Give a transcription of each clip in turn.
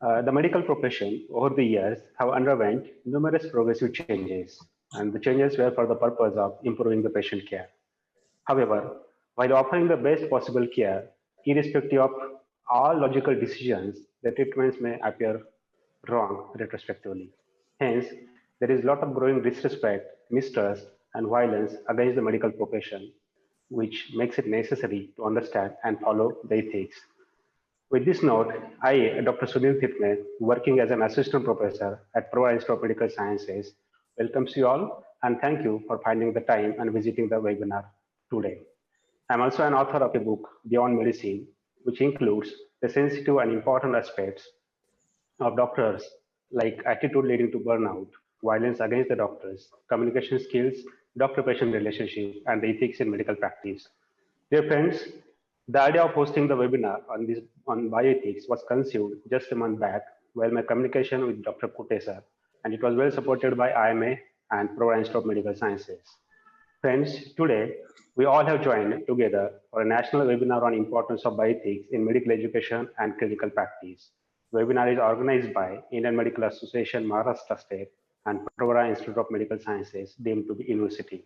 The medical profession over the years have underwent numerous progressive changes, and the changes were for the purpose of improving the patient care. However, while offering the best possible care, irrespective of all logical decisions, the treatments may appear wrong retrospectively. Hence, there is a lot of growing disrespect, mistrust, and violence against the medical profession, which makes it necessary to understand and follow the ethics. With this note, I, Dr. Sunil Thipne, working as an assistant professor at Provide Institute of Medical Sciences, welcomes you all and thank you for finding the time and visiting the webinar today. I'm also an author of a book, Beyond Medicine, which includes the sensitive and important aspects of doctors like attitude leading to burnout, violence against the doctors, communication skills, doctor-patient relationship, and the ethics in medical practice. Dear friends, the idea of hosting the webinar on bioethics was conceived just a month back while my communication with Dr. Kutesar, and it was well supported by IMA and Provide Institute of Medical Sciences. Friends, today we all have joined together for a national webinar on importance of bioethics in medical education and clinical practice. The webinar is organized by Indian Medical Association, Maharashtra State, and Provide Institute of Medical Sciences, deemed to be university.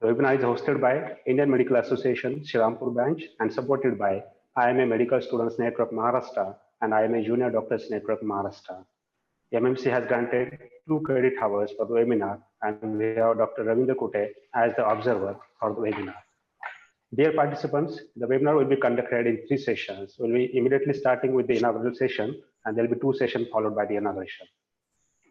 The webinar is hosted by Indian Medical Association, Shirampur branch, and supported by IMA Medical Students Network Maharashtra and IMA Junior Doctors Network Maharashtra. MMC has granted 2 credit hours for the webinar, and we have Dr. Ravindra Kute as the observer for the webinar. Dear participants, the webinar will be conducted in 3 sessions. We'll be immediately starting with the inaugural session, and there will be 2 sessions followed by the inauguration.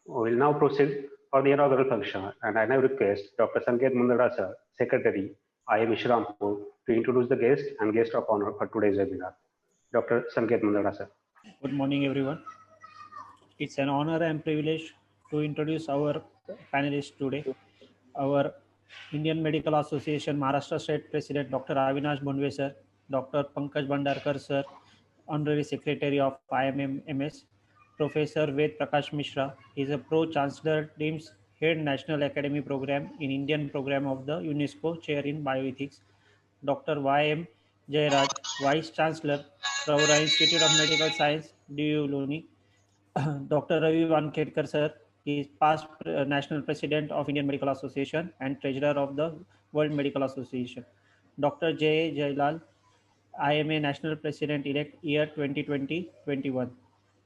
We will now proceed for the inaugural function, and I now request Dr. Sanket Mundara sir, Secretary, IIM Shirampur, to introduce the guest and guest of honor for today's webinar. Dr. Sanket Mundara sir. Good morning, everyone. It's an honor and privilege to introduce our panelists today. Our Indian Medical Association Maharashtra State President Dr. Avinash Bondwe sir, Dr. Pankaj Bhandarkar sir, Honorary Secretary of IMMS, Professor Ved Prakash Mishra is a Pro-Chancellor Team's Head National Academy Program in Indian Program of the UNESCO Chair in Bioethics, Dr. Y.M. Jairaj, Vice Chancellor, Pravara Institute of Medical Science, DU Luni, Dr. Ravi Wankhedkar sir is past National President of Indian Medical Association and Treasurer of the World Medical Association. Dr. J. Jailal, IMA National President-elect year 2020-21.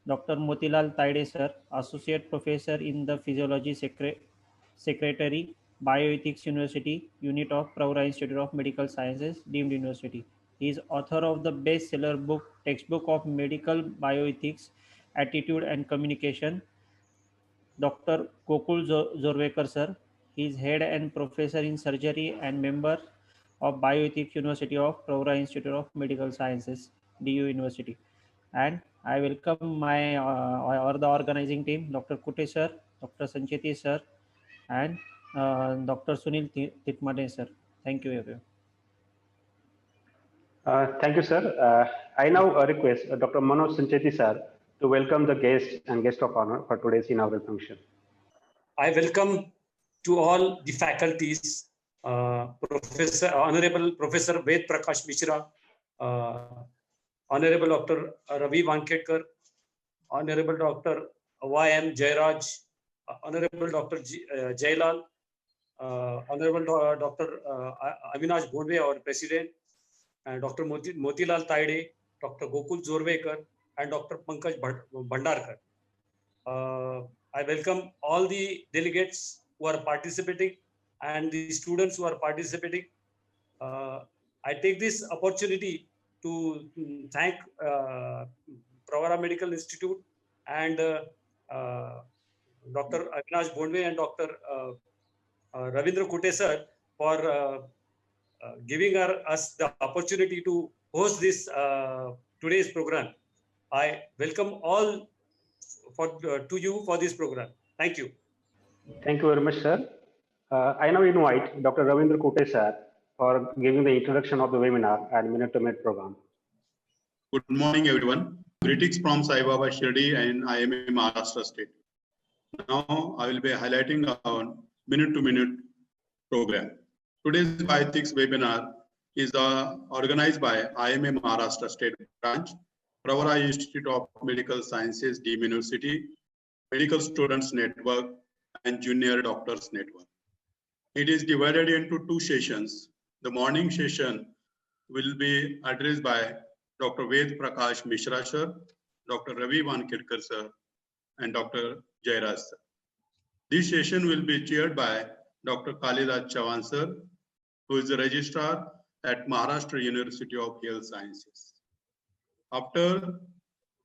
Dr. Motilal Taide sir, Associate Professor in the Physiology Secretary, Bioethics University, Unit of Pravara Institute of Medical Sciences, deemed university. He is author of the bestseller book, Textbook of Medical Bioethics, Attitude and Communication. Dr. Gokul Zorvekar sir, he is head and professor in surgery and member of Bioethics University of Pravara Institute of Medical Sciences, DU University. And I welcome my or the organizing team, Dr. Kute sir, Dr. Sancheti sir, and Dr. Sunil Thipne sir. Thank you, everyone. Thank you, sir. I now request Dr. Manoj Sancheti sir to welcome the guest and guest of honor for today's inaugural function. I welcome to all the faculties, Honorable Professor Ved Prakash Mishra, Honorable Dr. Ravi Wankhedkar, Honorable Dr. Y.M. Jairaj, Honorable Dr. Jailal, Honorable Dr. Avinash Bondwe, our President, and Dr. Motilal Taide, Dr. Gokul Zorvekar, and Dr. Pankaj Bhandarkar. I welcome all the delegates who are participating and the students who are participating. I take this opportunity to thank Pravara Medical Institute and Dr. Avinash Bondwe and Dr. Ravindra Kute sir for giving us the opportunity to host this today's program. I welcome all to you for this program. Thank you. Thank you very much, sir. I now invite Dr. Ravindra Kute sir for giving the introduction of the webinar and minute-to-minute program. Good morning, everyone. Greetings from Sai Baba Shirdi and IMA Maharashtra State. Now I will be highlighting our minute-to-minute program. Today's bioethics webinar is organized by IMA Maharashtra State branch Pravara Institute of Medical Sciences, Dean University, Medical Students Network, and Junior Doctors Network. It is divided into two sessions. The morning session will be addressed by Dr. Ved Prakash Mishra sir, Dr. Ravi Vankirkar sir, and Dr. Jairaj sir. This session will be chaired by Dr. Kalidas Chavan sir, who is the registrar at Maharashtra University of Health Sciences. After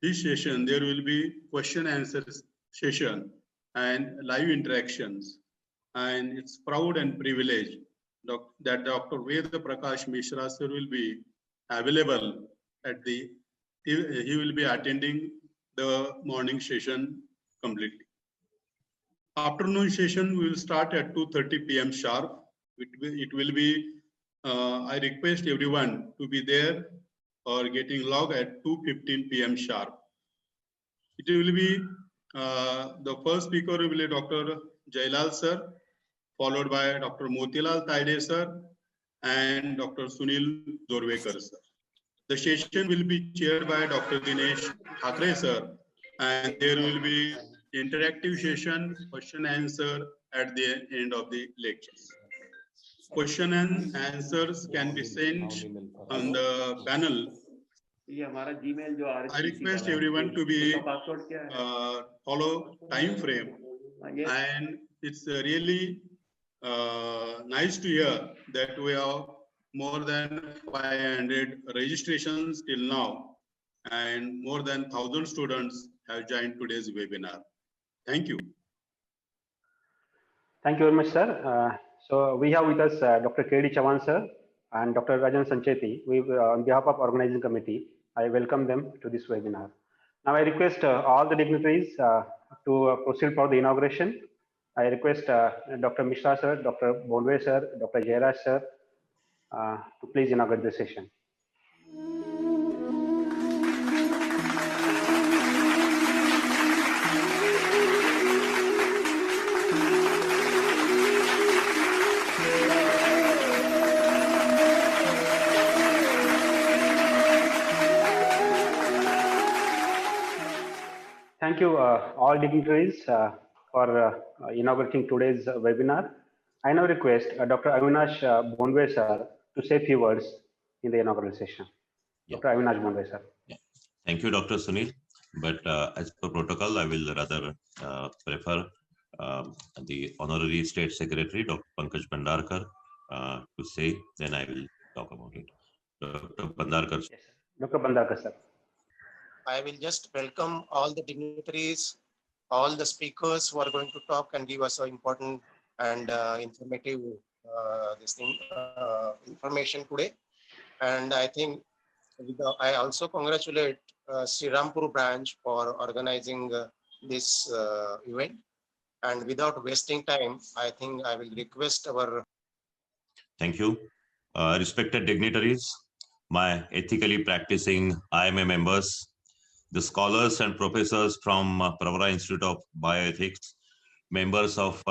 this session, there will be question and answer session and live interactions. And it's proud and privilege that Dr. Ved Prakash Mishra sir will be available at he will be attending the morning session completely. Afternoon session will start at 2:30 p.m. sharp. It will be, I request everyone to be there or getting log at 2:15 p.m. sharp. It will be, the first speaker will be Dr. Jailal sir, followed by Dr. Motilal Taide sir, and Dr. Sunil Dorwekar sir. The session will be chaired by Dr. Dinesh Thakre sir, and there will be interactive session, question answer at the end of the lectures. Question and answers can be sent on the panel. I request everyone to be follow time frame, and it's really nice to hear that we have more than 500 registrations till now, and more than 1,000 students have joined today's webinar. Thank you. Thank you very much, sir. So we have with us Dr. K.D. Chavan, sir, and Dr. Rajan Sancheti. On behalf of organizing committee, I welcome them to this webinar. Now I request all the dignitaries to proceed for the inauguration. I request Dr. Mishra, sir, Dr. Bonwe, sir, Dr. Jairaj, sir, to please inaugurate the session. Thank you all dignitaries for inaugurating today's webinar. I now request Dr. Avinash Bonwe sir to say a few words in the inaugural session. Yeah. Dr. Avinash Bonwe sir. Yeah. Thank you, Dr. Sunil. But as per protocol, I will rather prefer the Honorary State Secretary, Dr. Pankaj Bhandarkar, to say, then I will talk about it. Dr. Bhandarkar. Yes, sir. Dr. Bhandarkar sir. I will just welcome all the dignitaries, all the speakers who are going to talk and give us an important and informative information today. And I think I also congratulate Srirampur branch for organizing this event. And without wasting time, I think I will request our. Thank you. Respected dignitaries, my ethically practicing IMA members, the scholars and professors from Pravara Institute of Bioethics, members of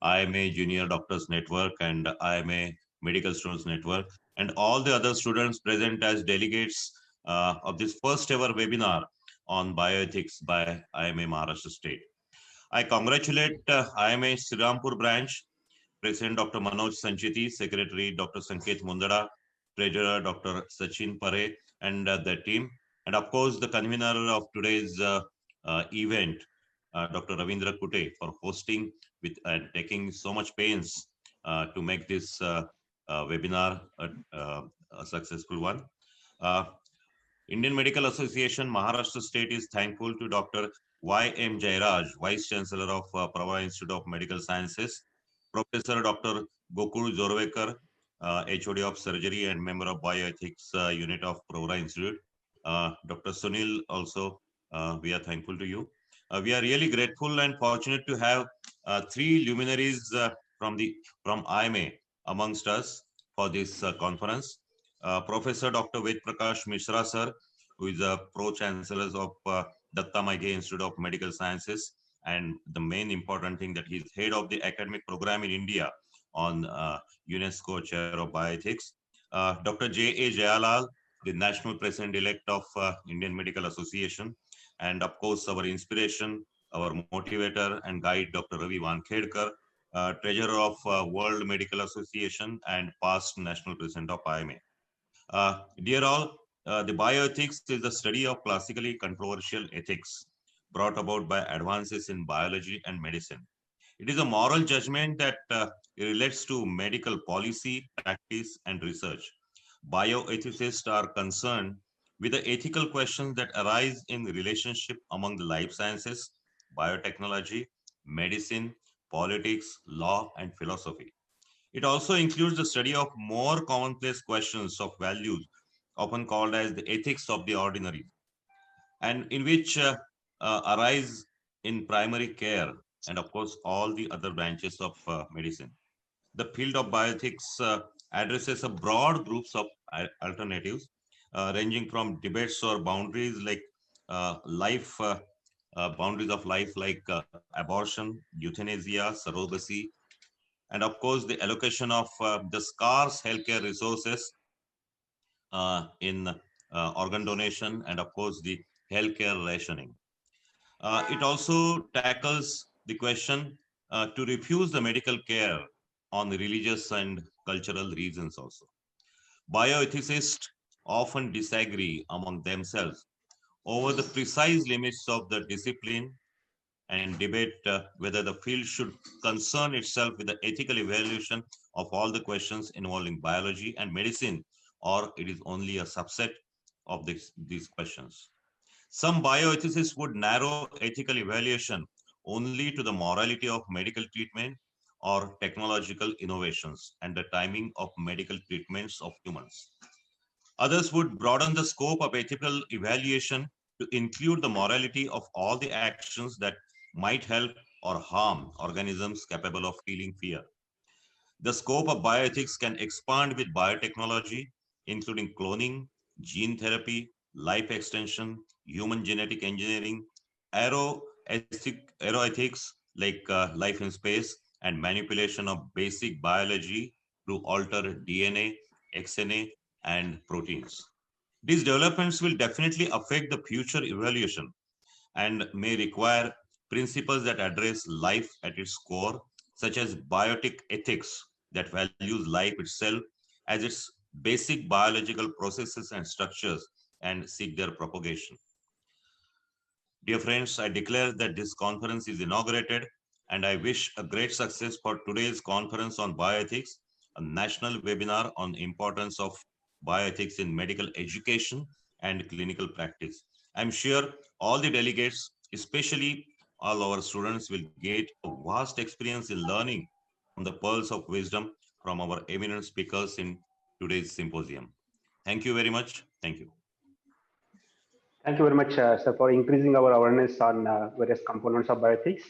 IMA Junior Doctors Network and IMA Medical Students Network, and all the other students present as delegates of this first ever webinar on bioethics by IMA Maharashtra State. I congratulate IMA Srirampur branch, President Dr. Manoj Sancheti, Secretary Dr. Sanket Mundada, Treasurer Dr. Sachin Pare, and the team. And of course, the convener of today's event, Dr. Ravindra Kute, for hosting with and taking so much pains to make this webinar a successful one. Indian Medical Association Maharashtra State is thankful to Dr. Y.M. Jairaj, Vice Chancellor of Pravara Institute of Medical Sciences, Professor Dr. Gokul Zorwekar, HOD of Surgery and member of Bioethics Unit of Pravara Institute. Dr. Sunil also, we are thankful to you. We are really grateful and fortunate to have three luminaries from IMA amongst us for this conference. Professor Dr. Ved Prakash Mishra sir, who is a Pro-Chancellor of Datta Maige Institute of Medical Sciences, and the main important thing that he is head of the academic program in India on UNESCO Chair of Bioethics. Dr. J.A. Jayalal, the national president-elect of Indian Medical Association, and of course our inspiration, our motivator and guide, Dr. Ravi Wankhedkar, treasurer of World Medical Association and past national president of IMA. Dear all, the bioethics is the study of classically controversial ethics brought about by advances in biology and medicine. It is a moral judgment that relates to medical policy, practice, and research. Bioethicists are concerned with the ethical questions that arise in the relationship among the life sciences, biotechnology, medicine, politics, law, and philosophy. It also includes the study of more commonplace questions of values, often called as the ethics of the ordinary, and in which arise in primary care and, of course, all the other branches of medicine. The field of bioethics addresses a broad groups of alternatives, ranging from debates or boundaries like life, boundaries of life like abortion, euthanasia, surrogacy, and of course the allocation of the scarce healthcare resources in organ donation, and of course the healthcare rationing. It also tackles the question to refuse the medical care on religious and cultural reasons also. Bioethicists often disagree among themselves over the precise limits of the discipline and debate whether the field should concern itself with the ethical evaluation of all the questions involving biology and medicine, or it is only a subset of these questions. Some bioethicists would narrow ethical evaluation only to the morality of medical treatment or technological innovations and the timing of medical treatments of humans. Others would broaden the scope of ethical evaluation to include the morality of all the actions that might help or harm organisms capable of feeling fear. The scope of bioethics can expand with biotechnology, including cloning, gene therapy, life extension, human genetic engineering, aeroethics like life in space, and manipulation of basic biology to alter DNA, XNA, and proteins. These developments will definitely affect the future evaluation and may require principles that address life at its core, such as biotic ethics that values life itself as its basic biological processes and structures and seek their propagation. Dear friends, I declare that this conference is inaugurated, and I wish a great success for today's conference on bioethics, a national webinar on importance of bioethics in medical education and clinical practice. I'm sure all the delegates, especially all our students, will get a vast experience in learning from the pearls of wisdom from our eminent speakers in today's symposium. Thank you very much. Thank you. Thank you very much, sir, for increasing our awareness on various components of bioethics.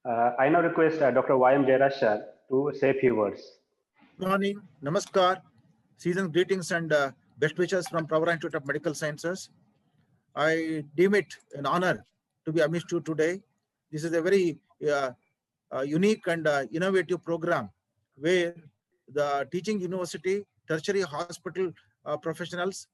I now request Dr. Y.M. Jairaj sir to say a few words. Good morning, namaskar, season's greetings and best wishes from Pravara Institute of Medical Sciences. I deem it an honor to be amidst you today. This is a very unique and innovative program where the teaching university, tertiary hospital professionals,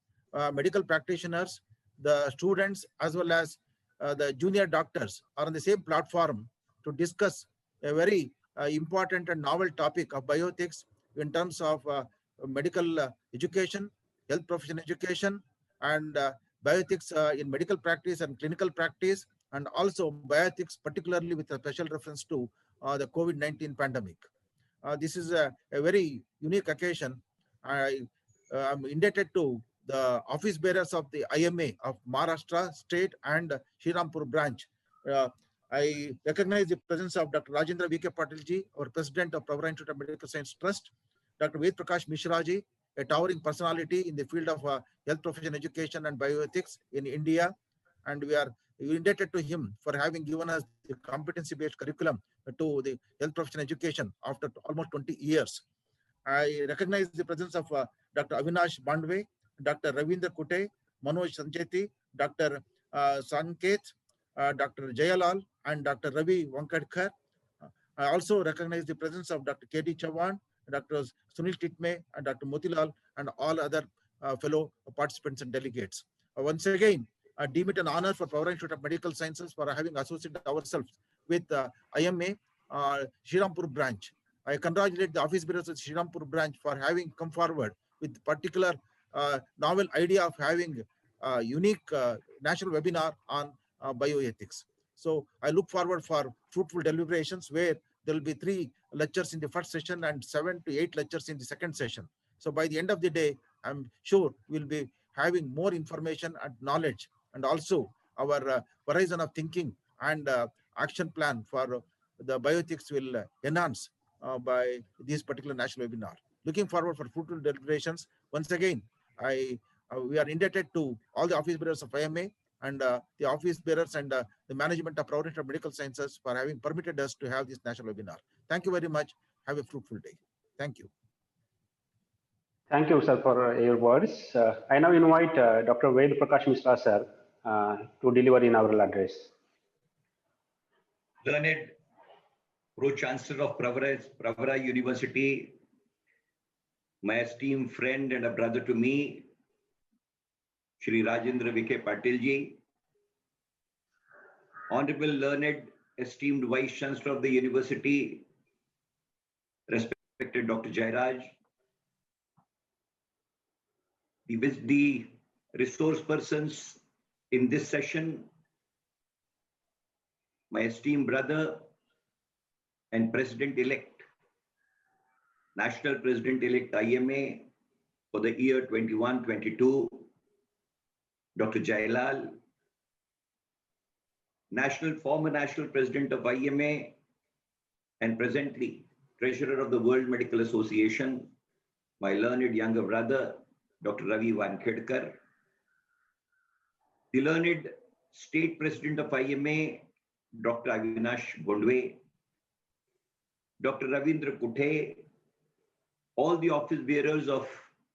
medical practitioners, the students, as well as the junior doctors are on the same platform to discuss a very important and novel topic of bioethics in terms of medical education, health profession education, and bioethics in medical practice and clinical practice, and also bioethics, particularly with a special reference to the COVID-19 pandemic. This is a very unique occasion. I'm indebted to the office bearers of the IMA of Maharashtra State and Shrilampur branch. I recognize the presence of Dr. Rajendra V.K. Patilji, our president of Pravara Institute of Medical Science Trust, Dr. Ved Prakash Mishraji, a towering personality in the field of health profession education and bioethics in India. And we are indebted to him for having given us the competency-based curriculum to the health profession education after almost 20 years. I recognize the presence of Dr. Avinash Bandwe, Dr. Ravindra Kute, Manoj Sancheti, Dr. Sanket, Dr. Jayalal, and Dr. Ravi Wankhedkar. I also recognize the presence of Dr. K.D. Chavan, Dr. Sunil Titme, and Dr. Motilal, and all other fellow participants and delegates. Once again, I deem it an honor for Pravara Institute of Medical Sciences for having associated ourselves with IMA Shrilampur branch. I congratulate the office bearers of Shrilampur branch for having come forward with particular novel idea of having a unique national webinar on bioethics. So I look forward for fruitful deliberations where there will be 3 lectures in the first session and 7 to 8 lectures in the second session. So by the end of the day, I'm sure we'll be having more information and knowledge, and also our horizon of thinking and action plan for the bioethics will enhance by this particular national webinar. Looking forward for fruitful deliberations. Once again, we are indebted to all the office bearers of IMA and the office bearers and the management of Pravara Institute of Medical Sciences for having permitted us to have this national webinar. Thank you very much. Have a fruitful day. Thank you. Thank you, sir, for your words. I now invite Dr. Ved Prakash Mishra, sir, to deliver inaugural address. Learned Pro-Chancellor of Pravara University, my esteemed friend and a brother to me, Shri Rajendra Vikhe Patil ji, Honorable Learned esteemed Vice Chancellor of the University, respected Dr. Jairaj, the resource persons in this session, my esteemed brother and President-elect, National President-elect IMA for the year 21-22, Dr. Jailal, former National President of IMA and presently Treasurer of the World Medical Association, my learned younger brother, Dr. Ravi Wankhedkar, the learned State President of IMA, Dr. Avinash Bondwe, Dr. Ravindra Kuthe, all the office bearers of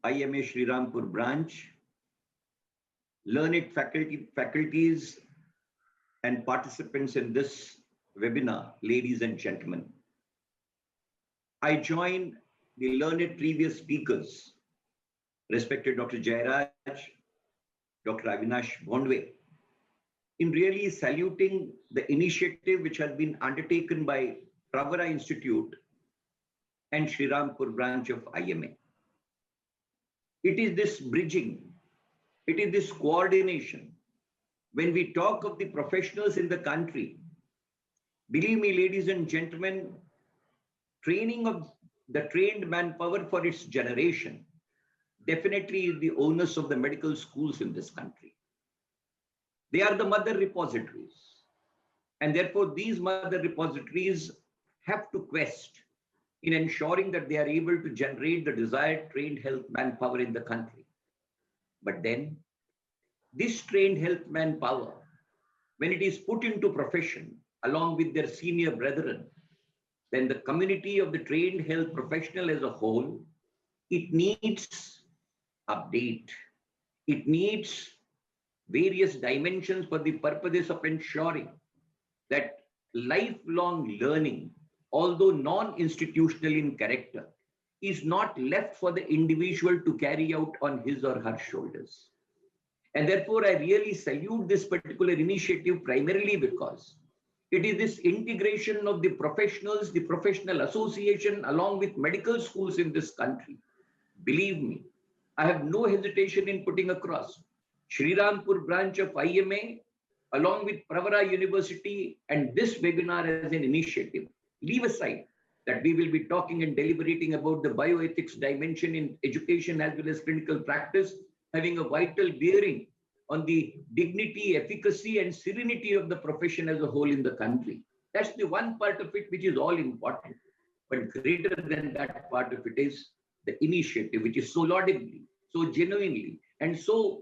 IMA Shrilampur branch, learned faculties and participants in this webinar, ladies and gentlemen. I join the learned previous speakers, respected Dr. Jairaj, Dr. Avinash Bondwe, in really saluting the initiative which has been undertaken by Pravara Institute and Shrilampur branch of IMA. It is this bridging, it is this coordination. When we talk of the professionals in the country, believe me, ladies and gentlemen, training of the trained manpower for its generation definitely is the onus of the medical schools in this country. They are the mother repositories. And therefore, these mother repositories have to quest in ensuring that they are able to generate the desired trained health manpower in the country. But then, this trained health manpower, when it is put into profession along with their senior brethren, then the community of the trained health professional as a whole, it needs update. It needs various dimensions for the purposes of ensuring that lifelong learning, although non-institutional in character, is not left for the individual to carry out on his or her shoulders. And therefore, I really salute this particular initiative primarily because it is this integration of the professionals, the professional association, along with medical schools in this country. Believe me, I have no hesitation in putting across Shrilampur branch of IMA, along with Pravara University, and this webinar as an initiative. Leave aside that we will be talking and deliberating about the bioethics dimension in education as well as clinical practice, having a vital bearing on the dignity, efficacy, and serenity of the profession as a whole in the country. That's the one part of it which is all important. But greater than that part of it is the initiative, which is so laudably, so genuinely, and so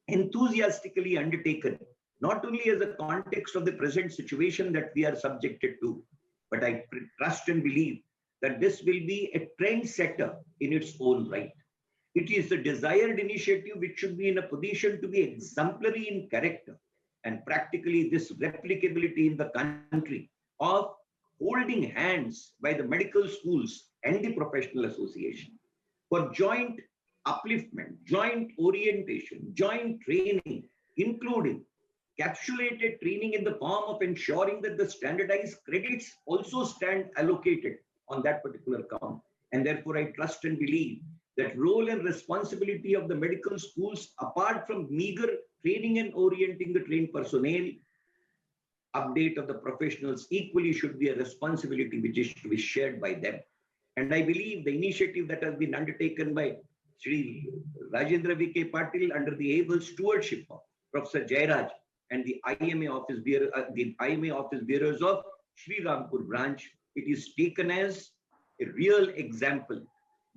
enthusiastically undertaken, not only as a context of the present situation that we are subjected to, but I trust and believe that this will be a trend setter in its own right. It is a desired initiative which should be in a position to be exemplary in character and practically this replicability in the country of holding hands by the medical schools and the professional association for joint upliftment, joint orientation, joint training, including capsulated training in the form of ensuring that the standardized credits also stand allocated on that particular count. And therefore, I trust and believe that role and responsibility of the medical schools, apart from meager training and orienting the trained personnel, update of the professionals equally should be a responsibility which is to be shared by them. And I believe the initiative that has been undertaken by Sri Rajendra V.K. Patil under the able stewardship of Professor Jairaj and the IMA office bearers of Sri Rampur branch, it is taken as a real example,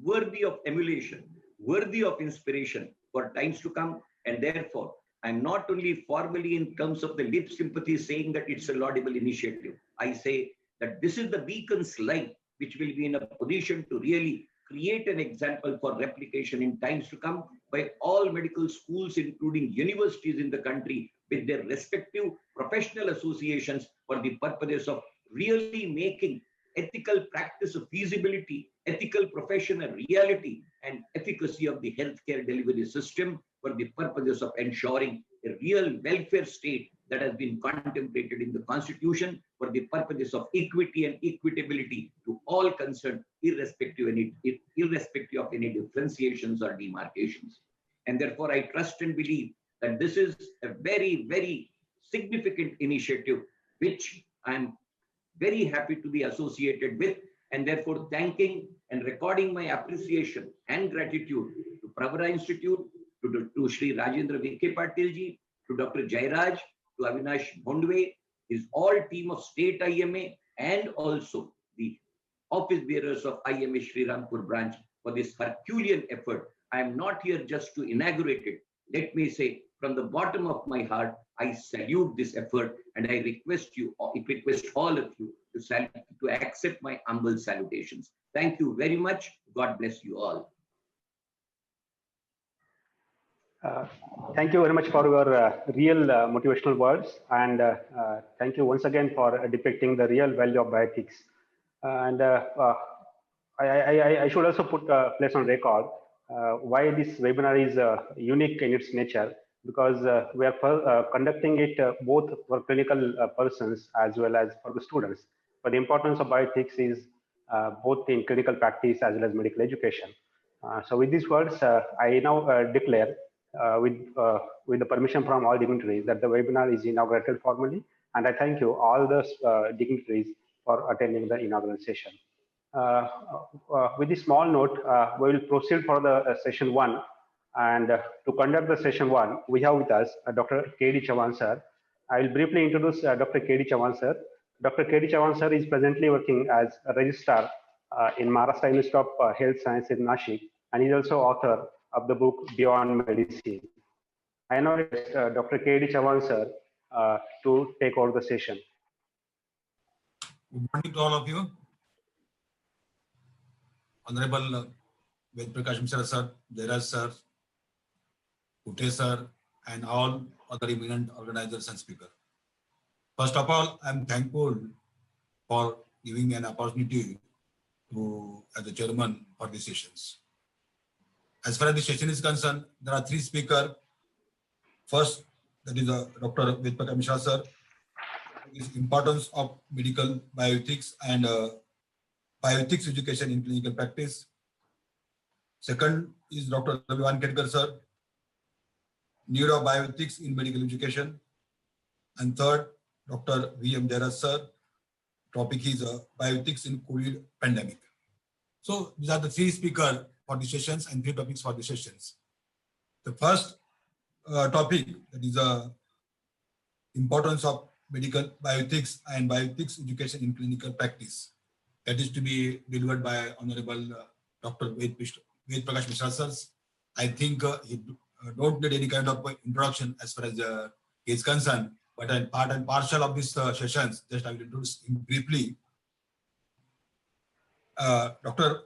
worthy of emulation, worthy of inspiration for times to come. And therefore, I'm not only formally in terms of the lip sympathy saying that it's a laudable initiative. I say that this is the beacon's light which will be in a position to really create an example for replication in times to come by all medical schools, including universities in the country, with their respective professional associations for the purposes of really making ethical practice of feasibility, ethical profession a reality, and efficacy of the healthcare delivery system for the purposes of ensuring a real welfare state that has been contemplated in the Constitution for the purposes of equity and equitability to all concerned, irrespective of any differentiations or demarcations. And therefore, I trust and believe that this is a very, very significant initiative, which I'm very happy to be associated with, and therefore thanking and recording my appreciation and gratitude to Pravara Institute, to Sri Rajendra V.K. Patilji, to Dr. Jairaj, to Avinash Bondwe, his all team of state IMA, and also the office bearers of IMA Sri Rampur branch for this Herculean effort. I am not here just to inaugurate it. Let me say, from the bottom of my heart, I salute this effort, and I request all of you to accept my humble salutations. Thank you very much. God bless you all. Thank you very much for your real motivational words, and thank you once again for depicting the real value of bioethics. And I should also put place on record why this webinar is unique in its nature, because we are conducting it both for clinical persons as well as for the students. But the importance of bioethics is both in clinical practice as well as medical education. So with these words, I now declare with the permission from all dignitaries that the webinar is inaugurated formally, and I thank you all the dignitaries for attending the inaugural session. With this small note, we will proceed for the session 1, and to conduct the session 1, we have with us Dr. K.D. Chavan sir. I will briefly introduce Dr. K.D. Chavan sir. Dr. K.D. Chavan sir is presently working as a registrar in Maharashtra Institute of Health Science in Nashik, and he is also author of the book Beyond Medicine. I now request Dr. K.D. Chavan sir to take over the session. Good morning to all of you. Honorable Ved Prakash Mishra sir, Jairaj sir, Kute sir, and all other eminent organizers and speakers. First of all, I am thankful for giving me an opportunity to, as a chairman for these sessions. As far as the session is concerned, there are 3 speakers. First, that is Dr. Ved Prakash Mishra sir, is importance of medical bioethics and bioethics education in clinical practice. Second is Dr. Ravi Wankhedkar sir, need of bioethics in medical education. And third, Dr. V.M. Jairaj sir, topic is bioethics in COVID pandemic. So these are the 3 speakers for the sessions and 3 topics for the sessions. The first topic, that is importance of medical bioethics and bioethics education in clinical practice. That is to be delivered by Honorable Dr. Ved Prakash Mishra sir. I think he don't need any kind of introduction as far as he is concerned, but I'm part and parcel of these sessions. Just I will introduce him briefly. Dr.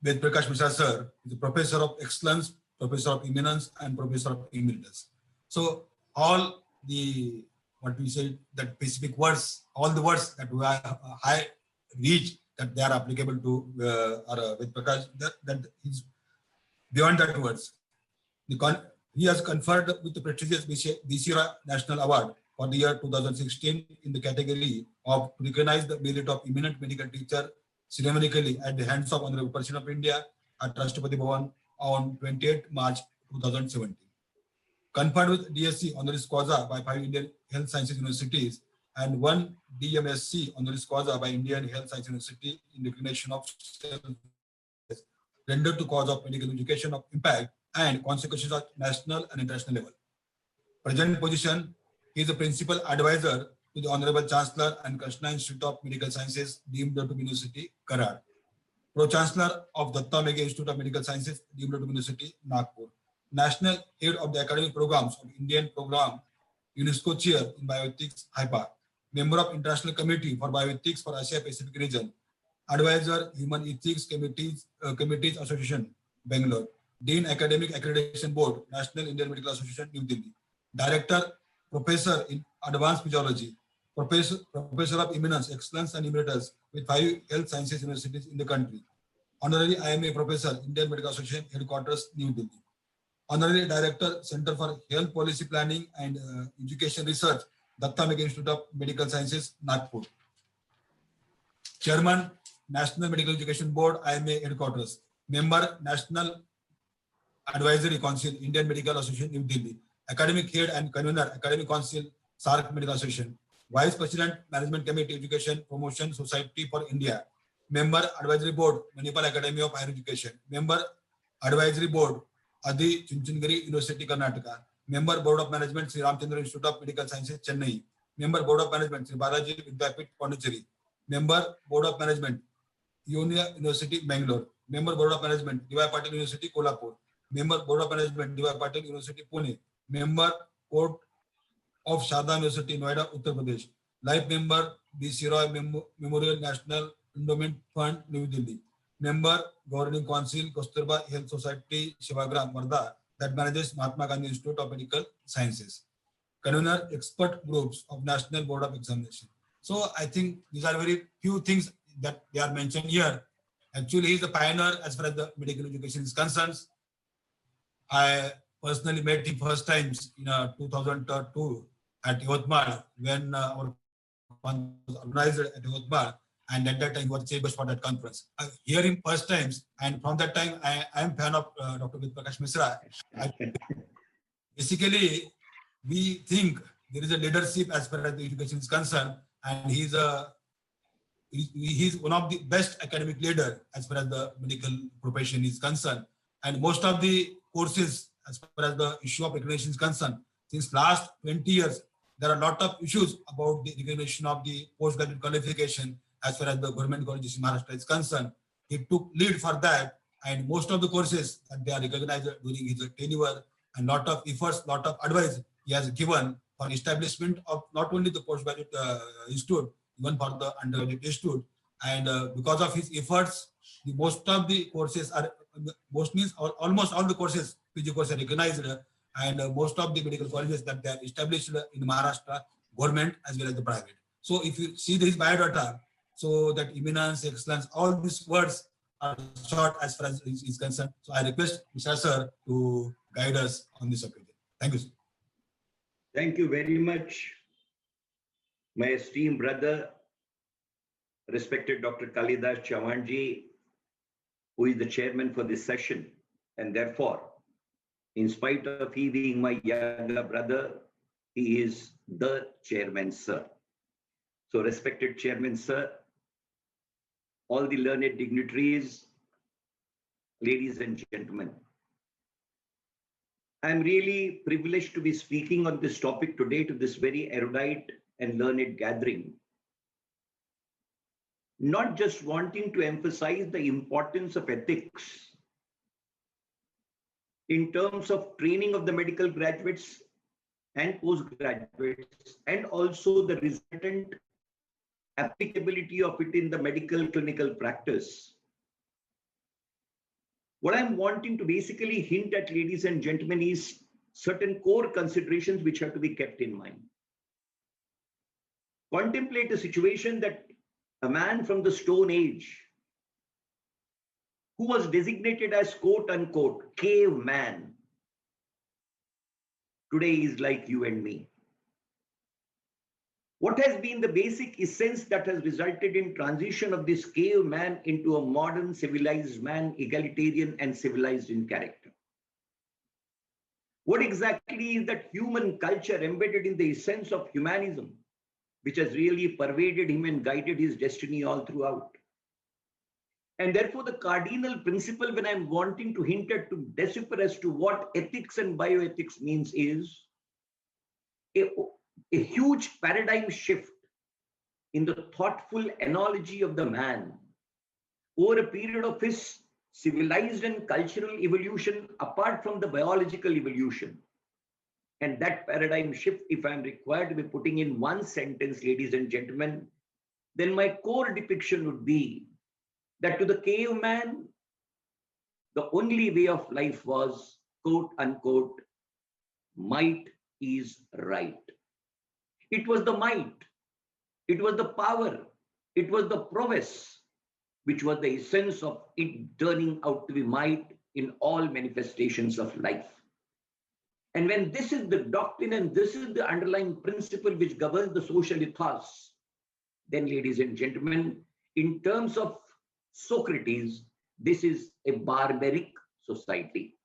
Ved Prakash Mishra sir is a professor of excellence, professor of eminence, and professor of emeritus. So all the, what we say, that specific words, all the words that we are high reach, that they are applicable to Ved Prakash, that his beyond that words. He has conferred with the prestigious BCRA National Award for the year 2016 in the category of to recognize the merit of eminent medical teacher ceremonically at the hands of Honorable President of India at Rashtrapati Bhavan on 28 March 2017. Conferred with DSc honoris causa by 5 Indian Health Sciences Universities and 1 DMSc honoris causa by Indian Health Sciences University in recognition of rendered to cause of medical education of impact and consequences at national and international level. Present position, he is a principal advisor to the Honorable Chancellor and Krishna Institute of Medical Sciences, deemed to be University, Karad. Pro-Chancellor of Datta Mega Institute of Medical Sciences, deemed to be University, Nagpur. National Head of the Academic Programs of Indian Program, UNESCO Chair in Bioethics, HIPAA. Member of International Committee for Bioethics for Asia Pacific Region. Advisor, Human Ethics Committees Association, Bangalore. Dean Academic Accreditation Board, National Indian Medical Association, New Delhi. Director, Professor in Advanced Physiology, Professor of Eminence, Excellence and Emeritus with 5 Health Sciences Universities in the country. Honorary IMA Professor, Indian Medical Association, Headquarters, New Delhi. Honorary Director, Center for Health Policy Planning and Education Research, Datta Mega Institute of Medical Sciences, Nagpur. Chairman, National Medical Education Board, IMA Headquarters. Member, National Advisory Council, Indian Medical Association, New Delhi. Academic Head and Convener, Academic Council, SARC Medical Association. Vice President, Management Committee, Education Promotion Society for India. Member, Advisory Board, Manipal Academy of Higher Education. Member, Advisory Board, Adi Chunchandgiri University, Karnataka. Member, Board of Management, Sri Ramchandra Institute of Medical Sciences, Chennai. Member, Board of Management, Sri Balaji Vidyapith, Pondicherry. Member, Board of Management, Unia University, Bangalore. Member, Board of Management, D.Y. Patil University, Kolhapur. Member, Board of Management, D.Y. Patil University, Pune. Member, Court of Shada University, Noida, Uttar Pradesh. Life Member, B.C. Roy Memorial National Endowment Fund, New Delhi. Member, Governing Council, Kasturba Health Society, Shivagram, Varda, that manages Mahatma Gandhi Institute of Medical Sciences. Convener, expert groups of National Board of Examination. So I think these are very few things that they are mentioned here. Actually, he is the pioneer as far as the medical education is concerned. I personally met him first times in 2002 at Yotmal when our conference was organized at Yotmal, and at that time he was chambers for that conference. I hear him first times, and from that time I am fan of Dr. Prakash Misra. Basically, we think there is a leadership as far as the education is concerned, and he's one of the best academic leader as far as the medical profession is concerned. And most of the courses, as far as the issue of recognition is concerned, since last 20 years, there are a lot of issues about the recognition of the postgraduate qualification as far as the government colleges in Maharashtra is concerned. He took lead for that, and most of the courses that they are recognized during his tenure, and lot of efforts, lot of advice he has given for establishment of not only the postgraduate institute, even for the undergraduate institute. And because of his efforts, most of the courses are, almost all the courses, PG courses are recognized, and most of the medical colleges that they are established in Maharashtra, government as well as the private. So if you see his biodata, so that eminence, excellence, all these words are short as far as is concerned. So I request Mr. Sir to guide us on this occasion. Thank you, sir. Thank you very much, my esteemed brother, respected Dr. Kalidas Chavanji, who is the chairman for this session. And therefore, in spite of he being my younger brother, he is the chairman, sir. So respected chairman, sir, all the learned dignitaries, ladies and gentlemen, I'm really privileged to be speaking on this topic today to this very erudite and learned gathering. Not just wanting to emphasize the importance of ethics in terms of training of the medical graduates and postgraduates, and also the resultant applicability of it in the medical clinical practice. What I'm wanting to basically hint at, ladies and gentlemen, is certain core considerations which have to be kept in mind. Contemplate a situation that a man from the Stone Age who was designated as quote unquote caveman, today is like you and me. What has been the basic essence that has resulted in transition of this caveman into a modern civilized man, egalitarian and civilized in character? What exactly is that human culture embedded in the essence of humanism, which has really pervaded him and guided his destiny all throughout? And therefore, the cardinal principle when I'm wanting to hint at to decipher as to what ethics and bioethics means is a huge paradigm shift in the thoughtful analogy of the man over a period of his civilized and cultural evolution apart from the biological evolution. And that paradigm shift, if I'm required to be putting in one sentence, ladies and gentlemen, then my core depiction would be that to the caveman, the only way of life was, quote unquote, might is right. It was the might, it was the power, it was the prowess, which was the essence of it turning out to be might in all manifestations of life. And when this is the doctrine and this is the underlying principle which governs the social ethos, then, ladies and gentlemen, in terms of Socrates, this is a barbaric society.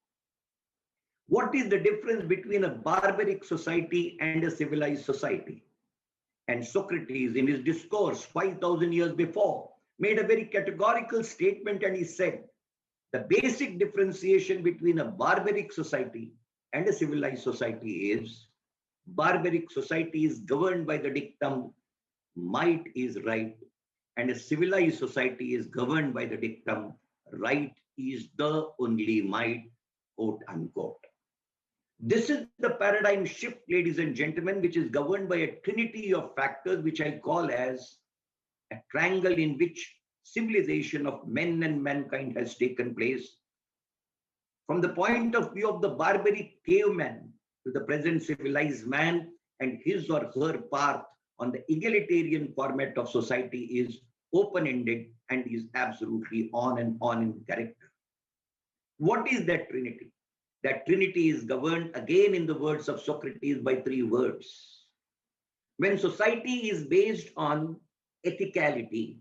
What is the difference between a barbaric society and a civilized society? And Socrates, in his discourse 5,000 years before, made a very categorical statement, and he said, the basic differentiation between a barbaric society and a civilized society is, barbaric society is governed by the dictum, might is right, and a civilized society is governed by the dictum, right is the only might, quote unquote. This is the paradigm shift, ladies and gentlemen, which is governed by a trinity of factors, which I call as a triangle in which civilization of men and mankind has taken place. From the point of view of the barbaric caveman to the present civilized man, and his or her path on the egalitarian format of society is open-ended and is absolutely on and on in character. What is that trinity? That trinity is governed again in the words of Socrates by three words. When society is based on ethicality,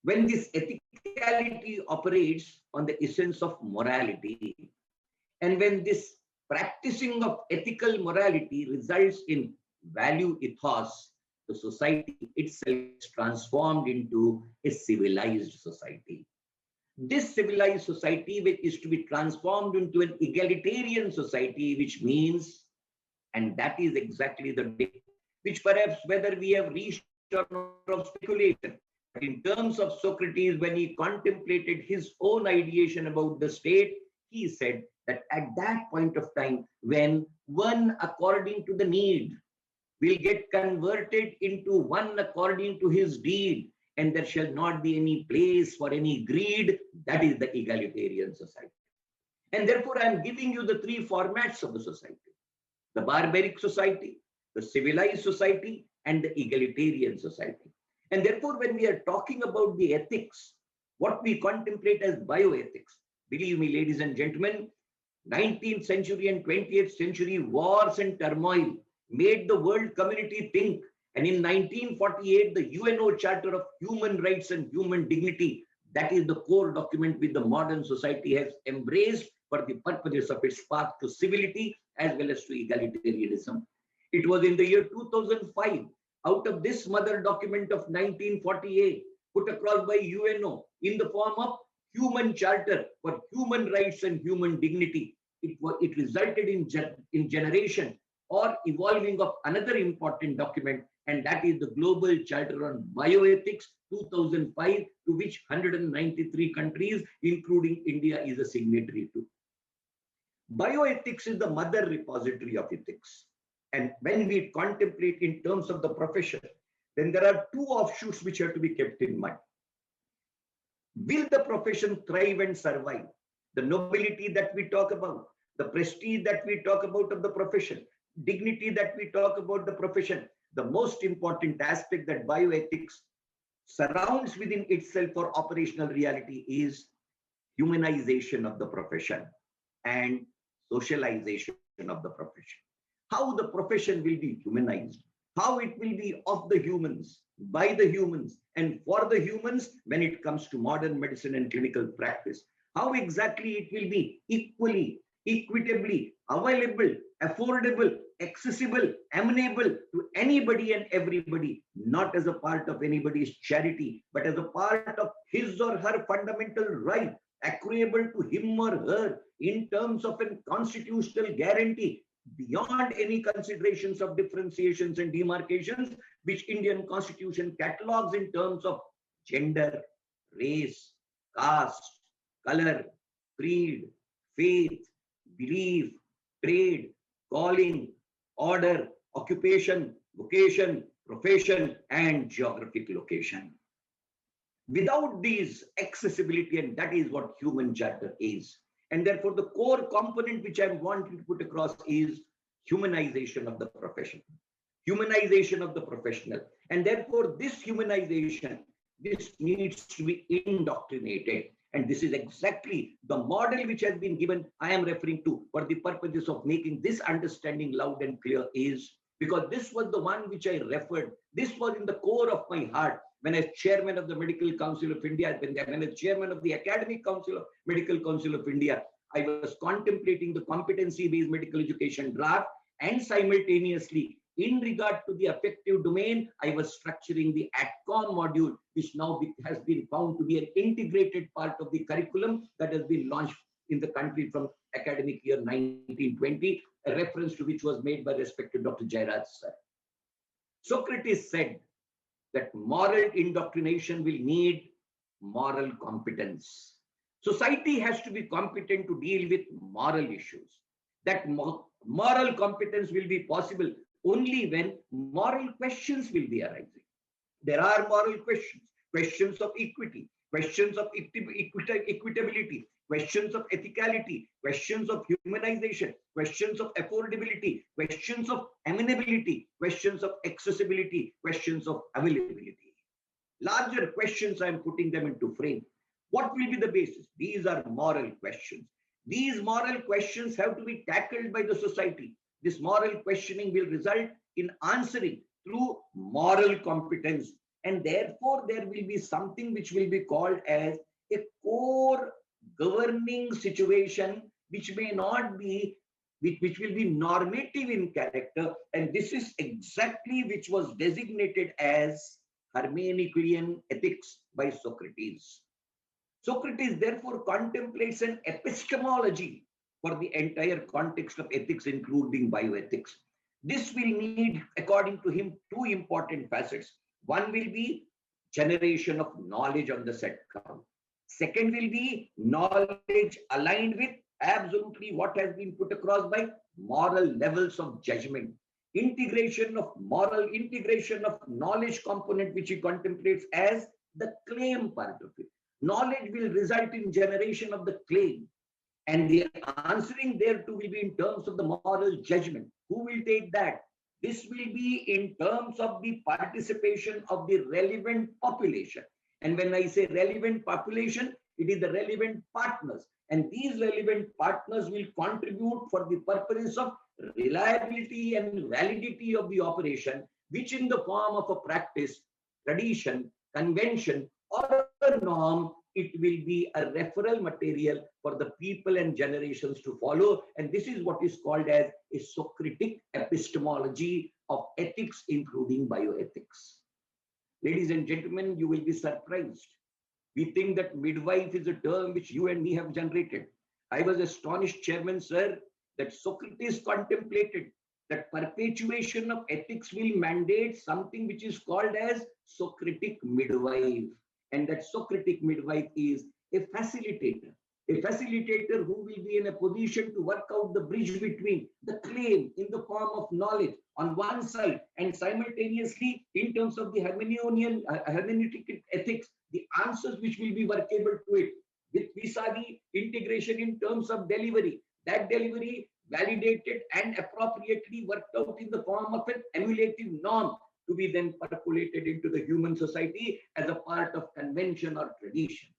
when this ethicality operates on the essence of morality, and when this practicing of ethical morality results in value ethos, the society itself is transformed into a civilized society. This civilized society, which is to be transformed into an egalitarian society, which means, and that is exactly the day, which perhaps whether we have reached or not of speculation, but in terms of Socrates, when he contemplated his own ideation about the state, he said that at that point of time, when one according to the need will get converted into one according to his deed, and there shall not be any place for any greed, that is the egalitarian society. And therefore, I am giving you the three formats of the society: the barbaric society, the civilized society, and the egalitarian society. And therefore, when we are talking about the ethics, what we contemplate as bioethics, believe me, ladies and gentlemen, 19th century and 20th century wars and turmoil made the world community think. And in 1948, the UNO Charter of Human Rights and Human Dignity, that is the core document which the modern society has embraced for the purposes of its path to civility as well as to egalitarianism. It was in the year 2005, out of this mother document of 1948, put across by UNO in the form of Human Charter for Human Rights and Human Dignity. It resulted in generation or evolving of another important document, and that is the Global Charter on Bioethics 2005, to which 193 countries, including India, is a signatory to. Bioethics is the mother repository of ethics. And when we contemplate in terms of the profession, then there are two offshoots which have to be kept in mind. Will the profession thrive and survive? The nobility that we talk about, the prestige that we talk about of the profession, dignity that we talk about the profession, the most important aspect that bioethics surrounds within itself for operational reality is humanization of the profession, and socialization of the profession. How the profession will be humanized, how it will be of the humans, by the humans, and for the humans when it comes to modern medicine and clinical practice. How exactly it will be equally, equitably available, affordable, accessible, amenable to anybody and everybody, not as a part of anybody's charity, but as a part of his or her fundamental right, accruable to him or her in terms of a constitutional guarantee beyond any considerations of differentiations and demarcations, which Indian Constitution catalogs in terms of gender, race, caste, color, creed, faith, belief, trade, calling, order, occupation, vocation, profession, and geographic location. Without these accessibility, and that is what human charter is. And therefore, the core component which I'm wanting to put across is humanization of the profession, humanization of the professional. And therefore, this humanization, this needs to be indoctrinated. And this is exactly the model which has been given, I am referring to, for the purposes of making this understanding loud and clear is, because this was the one which I referred, this was in the core of my heart when as chairman of the Medical Council of India, when as chairman of the Academic Council of Medical Council of India, I was contemplating the competency-based medical education draft, and simultaneously, in regard to the affective domain, I was structuring the ATCOM module, which now has been found to be an integrated part of the curriculum that has been launched in the country from academic year 1920, a reference to which was made by respected Dr. Jairaj sir. Socrates said that moral indoctrination will need moral competence. Society has to be competent to deal with moral issues. That moral competence will be possible only when moral questions will be arising. There are moral questions, questions of equity, questions of equitability, questions of ethicality, questions of humanization, questions of affordability, questions of amenability, questions of accessibility, questions of availability. Larger questions, I am putting them into frame. What will be the basis? These are moral questions. These moral questions have to be tackled by the society. This moral questioning will result in answering through moral competence. And therefore, there will be something which will be called as a core governing situation, which may not be, which will be normative in character. And this is exactly which was designated as Hermeneutical ethics by Socrates. Socrates therefore contemplates an epistemology for the entire context of ethics, including bioethics. This will need, according to him, two important facets. One will be generation of knowledge on the set count. Second will be knowledge aligned with absolutely what has been put across by moral levels of judgment. Integration of knowledge component, which he contemplates as the claim part of it. Knowledge will result in generation of the claim, and the answering thereto will be in terms of the moral judgment. Who will take that? This will be in terms of the participation of the relevant population. And when I say relevant population, it is the relevant partners. And these relevant partners will contribute for the purpose of reliability and validity of the operation, which in the form of a practice, tradition, convention, or a norm, it will be a referral material for the people and generations to follow. And this is what is called as a Socratic epistemology of ethics, including bioethics. Ladies and gentlemen, you will be surprised. We think that midwife is a term which you and me have generated. I was astonished, Chairman, sir, that Socrates contemplated that perpetuation of ethics will mandate something which is called as Socratic midwife. And that Socratic midwife is a facilitator who will be in a position to work out the bridge between the claim in the form of knowledge on one side, and simultaneously in terms of the hermeneutic ethics, the answers which will be workable to it, with vis-a-vis integration in terms of delivery. That delivery validated and appropriately worked out in the form of an emulative norm to be then percolated into the human society as a part of convention or tradition.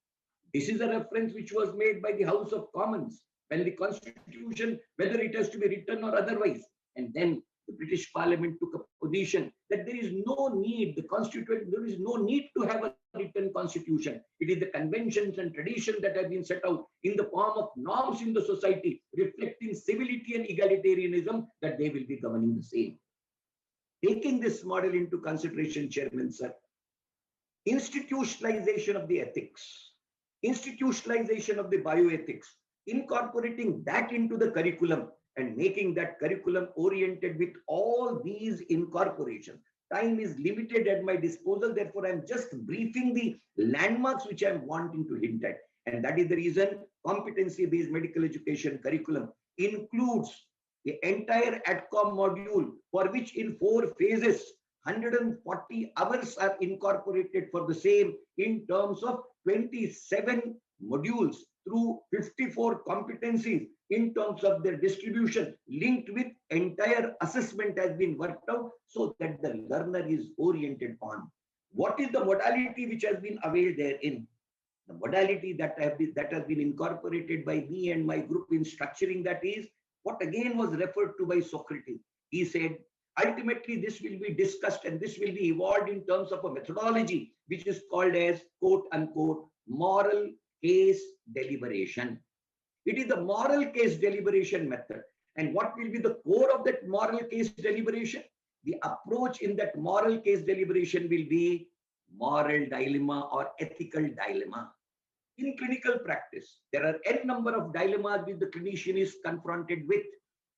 This is a reference which was made by the House of Commons when the Constitution, whether it has to be written or otherwise. And then the British Parliament took a position that there is no need, there is no need to have a written constitution. It is the conventions and traditions that have been set out in the form of norms in the society, reflecting civility and egalitarianism, that they will be governing the same. Taking this model into consideration, Chairman, sir, institutionalization of the ethics, institutionalization of the bioethics, incorporating that into the curriculum and making that curriculum oriented with all these incorporations. Time is limited at my disposal, therefore I'm just briefing the landmarks which I'm wanting to hint at. And that is the reason competency-based medical education curriculum includes the entire ADCOM module, for which in 4 phases, 140 hours are incorporated for the same in terms of 27 modules through 54 competencies in terms of their distribution, linked with entire assessment has been worked out so that the learner is oriented on. What is the modality which has been availed therein? The modality that has been incorporated by me and my group in structuring that is what again was referred to by Socrates. He said, ultimately this will be discussed and this will be evolved in terms of a methodology which is called as quote unquote moral case deliberation. It is the moral case deliberation method. And what will be the core of that moral case deliberation? The approach in that moral case deliberation will be moral dilemma or ethical dilemma. In clinical practice, there are n number of dilemmas which the clinician is confronted with.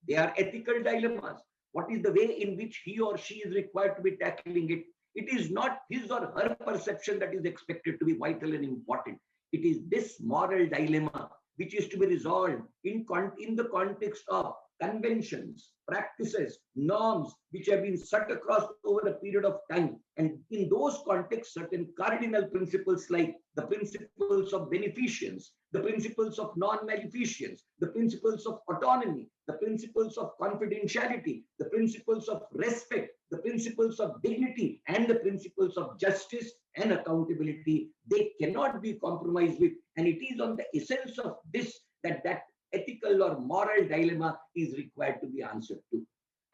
They are ethical dilemmas. What is the way in which he or she is required to be tackling it? It is not his or her perception that is expected to be vital and important. It is this moral dilemma which is to be resolved in the context of conventions, practices, norms which have been set across over a period of time. And in those contexts, certain cardinal principles like the principles of beneficence, the principles of non-maleficence, the principles of autonomy, the principles of confidentiality, the principles of respect, the principles of dignity, and the principles of justice and accountability, they cannot be compromised with. And it is on the essence of this that ethical or moral dilemma is required to be answered to.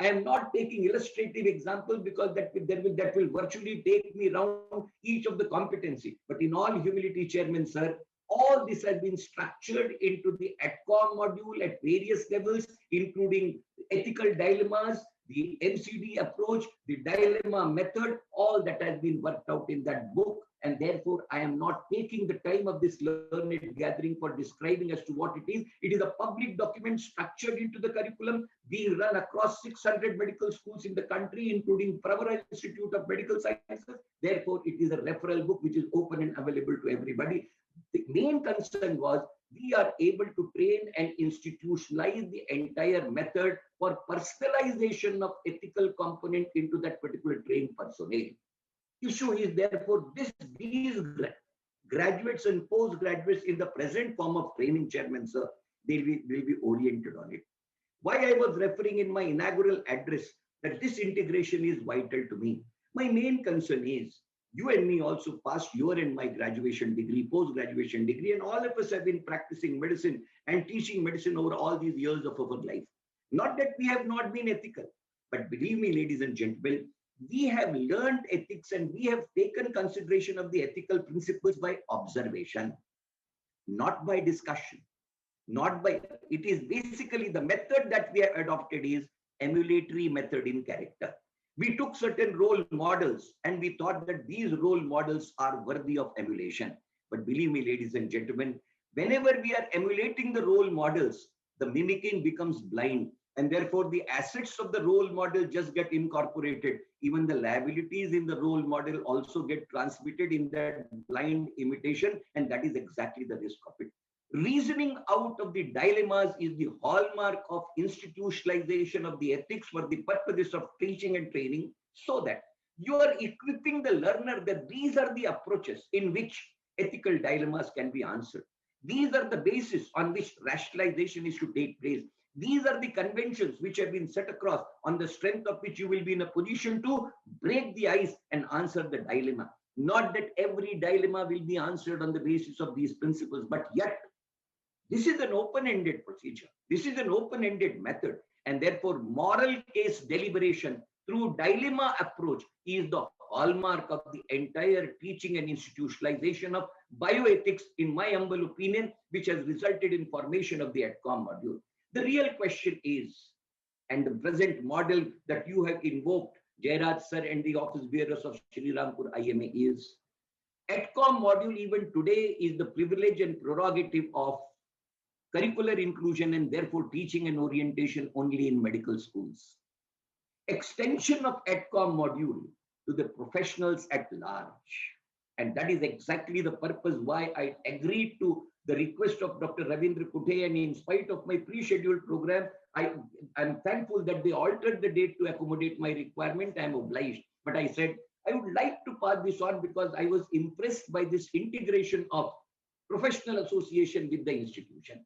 I am not taking illustrative examples because that will virtually take me around each of the competency. But in all humility, Chairman, sir, all this has been structured into the ADCOM module at various levels, including ethical dilemmas, the MCD approach, the dilemma method, all that has been worked out in that book. And therefore, I am not taking the time of this learned gathering for describing as to what it is. It is a public document structured into the curriculum being run across 600 medical schools in the country, including Pravara Institute of Medical Sciences. Therefore, it is a referral book which is open and available to everybody. The main concern was we are able to train and institutionalize the entire method for personalization of ethical component into that particular trained personnel. Issue is therefore these graduates and postgraduates in the present form of training, Chairman, sir, they will be oriented on it. Why I was referring in my inaugural address that this integration is vital to me. My main concern is you and me also passed your and my graduation degree, post-graduation degree, and all of us have been practicing medicine and teaching medicine over all these years of our life. Not that we have not been ethical, but believe me, ladies and gentlemen, we have learned ethics and we have taken consideration of the ethical principles by observation, not by discussion, it is basically the method that we have adopted is emulatory method in character. We took certain role models and we thought that these role models are worthy of emulation. But believe me, ladies and gentlemen, whenever we are emulating the role models, the mimicking becomes blind. And therefore, the assets of the role model just get incorporated. Even the liabilities in the role model also get transmitted in that blind imitation. And that is exactly the risk of it. Reasoning out of the dilemmas is the hallmark of institutionalization of the ethics for the purposes of teaching and training, so that you are equipping the learner that these are the approaches in which ethical dilemmas can be answered. These are the basis on which rationalization is to take place. These are the conventions which have been set across on the strength of which you will be in a position to break the ice and answer the dilemma. Not that every dilemma will be answered on the basis of these principles, but yet this is an open-ended procedure. This is an open-ended method. And therefore, moral case deliberation through dilemma approach is the hallmark of the entire teaching and institutionalization of bioethics, in my humble opinion, which has resulted in formation of the ADCOM module. The real question is, and the present model that you have invoked, Jairaj sir and the office bearers of Shri Rampur IMA, is ADCOM module even today is the privilege and prerogative of curricular inclusion and therefore teaching and orientation only in medical schools. Extension of ADCOM module to the professionals at large. And that is exactly the purpose why I agreed to the request of Dr. Ravindra Kuthe, and in spite of my pre-scheduled program, I'm thankful that they altered the date to accommodate my requirement. I'm obliged. But I said, I would like to pass this on because I was impressed by this integration of professional association with the institution.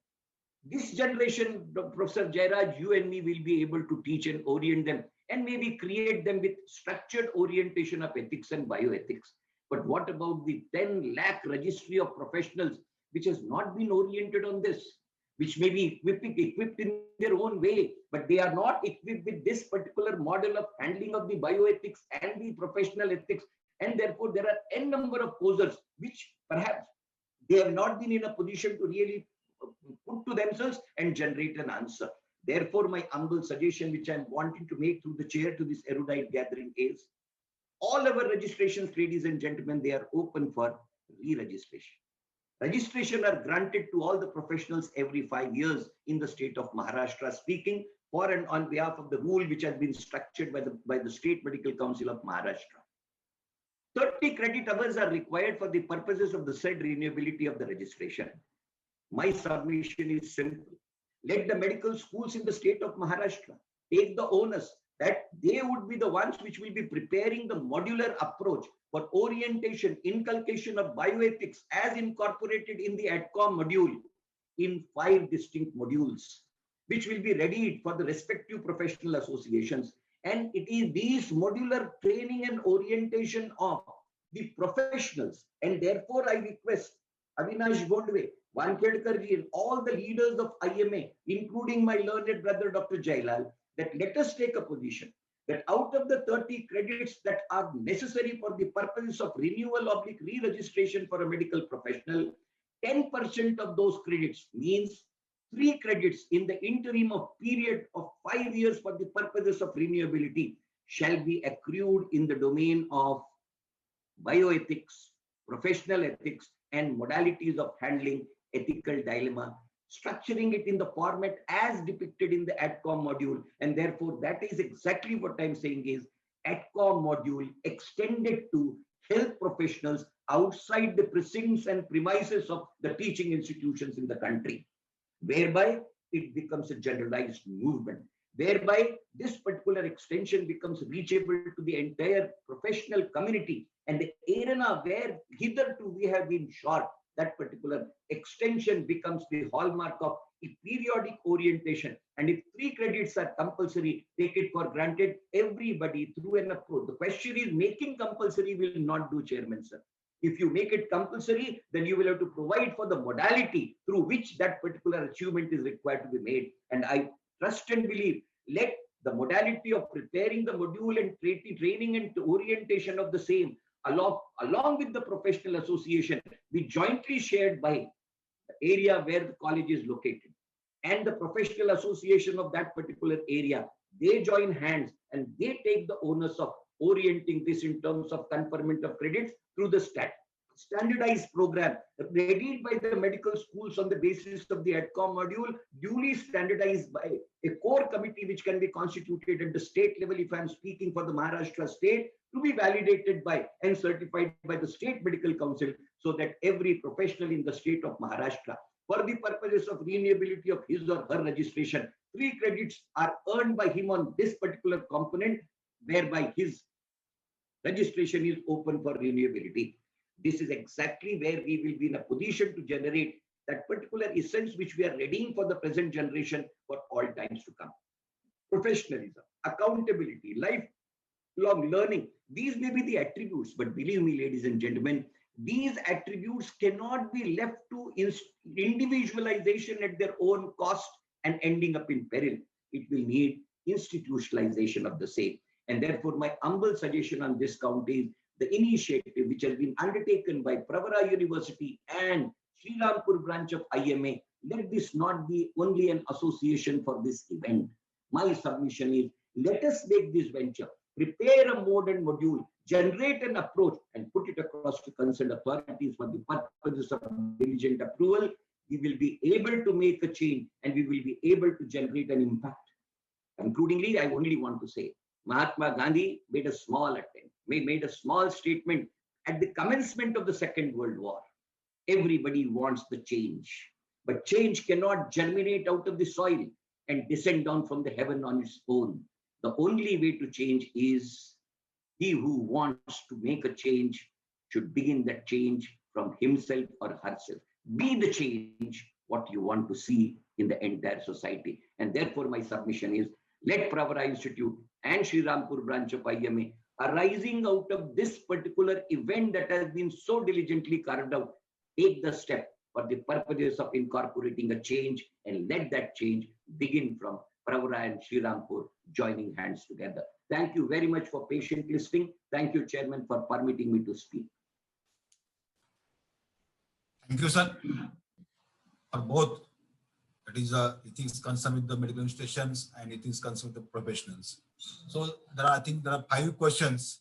This generation, Professor Jairaj, you and me will be able to teach and orient them and maybe create them with structured orientation of ethics and bioethics. But what about the 10 lakh registry of professionals which has not been oriented on this, which may be equipped in their own way, but they are not equipped with this particular model of handling of the bioethics and the professional ethics. And therefore, there are n number of posers which perhaps they have not been in a position to really put to themselves and generate an answer. Therefore, my humble suggestion, which I'm wanting to make through the chair to this erudite gathering, is all our registrations, ladies and gentlemen, they are open for re-registration. Registration are granted to all the professionals every 5 years in the state of Maharashtra, speaking for and on behalf of the rule which has been structured by the State Medical Council of Maharashtra. 30 credit hours are required for the purposes of the said renewability of the registration. My submission is simple. Let the medical schools in the state of Maharashtra take the onus that they would be the ones which will be preparing the modular approach for orientation, inculcation of bioethics as incorporated in the ADCOM module in 5 distinct modules, which will be readied for the respective professional associations. And it is these modular training and orientation of the professionals. And therefore, I request Avinash Gondwe, Wankhedkarji, and all the leaders of IMA, including my learned brother, Dr. Jailal, that let us take a position that out of the 30 credits that are necessary for the purposes of renewal / re-registration for a medical professional, 10% of those credits means 3 credits in the interim of period of 5 years for the purposes of renewability shall be accrued in the domain of bioethics, professional ethics, and modalities of handling ethical dilemma, structuring it in the format as depicted in the ADCOM module. And therefore, that is exactly what I'm saying is ADCOM module extended to health professionals outside the precincts and premises of the teaching institutions in the country, whereby it becomes a generalized movement, whereby this particular extension becomes reachable to the entire professional community, and the arena where hitherto we have been short, that particular extension becomes the hallmark of a periodic orientation. And if 3 credits are compulsory, take it for granted, everybody through an approach. The question is, making compulsory will not do, Chairman sir. If you make it compulsory, then you will have to provide for the modality through which that particular achievement is required to be made. And I trust and believe, let the modality of preparing the module and training and orientation of the same along with the professional association be jointly shared by the area where the college is located and the professional association of that particular area. They join hands and they take the onus of orienting this in terms of conferment of credits through the standardized program readied by the medical schools on the basis of the ADCOM module, duly standardized by a core committee which can be constituted at the state level, if I'm speaking for the Maharashtra state, to be validated by and certified by the State Medical Council, so that every professional in the state of Maharashtra, for the purposes of renewability of his or her registration, 3 credits are earned by him on this particular component, whereby his registration is open for renewability. This is exactly where we will be in a position to generate that particular essence which we are readying for the present generation for all times to come. Professionalism, accountability, lifelong learning, These may be the attributes, but believe me, ladies and gentlemen, these attributes cannot be left to individualization at their own cost and ending up in peril. It will need institutionalization of the same. And therefore, my humble suggestion on this count is the initiative which has been undertaken by Pravara University and Sri Rampur branch of IMA. Let this not be only an association for this event. My submission is, let us make this venture, prepare a mode and module, generate an approach, and put it across to concerned authorities for the purposes of diligent approval. We will be able to make a change and we will be able to generate an impact. Concludingly, I only want to say, Mahatma Gandhi made a small attempt, made a small statement at the commencement of the Second World War. Everybody wants the change, but change cannot germinate out of the soil and descend down from the heaven on its own. The only way to change is he who wants to make a change should begin that change from himself or herself. Be the change what you want to see in the entire society. And therefore, my submission is, let Pravara Institute and Sri Rampur branch of IMA, arising out of this particular event that has been so diligently carved out, take the step for the purposes of incorporating a change, and let that change begin from Pravara and Sri Rampur joining hands together. Thank you very much for patient listening. Thank you, Chairman, for permitting me to speak. Thank you, sir, for both. That is ethics concerned with the medical institutions and ethics concerned with the professionals. So I think there are 5 questions.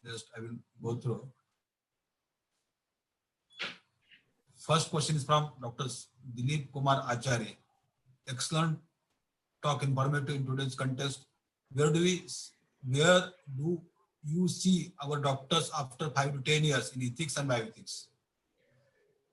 Just I will go through. First question is from Dr. Dilip Kumar Acharya. Excellent talk, informative in today's context. Where do you see our doctors after 5 to 10 years in ethics and bioethics?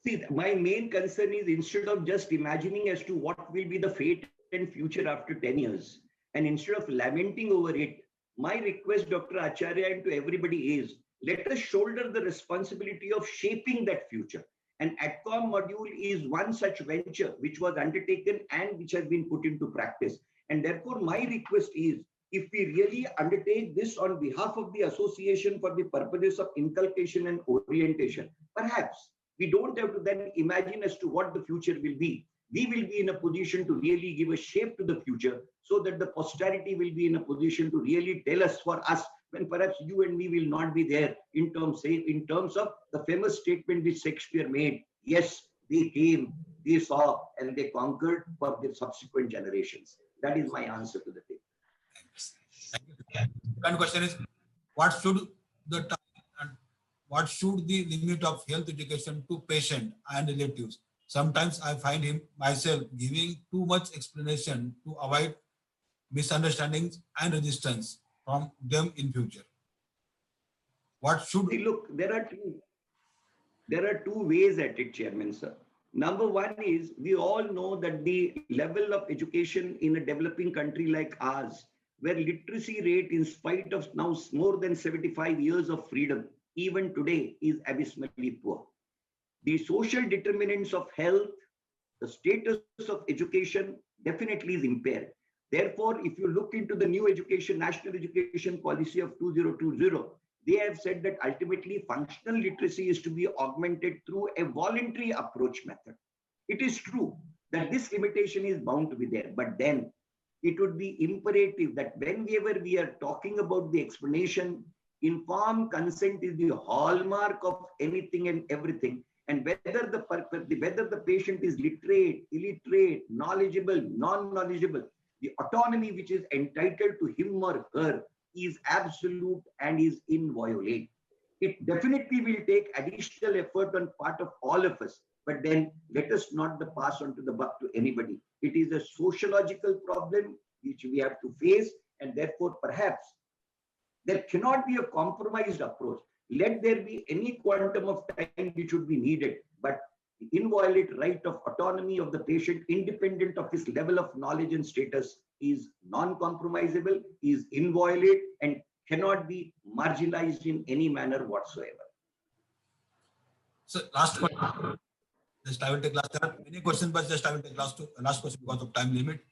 See, my main concern is, instead of just imagining as to what will be the fate and future after 10 years, and instead of lamenting over it, my request, Dr. Acharya, and to everybody is, let us shoulder the responsibility of shaping that future. And ADCOM module is one such venture which was undertaken and which has been put into practice. And therefore, my request is, if we really undertake this on behalf of the association for the purposes of inculcation and orientation, perhaps we don't have to then imagine as to what the future will be. We will be in a position to really give a shape to the future, so that the posterity will be in a position to really tell us for us, when perhaps you and me will not be there, in terms of the famous statement which Shakespeare made. Yes, they came, they saw, and they conquered for the subsequent generations. That is my answer to the thing. Thanks. Thank you. Second question is, what should the limit of health education to patient and relatives? Sometimes I find myself giving too much explanation to avoid misunderstandings and resistance from them in future. What should we look? There are two ways at it, Chairman, sir. Number one is, we all know that the level of education in a developing country like ours, where literacy rate, in spite of now more than 75 years of freedom, even today is abysmally poor. The social determinants of health, the status of education definitely is impaired. Therefore, if you look into the new national education policy of 2020, they have said that ultimately functional literacy is to be augmented through a voluntary approach method. It is true that this limitation is bound to be there, but then it would be imperative that whenever we are talking about the explanation, informed consent is the hallmark of anything and everything. And whether the patient is literate, illiterate, knowledgeable, non-knowledgeable, the autonomy which is entitled to him or her is absolute and is inviolate. It definitely will take additional effort on part of all of us, but then let us not pass on to the buck to anybody. It is a sociological problem which we have to face, and therefore perhaps there cannot be a compromised approach. Let there be any quantum of time which would be needed, but the inviolate right of autonomy of the patient, independent of his level of knowledge and status, is non-compromisable, is inviolate, and cannot be marginalized in any manner whatsoever. So last question. Just I will take last. There are many questions, but just I will take last question because of time limit.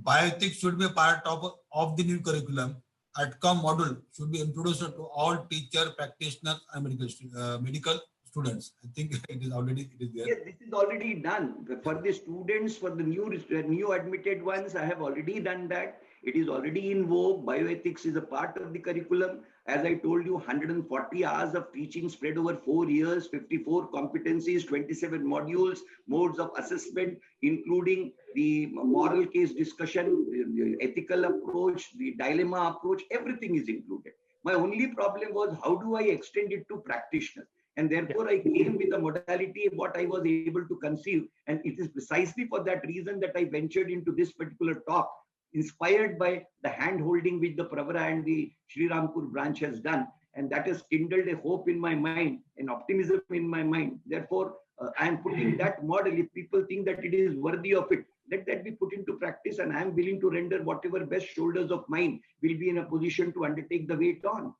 Bioethics should be a part of the new curriculum. outcome model should be introduced to all teacher, practitioners, and medical students. I think it is there. Yes, this is already done for the students, for the new admitted ones. I have already done that. It is already in vogue. Bioethics is a part of the curriculum. As I told you, 140 hours of teaching spread over 4 years, 54 competencies, 27 modules, modes of assessment, including the moral case discussion, the ethical approach, the dilemma approach, everything is included. My only problem was, how do I extend it to practitioners? And therefore, I came with a modality what I was able to conceive. And it is precisely for that reason that I ventured into this particular talk, inspired by the hand-holding which the Pravara and the Sri Rampur branch has done. And that has kindled a hope in my mind, an optimism in my mind. Therefore, I am putting that model. If people think that it is worthy of it, let that be put into practice. And I am willing to render whatever best shoulders of mine will be in a position to undertake the weight on.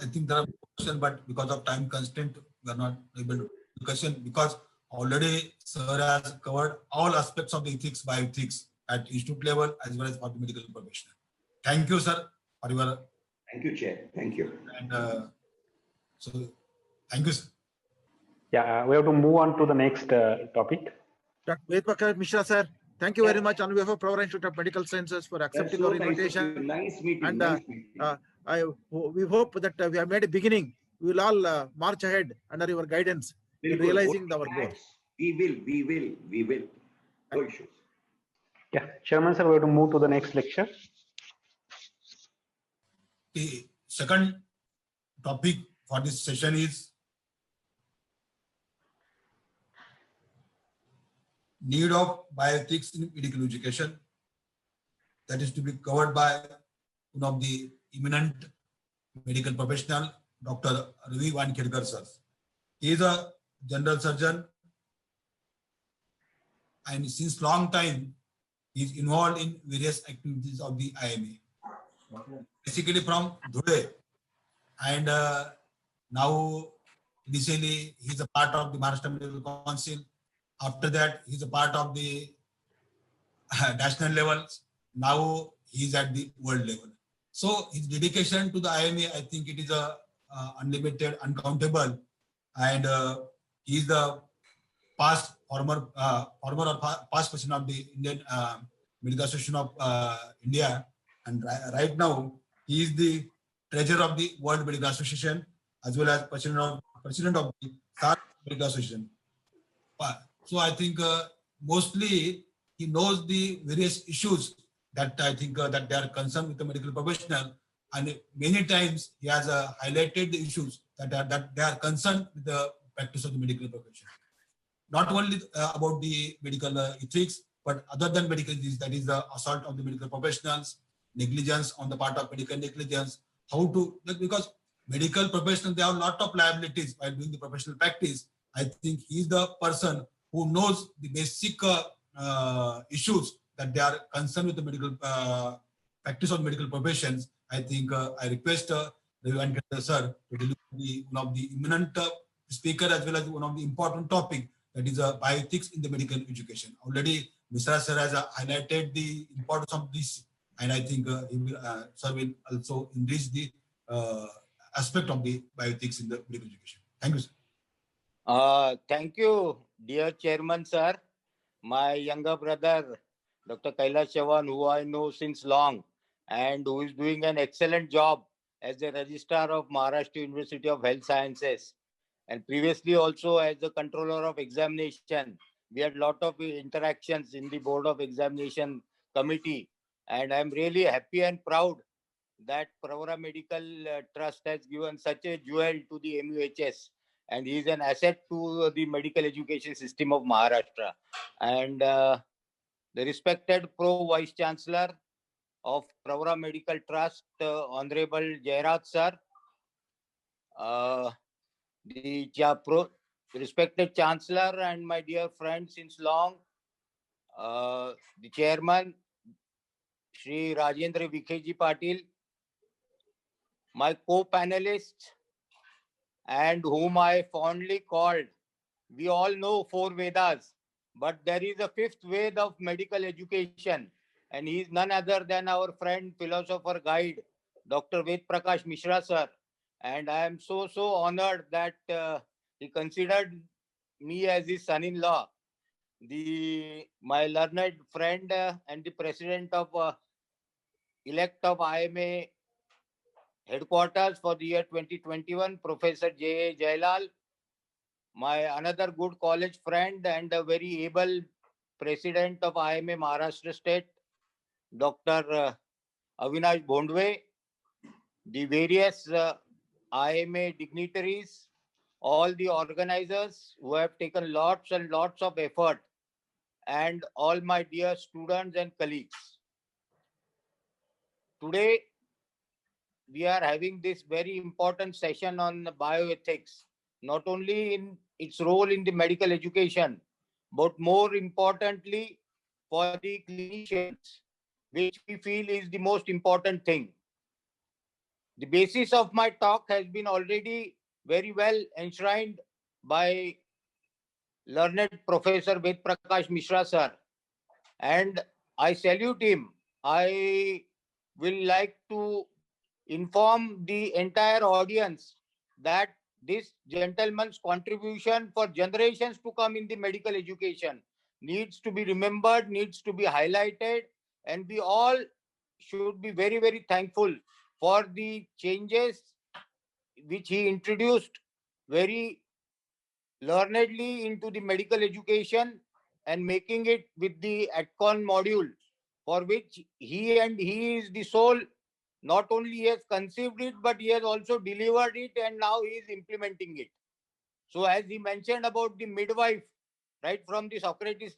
I think there are questions, but because of time constraint, we are not able to discussion because already sir has covered all aspects of the ethics, bioethics at institute level as well as for the medical professional. Thank you, sir, for your. Thank you, Chair. Thank you. And so, thank you, sir. Yeah, we have to move on to the next topic. Dr. Ved Prakash Mishra, sir, thank you very much on behalf of Pravara Institute of Medical Sciences for accepting So our invitation. Nice meeting. And nice meeting. we hope that we have made a beginning. We will all march ahead under your guidance in realizing our goal. We will. No issues. Yeah, Chairman, sir, we have to move to the next lecture. The second topic for this session is need of bioethics in medical education. That is to be covered by one of the eminent medical professional, Dr. Ravi Wankhedkar sir. He is a general surgeon and since long time he is involved in various activities of the IMA. Basically from Dhule, and now initially he is a part of the Maharashtra Medical Council. After that, he is a part of the national levels. Now he is at the world level. So his dedication to the IMA, I think it is unlimited, uncountable, and he is the past president of the Indian Medical Association of India, and right now he is the treasurer of the World Medical Association as well as president of the SARC Medical Association. So I think mostly he knows the various issues that I think that they are concerned with the medical professional, and many times he has highlighted the issues that they are concerned with the practice of the medical profession. Not only about the medical ethics, but other than medical ethics, that is the assault of the medical professionals, negligence on the part of medical negligence, how to, because medical professionals, they have a lot of liabilities while doing the professional practice. I think he is the person who knows the basic issues that they are concerned with the medical practice of medical professions. I think I request Ravi Wankhedkar sir to deliver one of the eminent speaker as well as one of the important topic, that is bioethics in the medical education. Already Mr. sir has highlighted the importance of this, and I think sir will also enrich the aspect of the bioethics in the medical education. Thank you, sir. Thank you, dear Chairman, sir. My younger brother, Dr. Kailash Chavan, who I know since long and who is doing an excellent job as the Registrar of Maharashtra University of Health Sciences, and previously also as the Controller of Examination. We had a lot of interactions in the Board of Examination Committee, and I'm really happy and proud that Pravara Medical Trust has given such a jewel to the MUHS, and he is an asset to the medical education system of Maharashtra. And the respected Pro Vice Chancellor of Pravara Medical Trust, Honorable Jairaj sir, the respected Chancellor and my dear friend since long, the Chairman, Shri Rajendra Vikheji Patil, my co-panelists, and whom I fondly called. We all know 4 Vedas, but there is a 5th Veda of medical education, and he is none other than our friend, philosopher, guide, Dr. Ved Prakash Mishra sir. And I am so honored that he considered me as his son-in-law. My learned friend and the president of elect of IMA headquarters for the year 2021, Professor J. Jailal, my another good college friend and a very able president of IMA Maharashtra State, Dr. Avinash Bondwe, the various IMA dignitaries, all the organizers who have taken lots and lots of effort, and all my dear students and colleagues. Today, we are having this very important session on bioethics, not only in its role in the medical education, but more importantly for the clinicians, which we feel is the most important thing. The basis of my talk has been already very well enshrined by learned Professor Ved Prakash Mishra sir, and I salute him. I will like to inform the entire audience that this gentleman's contribution for generations to come in the medical education needs to be remembered, needs to be highlighted, and we all should be very, very thankful for the changes which he introduced very learnedly into the medical education and making it with the ATCON module, for which he is the sole. Not only he has conceived it, but he has also delivered it, and now he is implementing it. So as he mentioned about the midwife, right from the Socrates,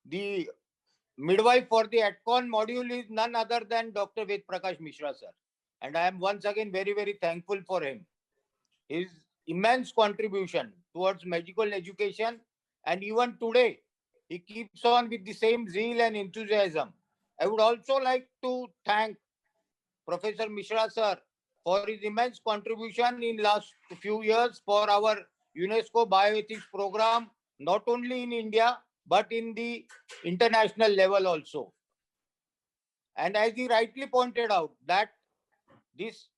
the midwife for the ATCON module is none other than Dr. Ved Prakash Mishra sir. And I am once again very, very thankful for him. His immense contribution towards medical education, and even today, he keeps on with the same zeal and enthusiasm. I would also like to thank Professor Mishra sir for his immense contribution in last few years for our UNESCO bioethics program, not only in India, but in the international level also. And as he rightly pointed out, that this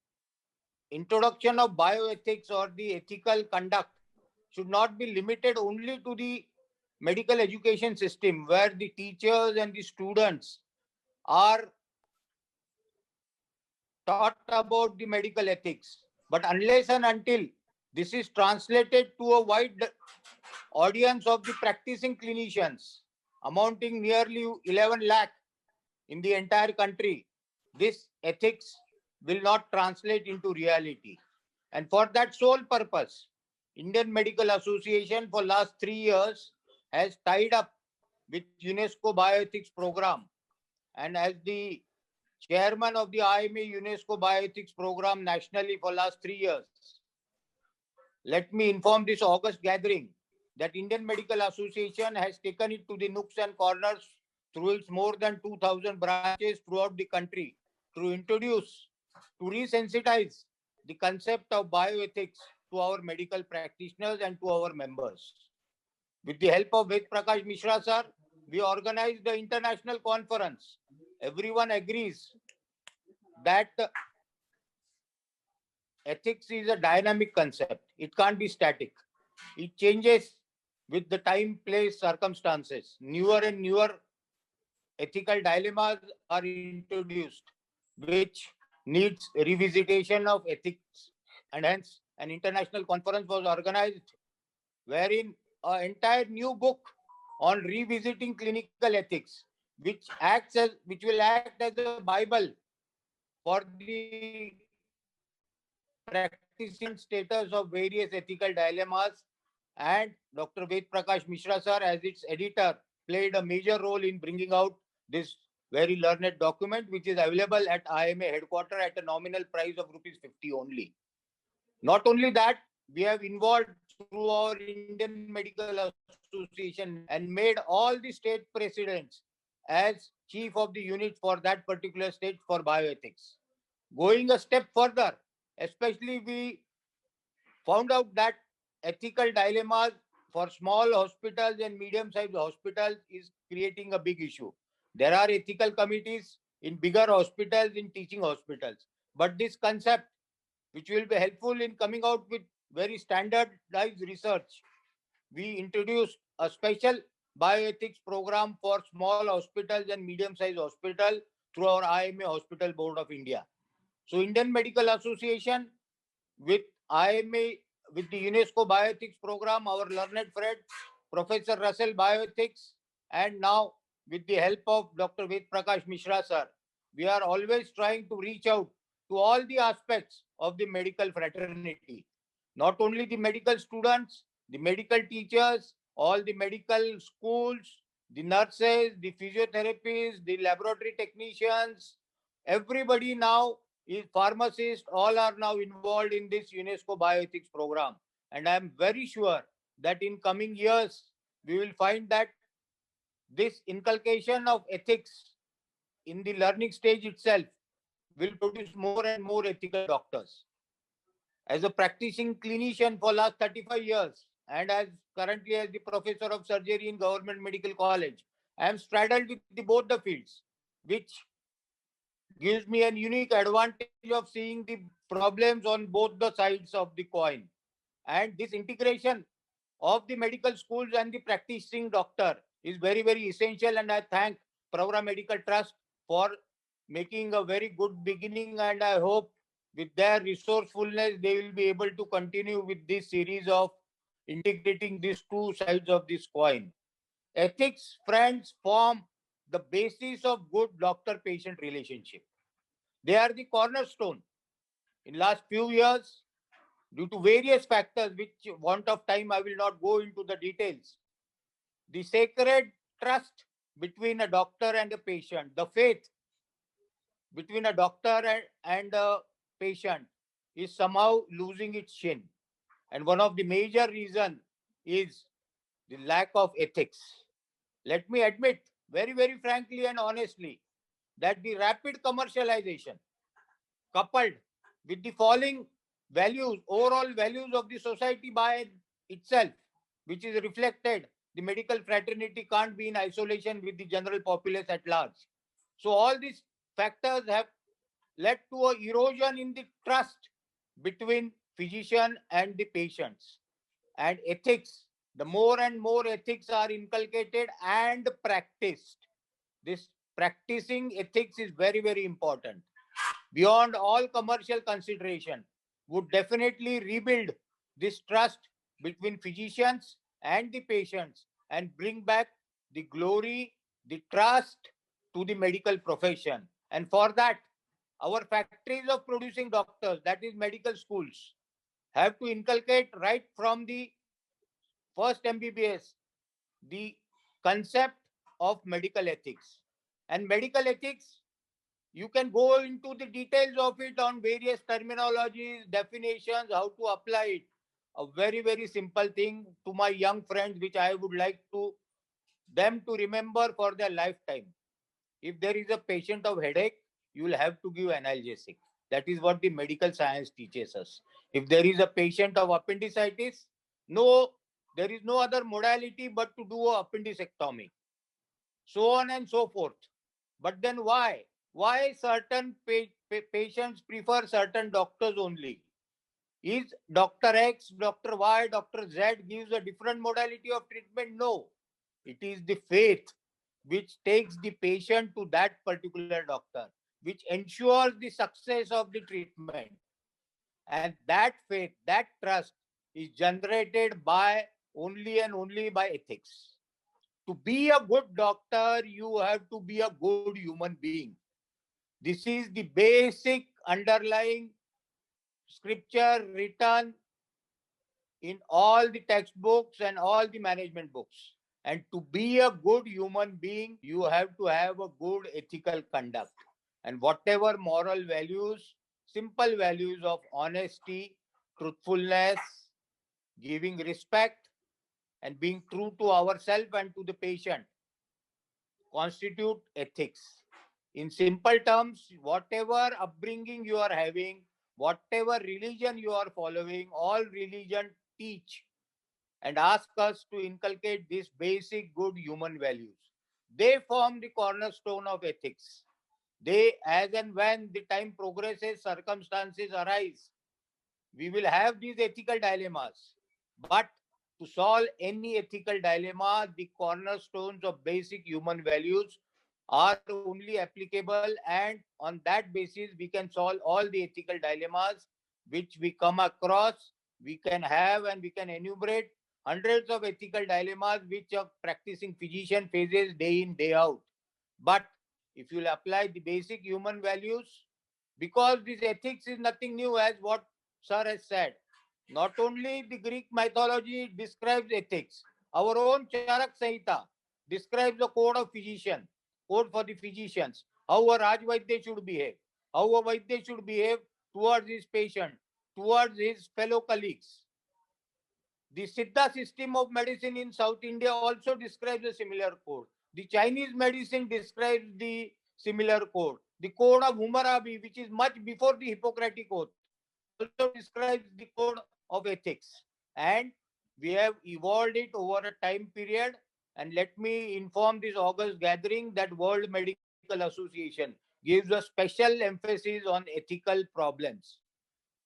introduction of bioethics or the ethical conduct should not be limited only to the medical education system, where the teachers and the students are taught about the medical ethics. But unless and until this is translated to a wide audience of the practicing clinicians, amounting nearly 11 lakh in the entire country, this ethics will not translate into reality. And for that sole purpose, Indian Medical Association for last 3 years has tied up with UNESCO Bioethics Program, and as the chairman of the IMA UNESCO Bioethics Program nationally for last 3 years, let me inform this August gathering that Indian Medical Association has taken it to the nooks and corners through its more than 2,000 branches throughout the country to introduce, to resensitize the concept of bioethics to our medical practitioners and to our members. With the help of Ved Prakash Mishra sir, we organized the international conference. Everyone agrees that ethics is a dynamic concept. It can't be static. It changes with the time, place, circumstances. Newer and newer ethical dilemmas are introduced, which needs revisitation of ethics. And hence, an international conference was organized wherein an entire new book on revisiting clinical ethics, which will act as a Bible for the practicing status of various ethical dilemmas. And Dr. Ved Prakash Mishra sir, as its editor, played a major role in bringing out this very learned document, which is available at IMA headquarters at a nominal price of rupees 50 only. Not only that, we have involved through our Indian Medical Association and made all the state presidents as chief of the unit for that particular state for bioethics. Going a step further, especially we found out that ethical dilemmas for small hospitals and medium-sized hospitals is creating a big issue. There are ethical committees in bigger hospitals, in teaching hospitals. But this concept, which will be helpful in coming out with very standardized research, we introduced a special bioethics program for small hospitals and medium-sized hospitals through our IMA Hospital Board of India. So Indian Medical Association with IMA, with the UNESCO Bioethics program, our learned friend, Professor Russell Bioethics, and now with the help of Dr. Ved Prakash Mishra sir, we are always trying to reach out to all the aspects of the medical fraternity. Not only the medical students, the medical teachers, all the medical schools, the nurses, the physiotherapists, the laboratory technicians, everybody now is pharmacists, all are now involved in this UNESCO bioethics program. And I am very sure that in coming years, we will find that this inculcation of ethics in the learning stage itself will produce more and more ethical doctors. As a practicing clinician for last 35 years and as currently as the professor of surgery in Government Medical College, I am straddled with both the fields, which gives me a unique advantage of seeing the problems on both the sides of the coin. And this integration of the medical schools and the practicing doctor is very, very essential. And I thank Pravara Medical Trust for making a very good beginning. And I hope with their resourcefulness, they will be able to continue with this series of integrating these two sides of this coin. Ethics, friends, form the basis of good doctor-patient relationship. They are the cornerstone. In last few years, due to various factors, which want of time, I will not go into the details. The sacred trust between a doctor and a patient, the faith between a doctor and a patient is somehow losing its sheen. And one of the major reasons is the lack of ethics. Let me admit very, very frankly and honestly that the rapid commercialization coupled with the falling values, overall values of the society by itself, which is reflected, the medical fraternity can't be in isolation with the general populace at large. So all these factors have led to an erosion in the trust between physician and the patients. And ethics, the more and more ethics are inculcated and practiced. This practicing ethics is very, very important. Beyond all commercial consideration, would definitely rebuild this trust between physicians and the patients and bring back the glory, the trust to the medical profession. And for that, our factories of producing doctors, that is medical schools, have to inculcate right from the first MBBS, the concept of medical ethics. And medical ethics, you can go into the details of it on various terminologies, definitions, how to apply it. A very, very simple thing to my young friends, which I would like to them to remember for their lifetime. If there is a patient of headache, you will have to give analgesic. That is what the medical science teaches us. If there is a patient of appendicitis, no, there is no other modality but to do a appendicectomy. So on and so forth. But then why? Why certain patients prefer certain doctors only? Is Dr. X, Dr. Y, Dr. Z gives a different modality of treatment? No. It is the faith which takes the patient to that particular doctor, which ensures the success of the treatment. And that faith, that trust is generated by only and only by ethics. To be a good doctor, you have to be a good human being. This is the basic underlying scripture written in all the textbooks and all the management books. And to be a good human being, you have to have a good ethical conduct. And whatever moral values, simple values of honesty, truthfulness, giving respect, and being true to ourselves and to the patient constitute ethics. In simple terms, whatever upbringing you are having, whatever religion you are following, all religion teach and ask us to inculcate these basic good human values. they form the cornerstone of ethics. They, as and when the time progresses, circumstances arise, we will have these ethical dilemmas. But to solve any ethical dilemma, the cornerstones of basic human values are only applicable, and on that basis, we can solve all the ethical dilemmas which we come across. We can have and we can enumerate hundreds of ethical dilemmas which a practicing physician faces day in, day out. But if you apply the basic human values, because this ethics is nothing new, as what Sir has said. Not only the Greek mythology describes ethics, our own Charak Samhita describes the code of physician, code for the physicians, how a Rajvaidya should behave, how a Vaidya should behave towards his patient, towards his fellow colleagues. The Siddha system of medicine in South India also describes a similar code. The Chinese medicine describes the similar code. The code of Hammurabi, which is much before the Hippocratic Oath, also describes the code of ethics. And we have evolved it over a time period. And let me inform this August gathering that World Medical Association gives a special emphasis on ethical problems.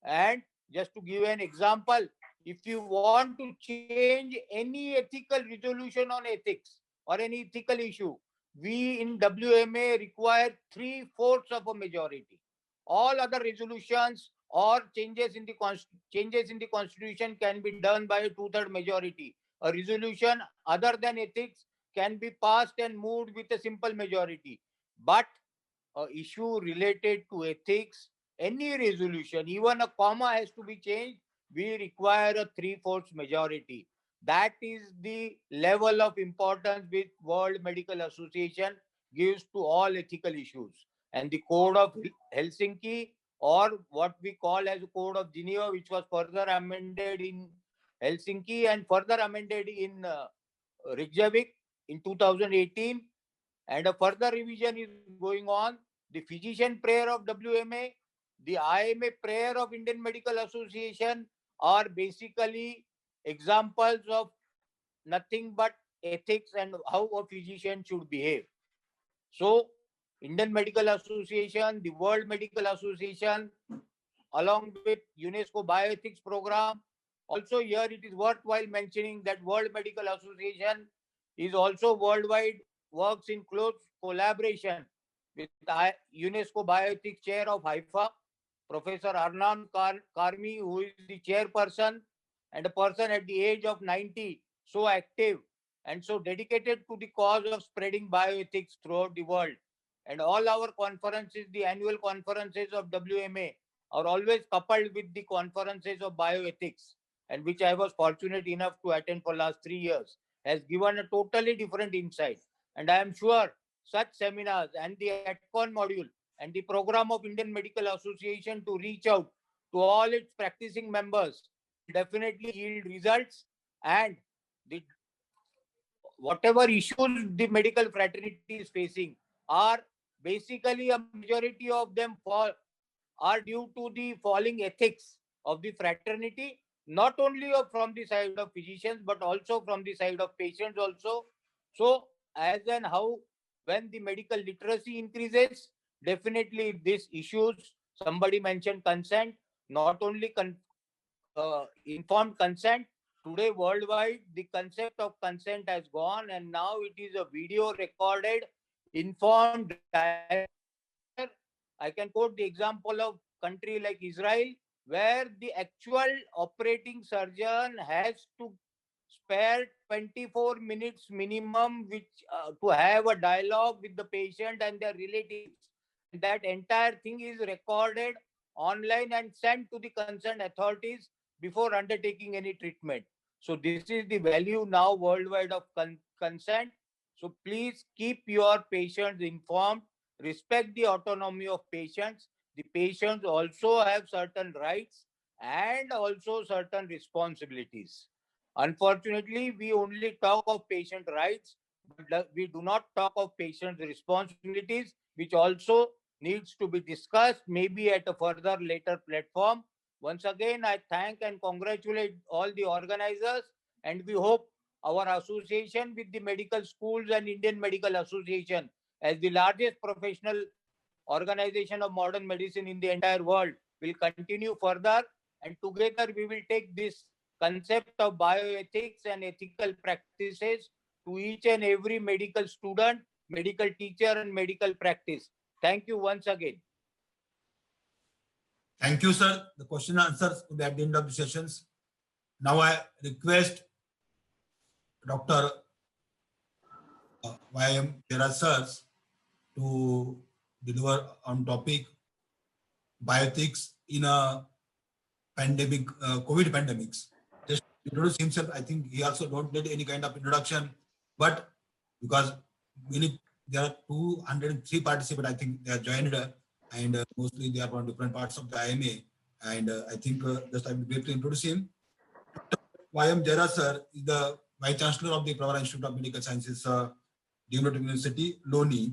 And just to give an example, if you want to change any ethical resolution on ethics or any ethical issue, we in WMA require 3/4 of a majority. All other resolutions or changes in the constitution can be done by a 2/3 majority. A resolution other than ethics can be passed and moved with a simple majority. But a issue related to ethics, any resolution, even a comma has to be changed, we require a 3/4 majority. That is the level of importance which World Medical Association gives to all ethical issues. And the Code of Helsinki, or what we call as the Code of Geneva, which was further amended in Helsinki and further amended in Reykjavik in 2018, and a further revision is going on. The physician prayer of WMA, the IMA prayer of Indian Medical Association are basically examples of nothing but ethics and how a physician should behave. So, Indian Medical Association, the World Medical Association, along with UNESCO Bioethics Program. Also, here it is worthwhile mentioning that World Medical Association is also worldwide, works in close collaboration with UNESCO Bioethics Chair of Haifa, Professor Arnan Karmi, who is the chairperson and a person at the age of 90, so active and so dedicated to the cause of spreading bioethics throughout the world. And all our conferences, the annual conferences of WMA, are always coupled with the conferences of bioethics, and which I was fortunate enough to attend for last 3 years, has given a totally different insight. And I am sure such seminars and the ATCON module and the program of Indian Medical Association to reach out to all its practicing members will definitely yield results, and the whatever issues the medical fraternity is facing are basically a majority of them are due to the falling ethics of the fraternity, not only from the side of physicians, but also from the side of patients also. So, as and how when the medical literacy increases, definitely these issues, somebody mentioned consent, not only informed consent. Today, worldwide, the concept of consent has gone, and now it is a video recorded, informed dialogue, where I can quote the example of country like Israel, where the actual operating surgeon has to spare 24 minutes minimum, which to have a dialogue with the patient and their relatives. And that entire thing is recorded online and sent to the concerned authorities before undertaking any treatment. So this is the value now worldwide of consent. So please keep your patients informed, respect the autonomy of patients. The patients also have certain rights and also certain responsibilities. Unfortunately, we only talk of patient rights, but we do not talk of patient responsibilities, which also needs to be discussed, maybe at a further later platform. Once again, I thank and congratulate all the organizers, and we hope our association with the medical schools and Indian Medical Association as the largest professional organization of modern medicine in the entire world will continue further, and together we will take this concept of bioethics and ethical practices to each and every medical student, medical teacher and medical practice. Thank you once again. Thank you, sir. The question and answers will be at the end of the sessions. Now I request Dr. Y.M. Terra sirs to deliver on topic bioethics in a pandemic, COVID pandemics. Just introduce himself. I think he also don't need any kind of introduction, but because there are 203 participants, I think they are joined, and mostly they are from different parts of the IMA. And I think just I will briefly introduce him. Y.M. Jera sir is the Vice Chancellor of the Pravara Institute of Medical Sciences, Deemed University, Loni.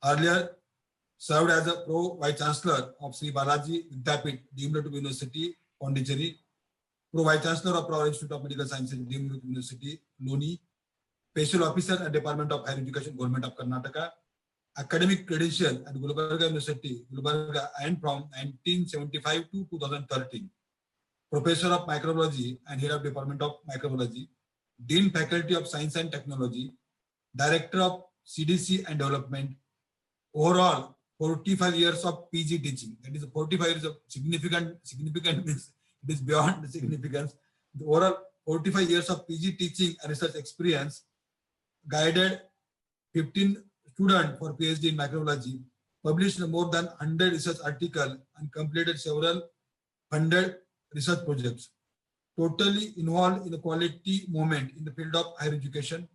Earlier served as a Pro Vice Chancellor of Sri Balaji Vidyapith, Deemed University, Pondicherry, Pro Vice Chancellor of Pravara Institute of Medical Sciences, Deemed University, Loni, Special Officer at Department of Higher Education, Government of Karnataka, academic credential at Gulbarga University, Gulbarga, and from 1975 to 2013. Professor of Microbiology and Head of Department of Microbiology, Dean Faculty of Science and Technology, Director of CDC and Development. Overall, 45 years of PG teaching. That is 45 years of significant means it is beyond the significance. The overall 45 years of PG teaching and research experience, guided 15 students for PhD in microbiology, published more than 100 research articles and completed several funded research projects. Totally involved in the quality movement in the field of higher education,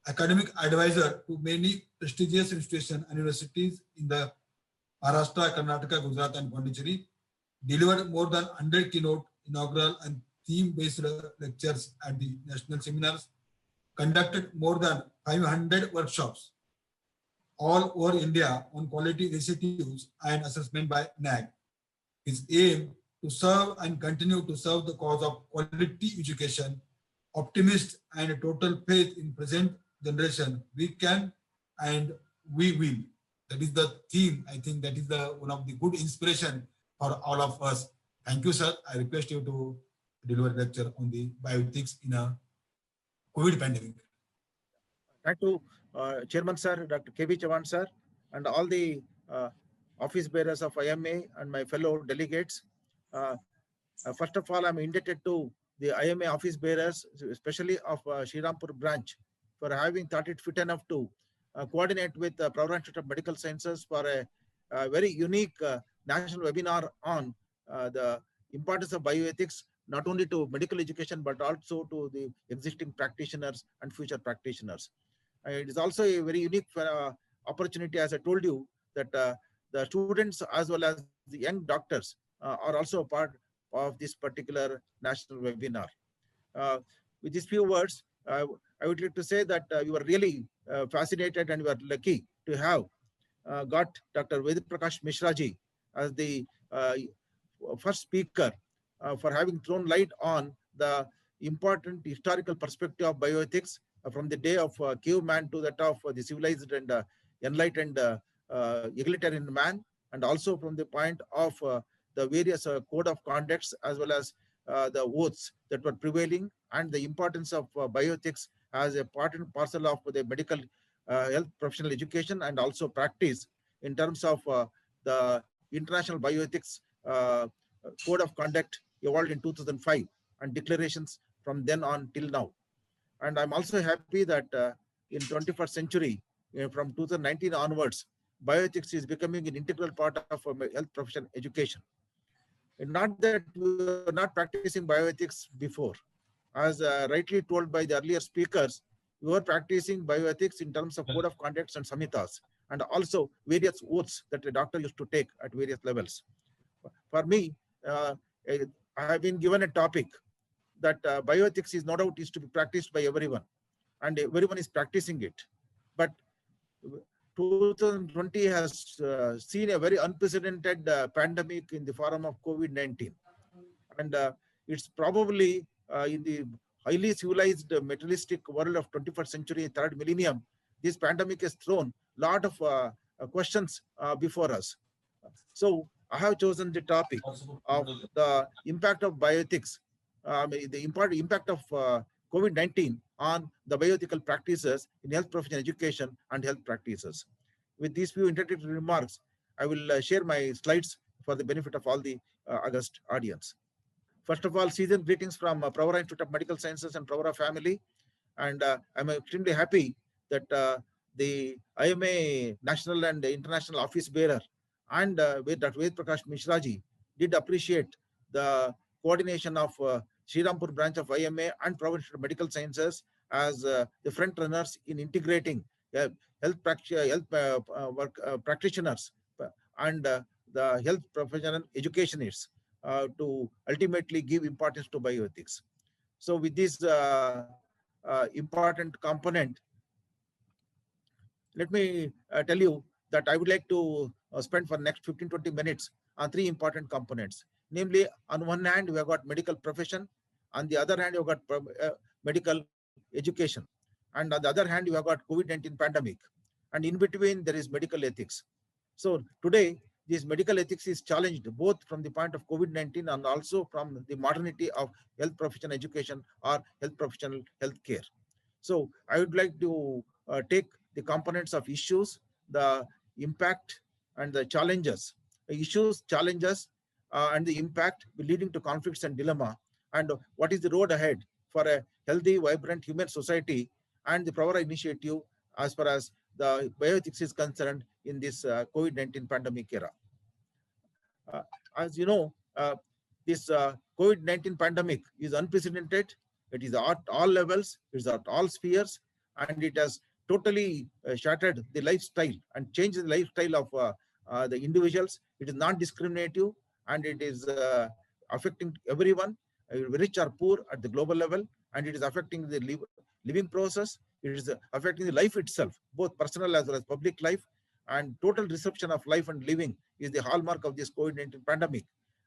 academic advisor to many prestigious institutions and universities in the Maharashtra, Karnataka, Gujarat, and Pondicherry, delivered more than 100 keynote, inaugural, and theme-based lectures at the national seminars, conducted more than 500 workshops all over India on quality initiatives and assessment by NAG. His aim to serve and continue to serve the cause of quality education, optimist and a total faith in present generation. We can and we will. That is the theme. I think that is one of the good inspiration for all of us. Thank you, sir. I request you to deliver a lecture on the bioethics in a COVID pandemic. Thank you, Chairman sir, Dr. K.V. Chavan sir, and all the office bearers of IMA and my fellow delegates. First of all, I'm indebted to the IMA office bearers, especially of Srirampur branch, for having thought it fit enough to coordinate with the Pravara Institute of Medical Sciences for a very unique national webinar on the importance of bioethics, not only to medical education, but also to the existing practitioners and future practitioners. It is also a very unique opportunity, as I told you, that the students as well as the young doctors are also a part of this particular national webinar. With these few words, I would like to say that we were really fascinated and we are lucky to have got Dr. Ved Prakash Mishra ji as the first speaker for having thrown light on the important historical perspective of bioethics from the day of caveman to that of the civilized and enlightened egalitarian man, and also from the point of the various code of conducts as well as the oaths that were prevailing, and the importance of bioethics as a part and parcel of the medical health professional education and also practice in terms of the International Bioethics Code of Conduct evolved in 2005 and declarations from then on till now. And I'm also happy that in 21st century, from 2019 onwards, bioethics is becoming an integral part of health profession education. And not that we were not practicing bioethics before. As rightly told by the earlier speakers, we were practicing bioethics in terms of code of conducts and samhitas, and also various oaths that the doctor used to take at various levels. For me, I have been given a topic that bioethics is no doubt is to be practiced by everyone, and everyone is practicing it. But 2020 has seen a very unprecedented pandemic in the form of COVID-19. And it's probably in the highly civilized materialistic world of 21st century, third millennium, this pandemic has thrown a lot of questions before us. So I have chosen the topic of the impact of bioethics, the impact of COVID-19 on the bioethical practices in health profession education and health practices. With these few introductory remarks, I will share my slides for the benefit of all the august audience. First of all, season greetings from Pravara Institute of Medical Sciences and Pravara family. And I'm extremely happy that the IMA national and international office bearer and Dr. Ved Prakash Mishraji did appreciate the coordination of Srirampur branch of IMA and Pravara Institute of Medical Sciences as the front runners in integrating health practitioners and the health professional educationists to ultimately give importance to bioethics. So with this important component, let me tell you that I would like to spend for next 15-20 minutes on three important components. Namely, on one hand, we have got medical profession. On the other hand, you have got medical education. And on the other hand, you have got COVID-19 pandemic. And in between, there is medical ethics. So today, this medical ethics is challenged both from the point of COVID-19 and also from the modernity of health profession education or health professional healthcare. So I would like to take the components of issues, the impact and the challenges, issues, challenges, and the impact leading to conflicts and dilemma, and what is the road ahead for a healthy, vibrant human society and the Pravara initiative as far as the bioethics is concerned in this COVID-19 pandemic era. As you know, this COVID-19 pandemic is unprecedented. It is at all levels, it is at all spheres, and it has totally shattered the lifestyle and changed the lifestyle of the individuals. It is non-discriminative and it is affecting everyone, rich or poor at the global level, and it is affecting the living process. It is affecting the life itself, both personal as well as public life, and total disruption of life and living is the hallmark of this COVID-19 pandemic.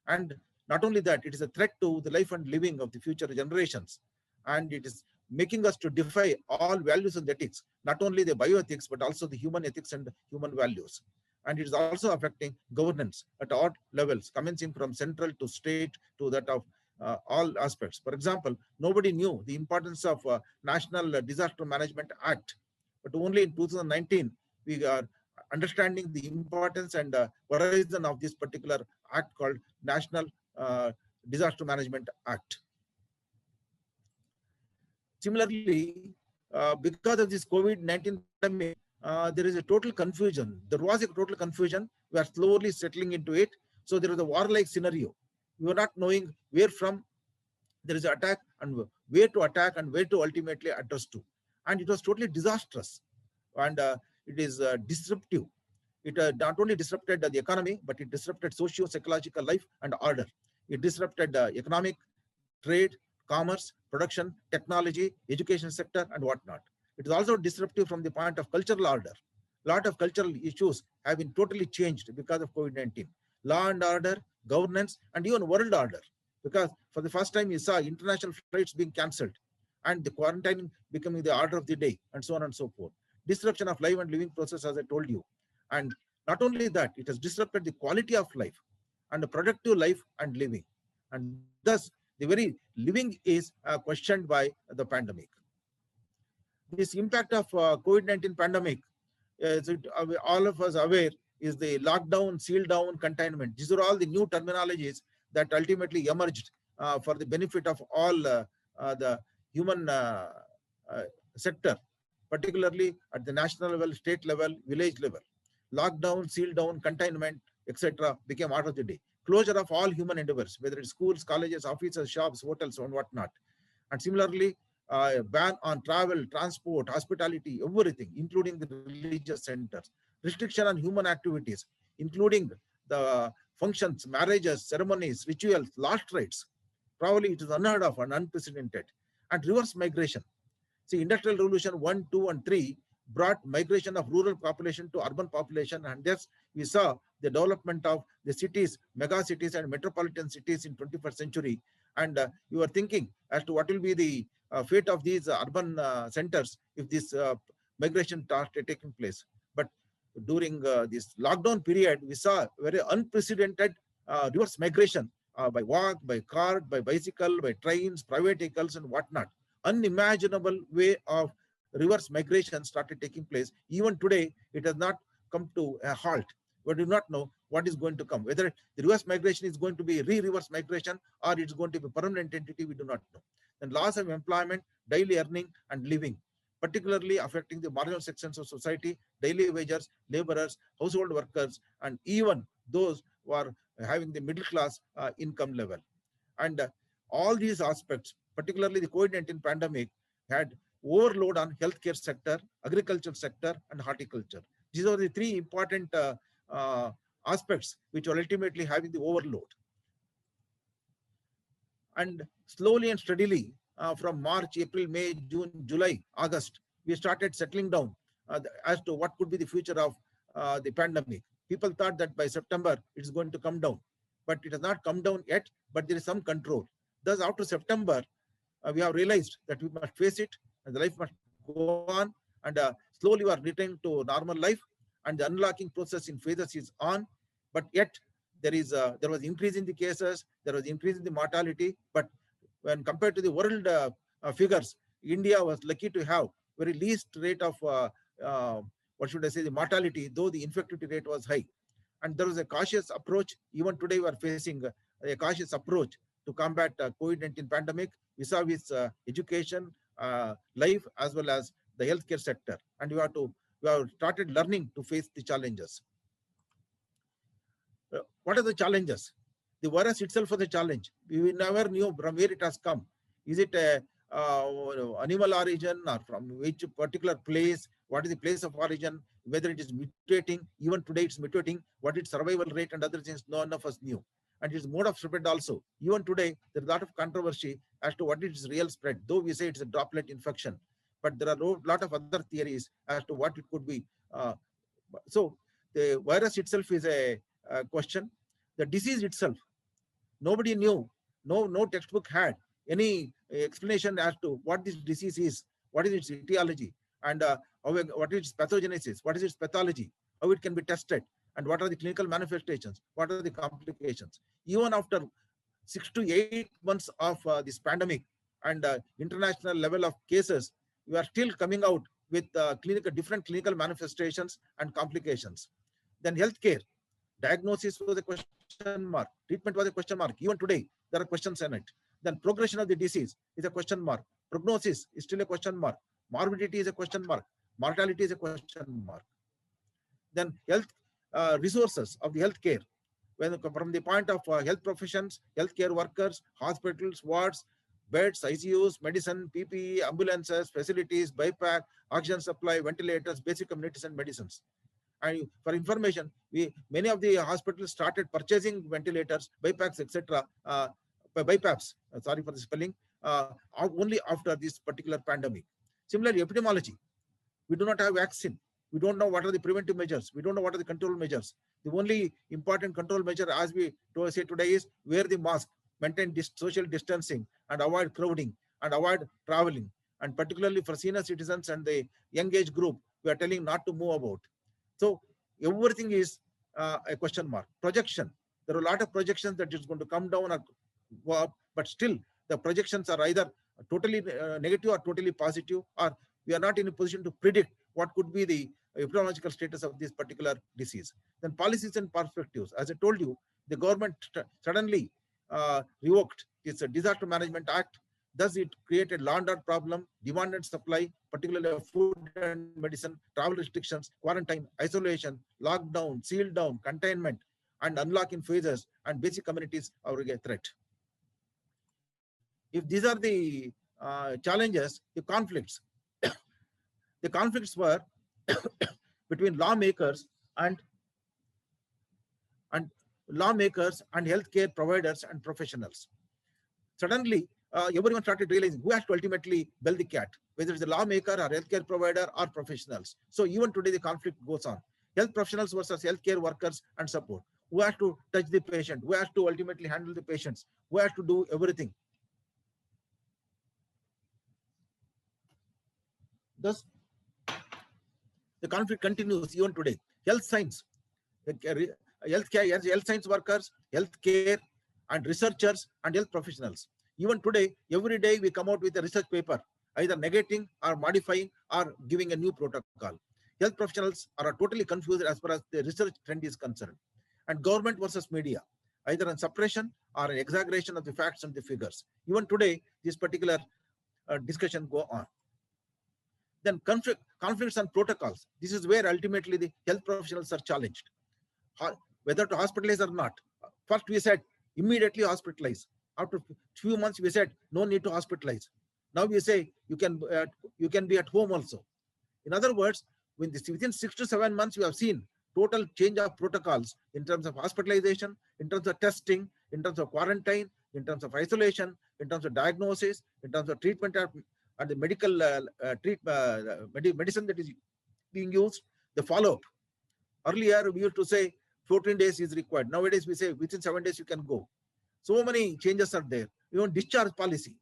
And not only that, it is a threat to the life and living of the future generations. And it is making us to defy all values and ethics, not only the bioethics, but also the human ethics and human values. And it is also affecting governance at all levels, commencing from central to state to that of all aspects. For example, nobody knew the importance of National Disaster Management Act, but only in 2019, we are understanding the importance and horizon of this particular act called National Disaster Management Act. Similarly, because of this COVID-19 pandemic, there is a total confusion. There was a total confusion. We are slowly settling into it. So there is a warlike scenario. We are not knowing where from there is an attack and where to attack and where to ultimately address to. And it was totally disastrous. And it is disruptive. It not only disrupted the economy, but it disrupted socio-psychological life and order. It disrupted economic, trade, commerce, production, technology, education sector, and whatnot. It is also disruptive from the point of cultural order. A lot of cultural issues have been totally changed because of COVID-19. Law and order, governance, and even world order. Because for the first time, you saw international flights being cancelled and the quarantine becoming the order of the day, and so on and so forth. Disruption of life and living process, as I told you. And not only that, it has disrupted the quality of life and the productive life and living. And thus, the very living is questioned by the pandemic. This impact of COVID-19 pandemic, all of us aware, is the lockdown, seal down, containment. These are all the new terminologies that ultimately emerged for the benefit of all the human sector, particularly at the national level, state level, village level. Lockdown, seal down, containment, etc. became order of the day. Closure of all human endeavors, whether it's schools, colleges, offices, shops, hotels, and whatnot. And similarly, ban on travel, transport, hospitality, everything, including the religious centers. Restriction on human activities, including the functions, marriages, ceremonies, rituals, last rites. Probably it is unheard of and unprecedented. And reverse migration. See, Industrial Revolution 1, 2, and 3 brought migration of rural population to urban population, and thus we saw the development of the cities, mega cities and metropolitan cities in 21st century. And you are thinking as to what will be the fate of these urban centers if this migration started taking place. But during this lockdown period, we saw very unprecedented reverse migration by walk, by car, by bicycle, by trains, private vehicles and whatnot. Unimaginable way of reverse migration started taking place. Even today, it has not come to a halt. We do not know what is going to come. Whether the reverse migration is going to be reverse migration or it's going to be a permanent entity, we do not know. Then loss of employment, daily earning and living, particularly affecting the marginal sections of society, daily wagers, laborers, household workers, and even those who are having the middle class income level. And all these aspects, particularly the COVID-19 pandemic, had overload on healthcare sector, agriculture sector, and horticulture. These are the three important aspects which are ultimately having the overload. And slowly and steadily, from March, April, May, June, July, August, we started settling down as to what could be the future of the pandemic. People thought that by September, it's going to come down, but it has not come down yet, but there is some control. Thus, after September, we have realized that we must face it, and the life must go on, and slowly we are returning to normal life, and the unlocking process in phases is on, but yet there was increase in the cases, there was increase in the mortality, but when compared to the world figures, India was lucky to have very least rate of what should I say, the mortality, though the infectivity rate was high. And there was a cautious approach. Even today, we are facing a cautious approach to combat COVID-19 pandemic vis-a-vis education, life, as well as the healthcare sector. And we have started learning to face the challenges. What are the challenges? The virus itself was a challenge. We never knew from where it has come. Is it a animal origin or from which particular place? What is the place of origin? Whether it is mutating, even today it's mutating. What its survival rate and other things, none of us knew. And its mode of spread also. Even today, there's a lot of controversy as to what is real spread. Though we say it's a droplet infection, but there are a lot of other theories as to what it could be. So the virus itself is a question. The disease itself, nobody knew. No textbook had any explanation as to what this disease is, what is its etiology, and what is its pathogenesis, what is its pathology, how it can be tested, and what are the clinical manifestations, what are the complications. Even after 6 to 8 months of this pandemic and international level of cases, we are still coming out with different clinical manifestations and complications. Then healthcare, diagnosis was a question mark, treatment was a question mark. Even today, there are questions in it. Then progression of the disease is a question mark. Prognosis is still a question mark. Morbidity is a question mark. Mortality is a question mark. Then health resources of the healthcare, from the point of health professions, healthcare workers, hospitals, wards, beds, ICUs, medicine, PPE, ambulances, facilities, BiPAC, oxygen supply, ventilators, basic communities and medicines. And for information, many of the hospitals started purchasing ventilators, BiPACs, etc. BiPAPs, sorry for the spelling, only after this particular pandemic. Similarly, epidemiology, we do not have vaccine. We don't know what are the preventive measures. We don't know what are the control measures. The only important control measure, as we say today, is wear the mask, maintain social distancing, and avoid crowding, and avoid traveling. And particularly for senior citizens and the young age group, we are telling not to move about. So everything is a question mark. Projection, there are a lot of projections that is going to come down or go up, but still the projections are either totally negative or totally positive, or we are not in a position to predict what could be the epidemiological status of this particular disease. Then policies and perspectives. As I told you, the government suddenly revoked its Disaster Management Act. Thus, it created law and order problem, demand and supply, particularly of food and medicine, travel restrictions, quarantine, isolation, lockdown, seal down, containment, and unlock in phases, and basic communities are a threat. If these are the challenges, the conflicts. The conflicts were between lawmakers and healthcare providers and professionals. Suddenly, everyone started realizing who has to ultimately bell the cat, whether it's the lawmaker or healthcare provider or professionals. So even today the conflict goes on. Health professionals versus healthcare workers and support. Who has to touch the patient? Who has to ultimately handle the patients? Who has to do everything? Thus, the conflict continues even today. Health science, health science workers, healthcare, and researchers and health professionals. Even today, every day we come out with a research paper, either negating or modifying or giving a new protocol. Health professionals are totally confused as far as the research trend is concerned. And government versus media, either an suppression or an exaggeration of the facts and the figures. Even today, this particular discussion go on. Then conflicts and protocols. This is where ultimately the health professionals are challenged. Whether to hospitalize or not. First we said immediately hospitalize. After few months we said no need to hospitalize. Now we say you can be at home also. In other words, within 6 to 7 months we have seen total change of protocols in terms of hospitalization, in terms of testing, in terms of quarantine, in terms of isolation, in terms of diagnosis, in terms of treatment and the medical medicine that is being used, the follow-up. Earlier, we used to say 14 days is required. Nowadays, we say within 7 days you can go. So many changes are there. Even discharge policy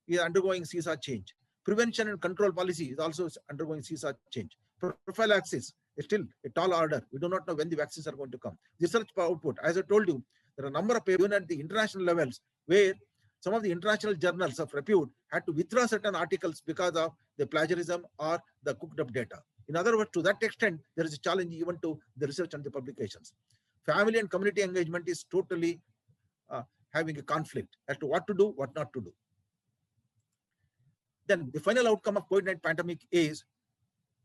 is undergoing seesaw change. Prevention and control policy is also undergoing seesaw change. Prophylaxis is still a tall order. We do not know when the vaccines are going to come. Research output, as I told you, there are a number of papers even at the international levels where some of the international journals of repute had to withdraw certain articles because of the plagiarism or the cooked up data. In other words, to that extent, there is a challenge even to the research and the publications. Family and community engagement is totally having a conflict as to what to do, what not to do. Then the final outcome of COVID-19 pandemic is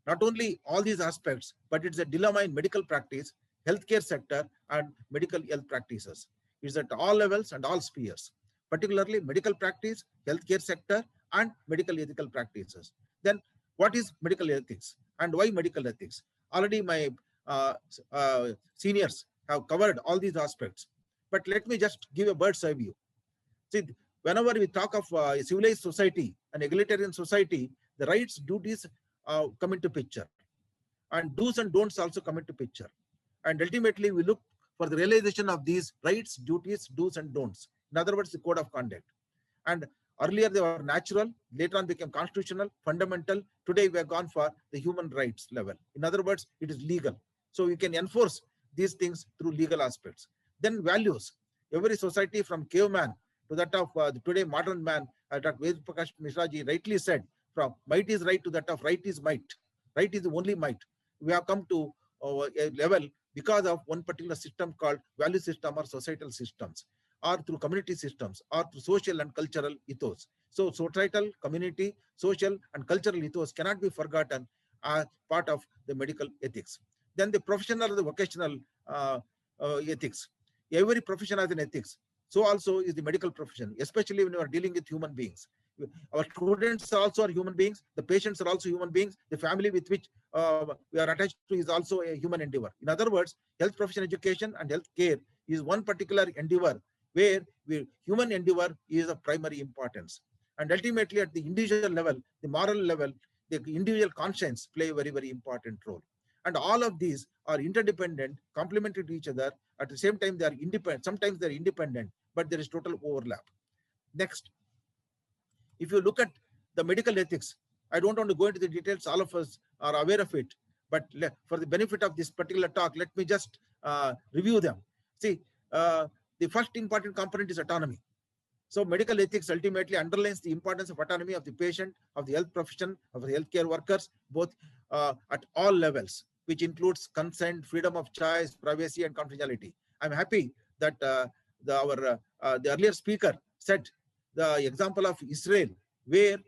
not only all these aspects, but it's a dilemma in medical practice, healthcare sector, and medical health practices. It's at all levels and all spheres, particularly medical practice, healthcare sector, and medical ethical practices. Then what is medical ethics and why medical ethics? Already my seniors have covered all these aspects, but let me just give a bird's eye view. See, whenever we talk of a civilized society, an egalitarian society, the rights, duties come into picture, and do's and don'ts also come into picture. And ultimately, we look for the realization of these rights, duties, do's and don'ts. In other words, the code of conduct. And earlier they were natural, later on became constitutional, fundamental. Today we have gone for the human rights level. In other words, it is legal. So we can enforce these things through legal aspects. Then values. Every society from caveman to that of today modern man, Dr. Ved Prakash Mishra ji rightly said, from might is right to that of right is might. Right is the only might. We have come to a level because of one particular system called value system or societal systems, or through community systems, or through social and cultural ethos. So societal, community, social and cultural ethos cannot be forgotten as part of the medical ethics. Then the professional or the vocational ethics. Every profession has an ethics. So also is the medical profession, especially when you are dealing with human beings. Our students also are human beings. The patients are also human beings. The family with which we are attached to is also a human endeavor. In other words, health profession education and health care is one particular endeavor where human endeavor is of primary importance. And ultimately at the individual level, the moral level, the individual conscience play a very, very important role. And all of these are interdependent, complementary to each other. At the same time, they are independent. Sometimes they're independent, but there is total overlap. Next, if you look at the medical ethics, I don't want to go into the details. All of us are aware of it. But for the benefit of this particular talk, let me just review them. See, the first important component is autonomy. So medical ethics ultimately underlines the importance of autonomy of the patient, of the health profession, of the healthcare workers, both at all levels, which includes consent, freedom of choice, privacy, and confidentiality. I'm happy that the earlier speaker said the example of Israel, where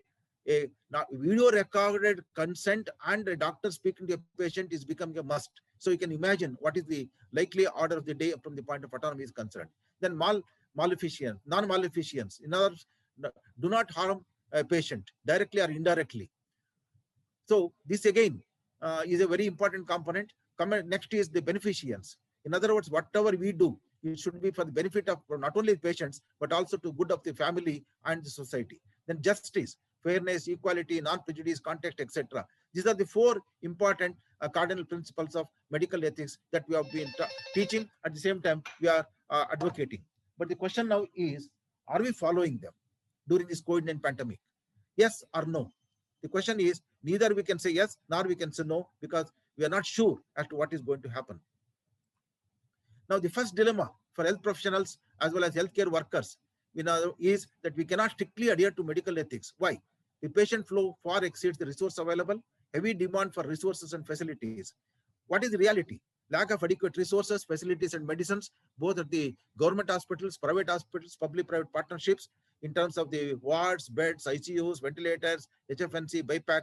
a video recorded consent and a doctor speaking to a patient is becoming a must. So you can imagine what is the likely order of the day from the point of autonomy is concerned. Then non-maleficence. In other words, do not harm a patient directly or indirectly. So this again is a very important component. Next is the beneficence. In other words, whatever we do, It should be for the benefit of not only the patients, but also to good of the family and the society. Then justice, fairness, equality, non-prejudice, context, etc. These are the four important cardinal principles of medical ethics that we have been teaching. At the same time, we are advocating. But the question now is, are we following them during this COVID-19 pandemic? Yes or no? The question is, neither we can say yes, nor we can say no, because we are not sure as to what is going to happen. Now, the first dilemma for health professionals as well as healthcare workers is that we cannot strictly adhere to medical ethics. Why? The patient flow far exceeds the resource available, heavy demand for resources and facilities. What is the reality? Lack of adequate resources, facilities, and medicines, both at the government hospitals, private hospitals, public-private partnerships, in terms of the wards, beds, ICUs, ventilators, HFNC, BiPAC,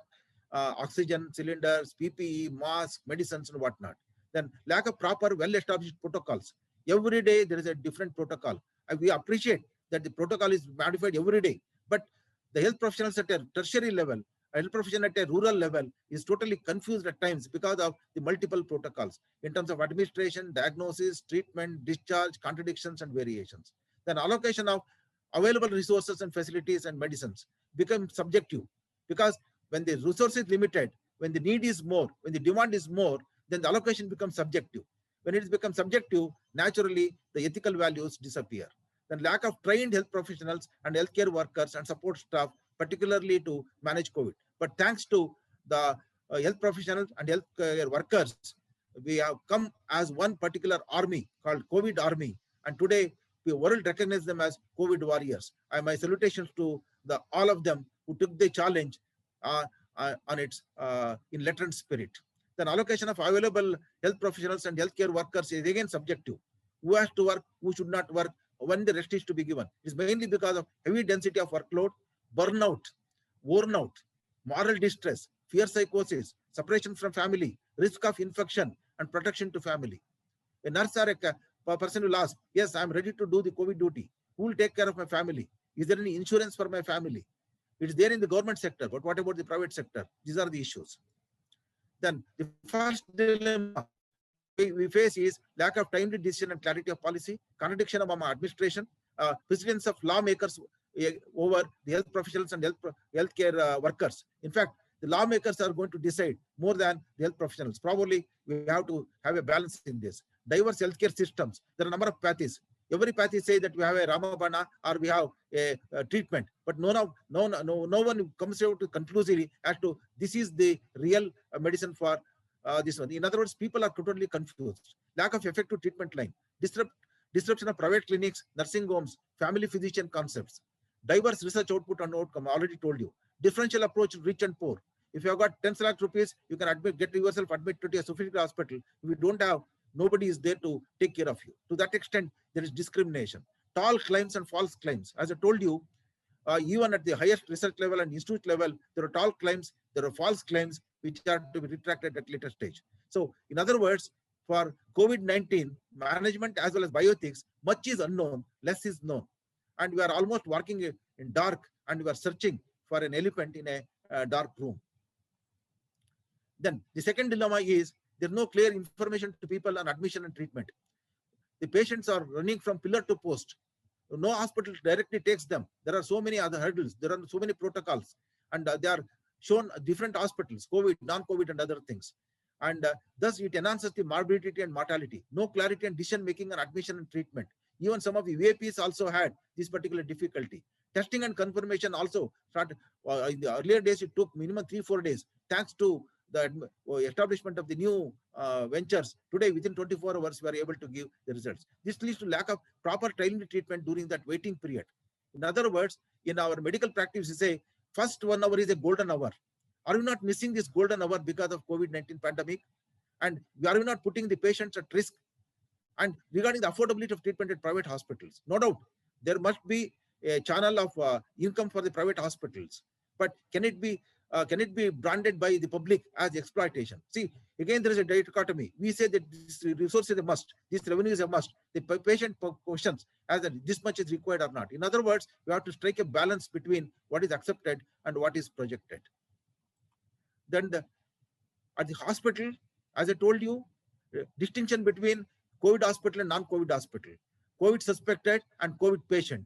oxygen cylinders, PPE, masks, medicines, and whatnot. Then lack of proper, well-established protocols. Every day there is a different protocol. We appreciate that the protocol is modified every day, but the health professionals at a tertiary level, a health professional at a rural level is totally confused at times because of the multiple protocols in terms of administration, diagnosis, treatment, discharge, contradictions, and variations. Then allocation of available resources and facilities and medicines become subjective, because when the resource is limited, when the need is more, when the demand is more, then the allocation becomes subjective. When it becomes subjective, naturally the ethical values disappear. Then lack of trained health professionals and healthcare workers and support staff, particularly to manage COVID. But thanks to the health professionals and healthcare workers, we have come as one particular army called COVID Army. And today, the world recognizes them as COVID warriors. My salutations to all of them who took the challenge on its in letter and spirit. Then allocation of available health professionals and healthcare workers is again subjective. Who has to work, who should not work, when the rest is to be given. It's mainly because of heavy density of workload, burnout, worn out, moral distress, fear psychosis, separation from family, risk of infection, and protection to family. A nurse or a person will ask, yes, I'm ready to do the COVID duty. Who will take care of my family? Is there any insurance for my family? It's there in the government sector, but what about the private sector? These are the issues. Then the first dilemma we face is lack of timely decision and clarity of policy, contradiction among administration, precedence of lawmakers over the health professionals and healthcare workers. In fact, the lawmakers are going to decide more than the health professionals. Probably we have to have a balance in this. Diverse healthcare systems. There are a number of pathies. Every pathy say that we have a Ramabana or we have a treatment, but no one comes out to conclusively as to this is the real medicine for this one. In other words, people are totally confused. Lack of effective treatment line, disruption of private clinics, nursing homes, family physician concepts, diverse research output and outcome. I already told you. Differential approach to rich and poor. If you have got 10 lakh rupees, you can get yourself admitted to a sophisticated hospital. If you don't have, nobody is there to take care of you. To that extent, there is discrimination. Tall claims and false claims. As I told you, even at the highest research level and institute level, there are tall claims, there are false claims, which are to be retracted at later stage. So, in other words, for COVID-19 management as well as bioethics, much is unknown, less is known. And we are almost working in dark, and we are searching for an elephant in a dark room. Then the second dilemma is there is no clear information to people on admission and treatment. The patients are running from pillar to post. No hospital directly takes them. There are so many other hurdles. There are so many protocols, and they are shown different hospitals, COVID, non-COVID, and other things. And thus it enhances the morbidity and mortality. No clarity and decision making on admission and treatment. Even some of the VIPs also had this particular difficulty. Testing and confirmation also started. In the earlier days, it took minimum 3-4 days. Thanks to the establishment of the new ventures, today within 24 hours we are able to give the results. This leads to lack of proper timely treatment during that waiting period. In other words, in our medical practice, we say first 1 hour is a golden hour. Are we not missing this golden hour because of COVID-19 pandemic? And are we not putting the patients at risk? And regarding the affordability of treatment at private hospitals, no doubt there must be a channel of income for the private hospitals, but can it be branded by the public as exploitation? See, again, there is a dichotomy. We say that this resource is a must, this revenue is a must. The patient questions as this much is required or not. In other words, we have to strike a balance between what is accepted and what is projected. Then at the hospital, as I told you, distinction between COVID hospital and non-COVID hospital, COVID suspected and COVID patient,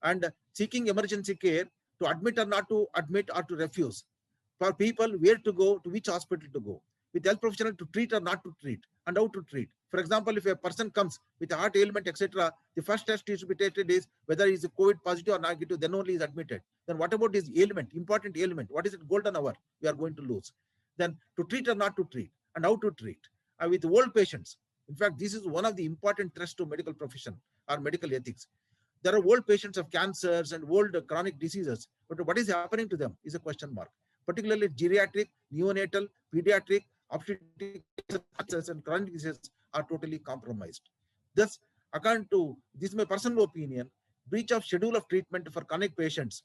and seeking emergency care to admit or not to admit or to refuse. For people, where to go, to which hospital to go. With health professional, to treat or not to treat, and how to treat. For example, if a person comes with a heart ailment, etc., the first test is to be tested is whether he is COVID positive or negative, then only is admitted. Then what about his ailment, important ailment? What is it, golden hour we are going to lose? Then to treat or not to treat, and how to treat. With old patients, in fact, this is one of the important threats to medical profession or medical ethics. There are old patients of cancers and old chronic diseases, but what is happening to them is a question mark. Particularly geriatric, neonatal, pediatric, obstetric cancers and chronic diseases are totally compromised. Thus, according to this is my personal opinion, breach of schedule of treatment for chronic patients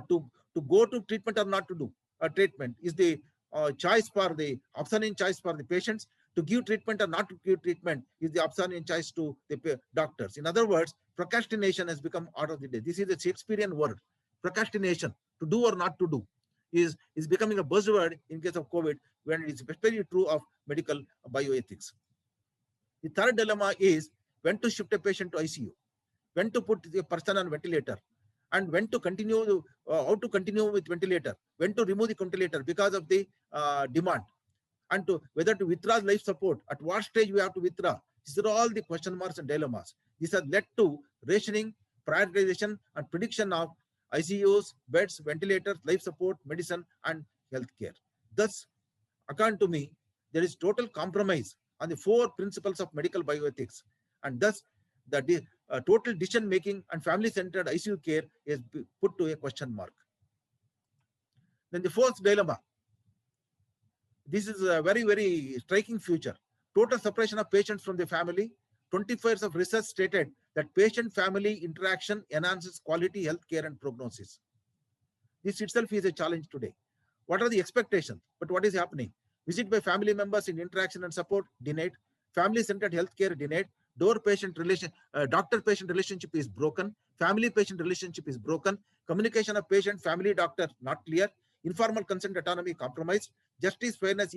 to go to treatment or not to do treatment is the choice for the option in choice for the patients. To give treatment or not to give treatment is the option in choice to the doctors. In other words, procrastination has become order of the day. This is a Shakespearean word. Procrastination, to do or not to do, is becoming a buzzword in case of COVID, when it is especially true of medical bioethics. The third dilemma is when to shift a patient to ICU, when to put the person on ventilator, and when to continue, how to continue with ventilator, when to remove the ventilator because of the demand, and to whether to withdraw life support, at what stage we have to withdraw. These are all the question marks and dilemmas. This has led to rationing, prioritization, and prediction of ICUs, beds, ventilators, life support, medicine, and healthcare. Thus, according to me, there is total compromise on the 4 principles of medical bioethics, and thus the total decision making and family-centered ICU care is put to a question mark. Then the 4th dilemma. This is a very, very striking feature. Total separation of patients from the family. 25 years of research stated that patient-family interaction enhances quality health care and prognosis. This itself is a challenge today. What are the expectations? But what is happening? Visit by family members in interaction and support, denied. Family-centered healthcare, denied. Doctor-patient relationship is broken. Family-patient relationship is broken. Communication of patient, family, doctor, not clear. Informal consent, autonomy, compromised. Justice, fairness,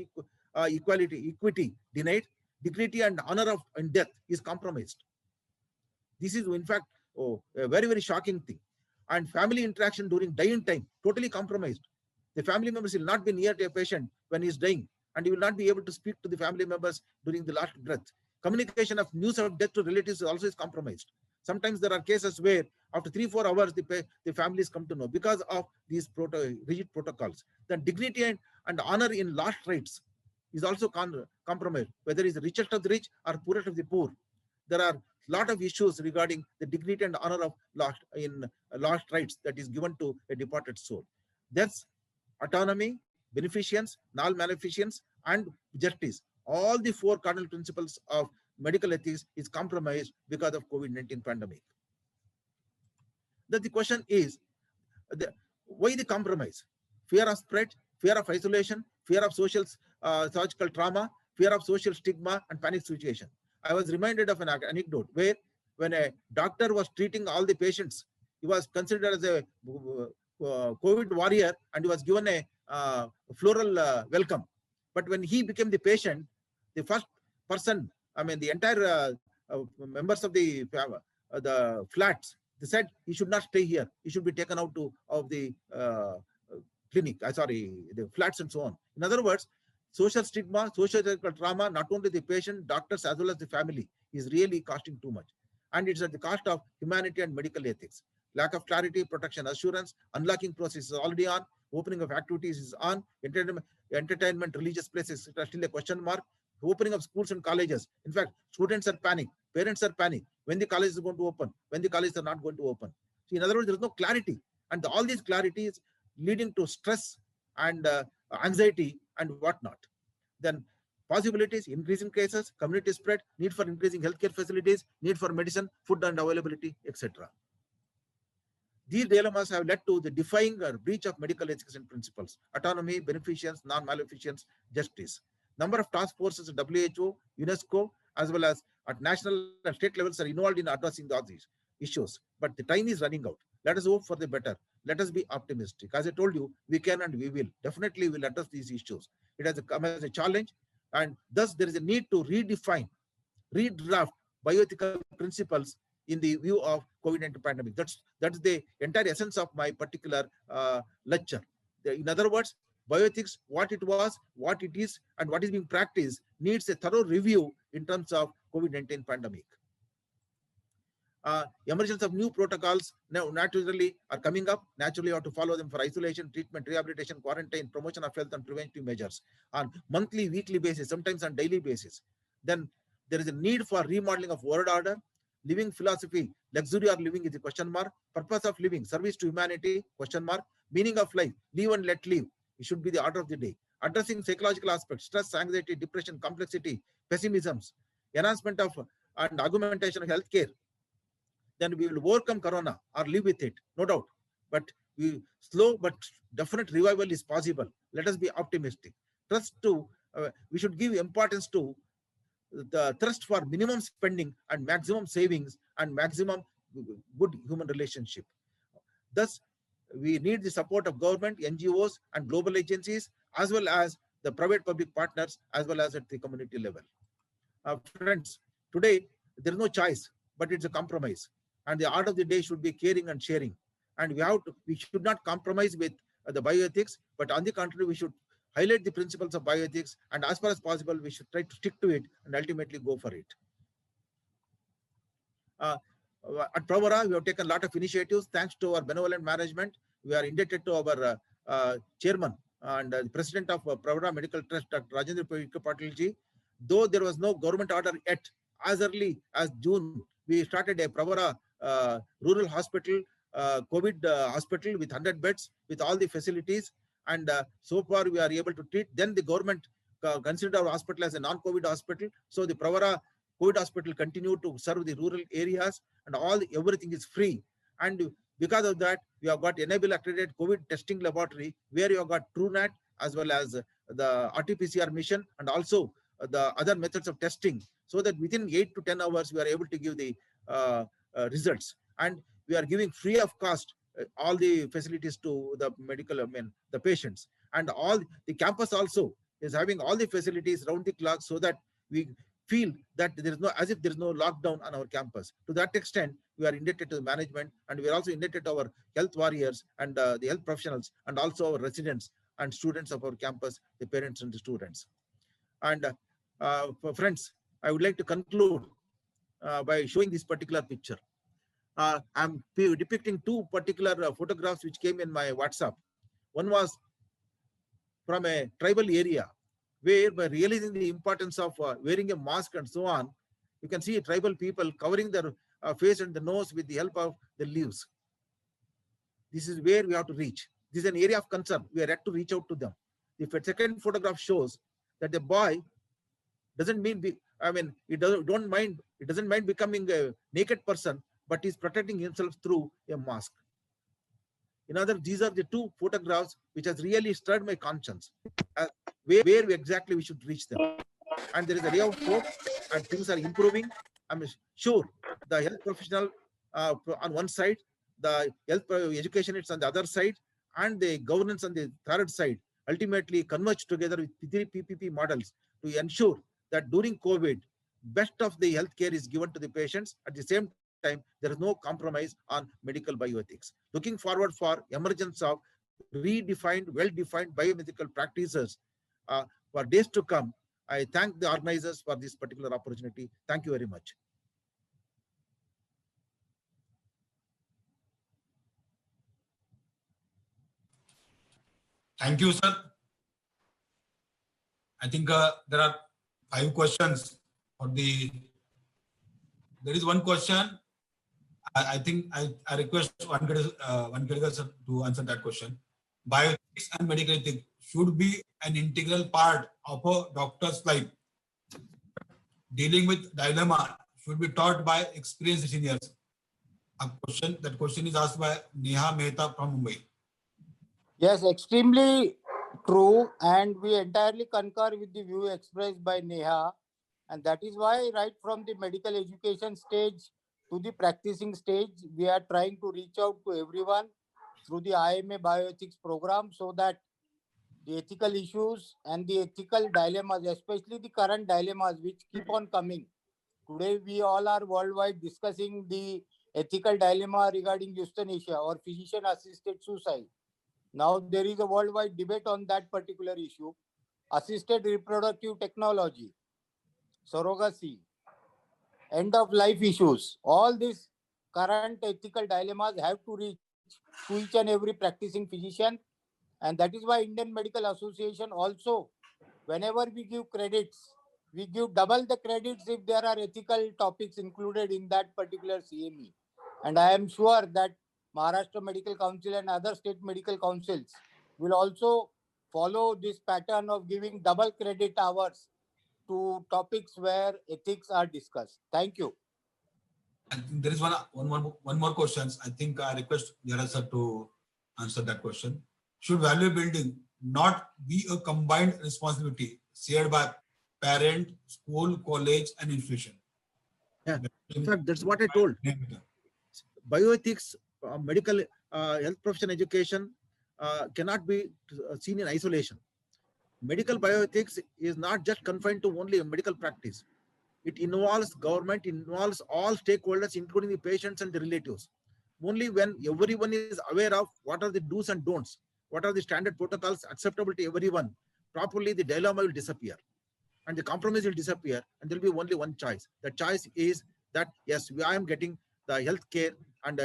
equality, equity, denied. Dignity and honor of in death is compromised. This is, in fact, a very, very shocking thing. And family interaction during dying time, totally compromised. The family members will not be near to a patient when he is dying, and he will not be able to speak to the family members during the last breath. Communication of news of death to relatives also is compromised. Sometimes there are cases where after 3-4 hours, the families come to know because of these rigid protocols. Then dignity and honor in last rites is also compromised, whether it's the richest of the rich or poorest of the poor. There are a lot of issues regarding the dignity and honor of last rites that is given to a departed soul. That's autonomy, beneficence, non-maleficence, and justice. All the 4 cardinal principles of medical ethics is compromised because of COVID-19 pandemic. That the question is, why the compromise? Fear of spread, fear of isolation, fear of psychological trauma, fear of social stigma, and panic situation. I was reminded of an anecdote where when a doctor was treating all the patients, he was considered as a COVID warrior, and he was given a floral welcome. But when he became the patient, the first person, I mean, the entire members of the flats, they said he should not stay here. He should be taken out of the clinic, the flats and so on. In other words, social stigma, social trauma, not only the patient, doctors, as well as the family, is really costing too much. And it's at the cost of humanity and medical ethics. Lack of clarity, protection, assurance, unlocking process is already on, opening of activities is on, entertainment, religious places are still a question mark, opening of schools and colleges. In fact, students are panicked, parents are panicked, when the college is going to open, when the colleges are not going to open. So in other words, there is no clarity. And all these clarities leading to stress and anxiety and whatnot. Then possibilities, increasing cases, community spread, need for increasing healthcare facilities, need for medicine, food and availability, etc. These dilemmas have led to the defying or breach of medical ethics and principles, autonomy, beneficence, non-maleficence, justice. Number of task forces at WHO, UNESCO, as well as at national and state levels are involved in addressing all these issues. But the time is running out. Let us hope for the better. Let us be optimistic. As I told you, we can and we will. Definitely will address these issues. It has come as a challenge, and thus there is a need to redefine redraft bioethical principles in the view of COVID-19 pandemic. That's the entire essence of my particular lecture. In other words, bioethics, what it was, what it is, and what is being practiced needs a thorough review in terms of COVID-19 pandemic. Emergence of new protocols now naturally are coming up. Naturally, you have to follow them for isolation, treatment, rehabilitation, quarantine, promotion of health, and preventive measures on monthly, weekly basis, sometimes on daily basis. Then there is a need for remodeling of world order, living philosophy, luxury or living is a question mark, purpose of living, service to humanity, question mark, meaning of life, live and let live. It should be the order of the day. Addressing psychological aspects, stress, anxiety, depression, complexity, pessimisms, enhancement of and augmentation of healthcare. Then we will overcome corona or live with it, no doubt. But slow but definite revival is possible. Let us be optimistic. We should give importance to the thrust for minimum spending and maximum savings and maximum good human relationship. Thus, we need the support of government, NGOs, and global agencies, as well as the private public partners, as well as at the community level. Friends, today there is no choice, but it's a compromise. And the art of the day should be caring and sharing. And we should not compromise with the bioethics, but on the contrary, we should highlight the principles of bioethics, and as far as possible, we should try to stick to it and ultimately go for it. At Pravara, we have taken a lot of initiatives. Thanks to our benevolent management, we are indebted to our chairman and the president of Pravara Medical Trust, Dr. Rajendra Patilji. Though there was no government order yet, as early as June, we started a Pravara rural hospital, COVID hospital with 100 beds, with all the facilities. And so far we are able to treat. Then the government considered our hospital as a non-COVID hospital. So the Pravara COVID hospital continued to serve the rural areas, and everything is free. And because of that, we have got enable accredited COVID testing laboratory, where you have got TrueNat as well as the RT-PCR mission, and also the other methods of testing, so that within 8 to 10 hours we are able to give the results. And we are giving free of cost all the facilities to the the patients. And all the campus also is having all the facilities round the clock, so that we feel that there is as if there is no lockdown on our campus. To that extent, we are indebted to the management, and we are also indebted to our health warriors and the health professionals, and also our residents and students of our campus, the parents and the students. And friends, I would like to conclude by showing this particular picture. I'm depicting two particular photographs which came in my WhatsApp. One was from a tribal area, where by realizing the importance of wearing a mask and so on, you can see tribal people covering their face and the nose with the help of the leaves. This is where we have to reach. This is an area of concern. We are yet to reach out to them. If a second photograph shows that the boy doesn't mean, it doesn't mind becoming a naked person, but he's protecting himself through a mask. In other words, these are the two photographs which has really stirred my conscience. Where exactly we should reach them. And there is a ray of hope, and things are improving. I'm sure the health professional on one side, the health education is on the other side, and the governance on the third side ultimately converge together with 3 PPP models to ensure that during COVID, best of the healthcare is given to the patients. At the same time, there is no compromise on medical bioethics. Looking forward for emergence of redefined, well-defined biomedical practices for days to come. I thank the organizers for this particular opportunity. Thank you very much. Thank you, sir. I think there are 5 questions for the. There is one question. I think I request Vankadekar sir to answer that question. Bioethics and medical ethics should be an integral part of a doctor's life. Dealing with dilemma should be taught by experienced seniors. That question is asked by Neha Mehta from Mumbai. Yes, extremely true. And we entirely concur with the view expressed by Neha. And that is why right from the medical education stage to the practicing stage, we are trying to reach out to everyone through the IMA bioethics program, so that the ethical issues and the ethical dilemmas, especially the current dilemmas which keep on coming, Today, we all are worldwide discussing the ethical dilemma regarding euthanasia or physician-assisted suicide. Now, there is a worldwide debate on that particular issue. Assisted reproductive technology, surrogacy, end-of-life issues. All these current ethical dilemmas have to reach to each and every practicing physician. And that is why Indian Medical Association also, whenever we give credits, we give double the credits if there are ethical topics included in that particular CME. And I am sure that Maharashtra Medical Council and other state medical councils will also follow this pattern of giving double credit hours to topics where ethics are discussed. Thank you. I think there is one more question. I think I request Jara sir to answer that question. Should value building not be a combined responsibility shared by parent, school, college, and institution? Yeah, in fact, that's what I told. Bioethics, medical health profession education cannot be seen in isolation. Medical bioethics is not just confined to only a medical practice. It involves government, involves all stakeholders, including the patients and the relatives. Only when everyone is aware of what are the do's and don'ts, what are the standard protocols acceptable to everyone, properly the dilemma will disappear and the compromise will disappear, and there will be only one choice. The choice is that, yes, I am getting the health care and